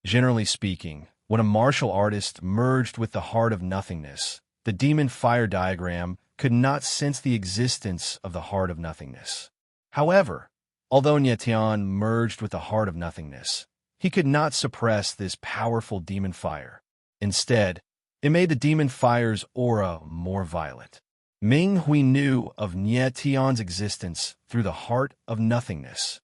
Generally speaking, when a martial artist merged with the heart of nothingness, the demon fire diagram could not sense the existence of the heart of nothingness. However, although Nye Tian merged with the heart of nothingness, he could not suppress this powerful demon fire. Instead, it made the demon fire's aura more violent. Ming Hui knew of Nye Tian's existence through the heart of nothingness.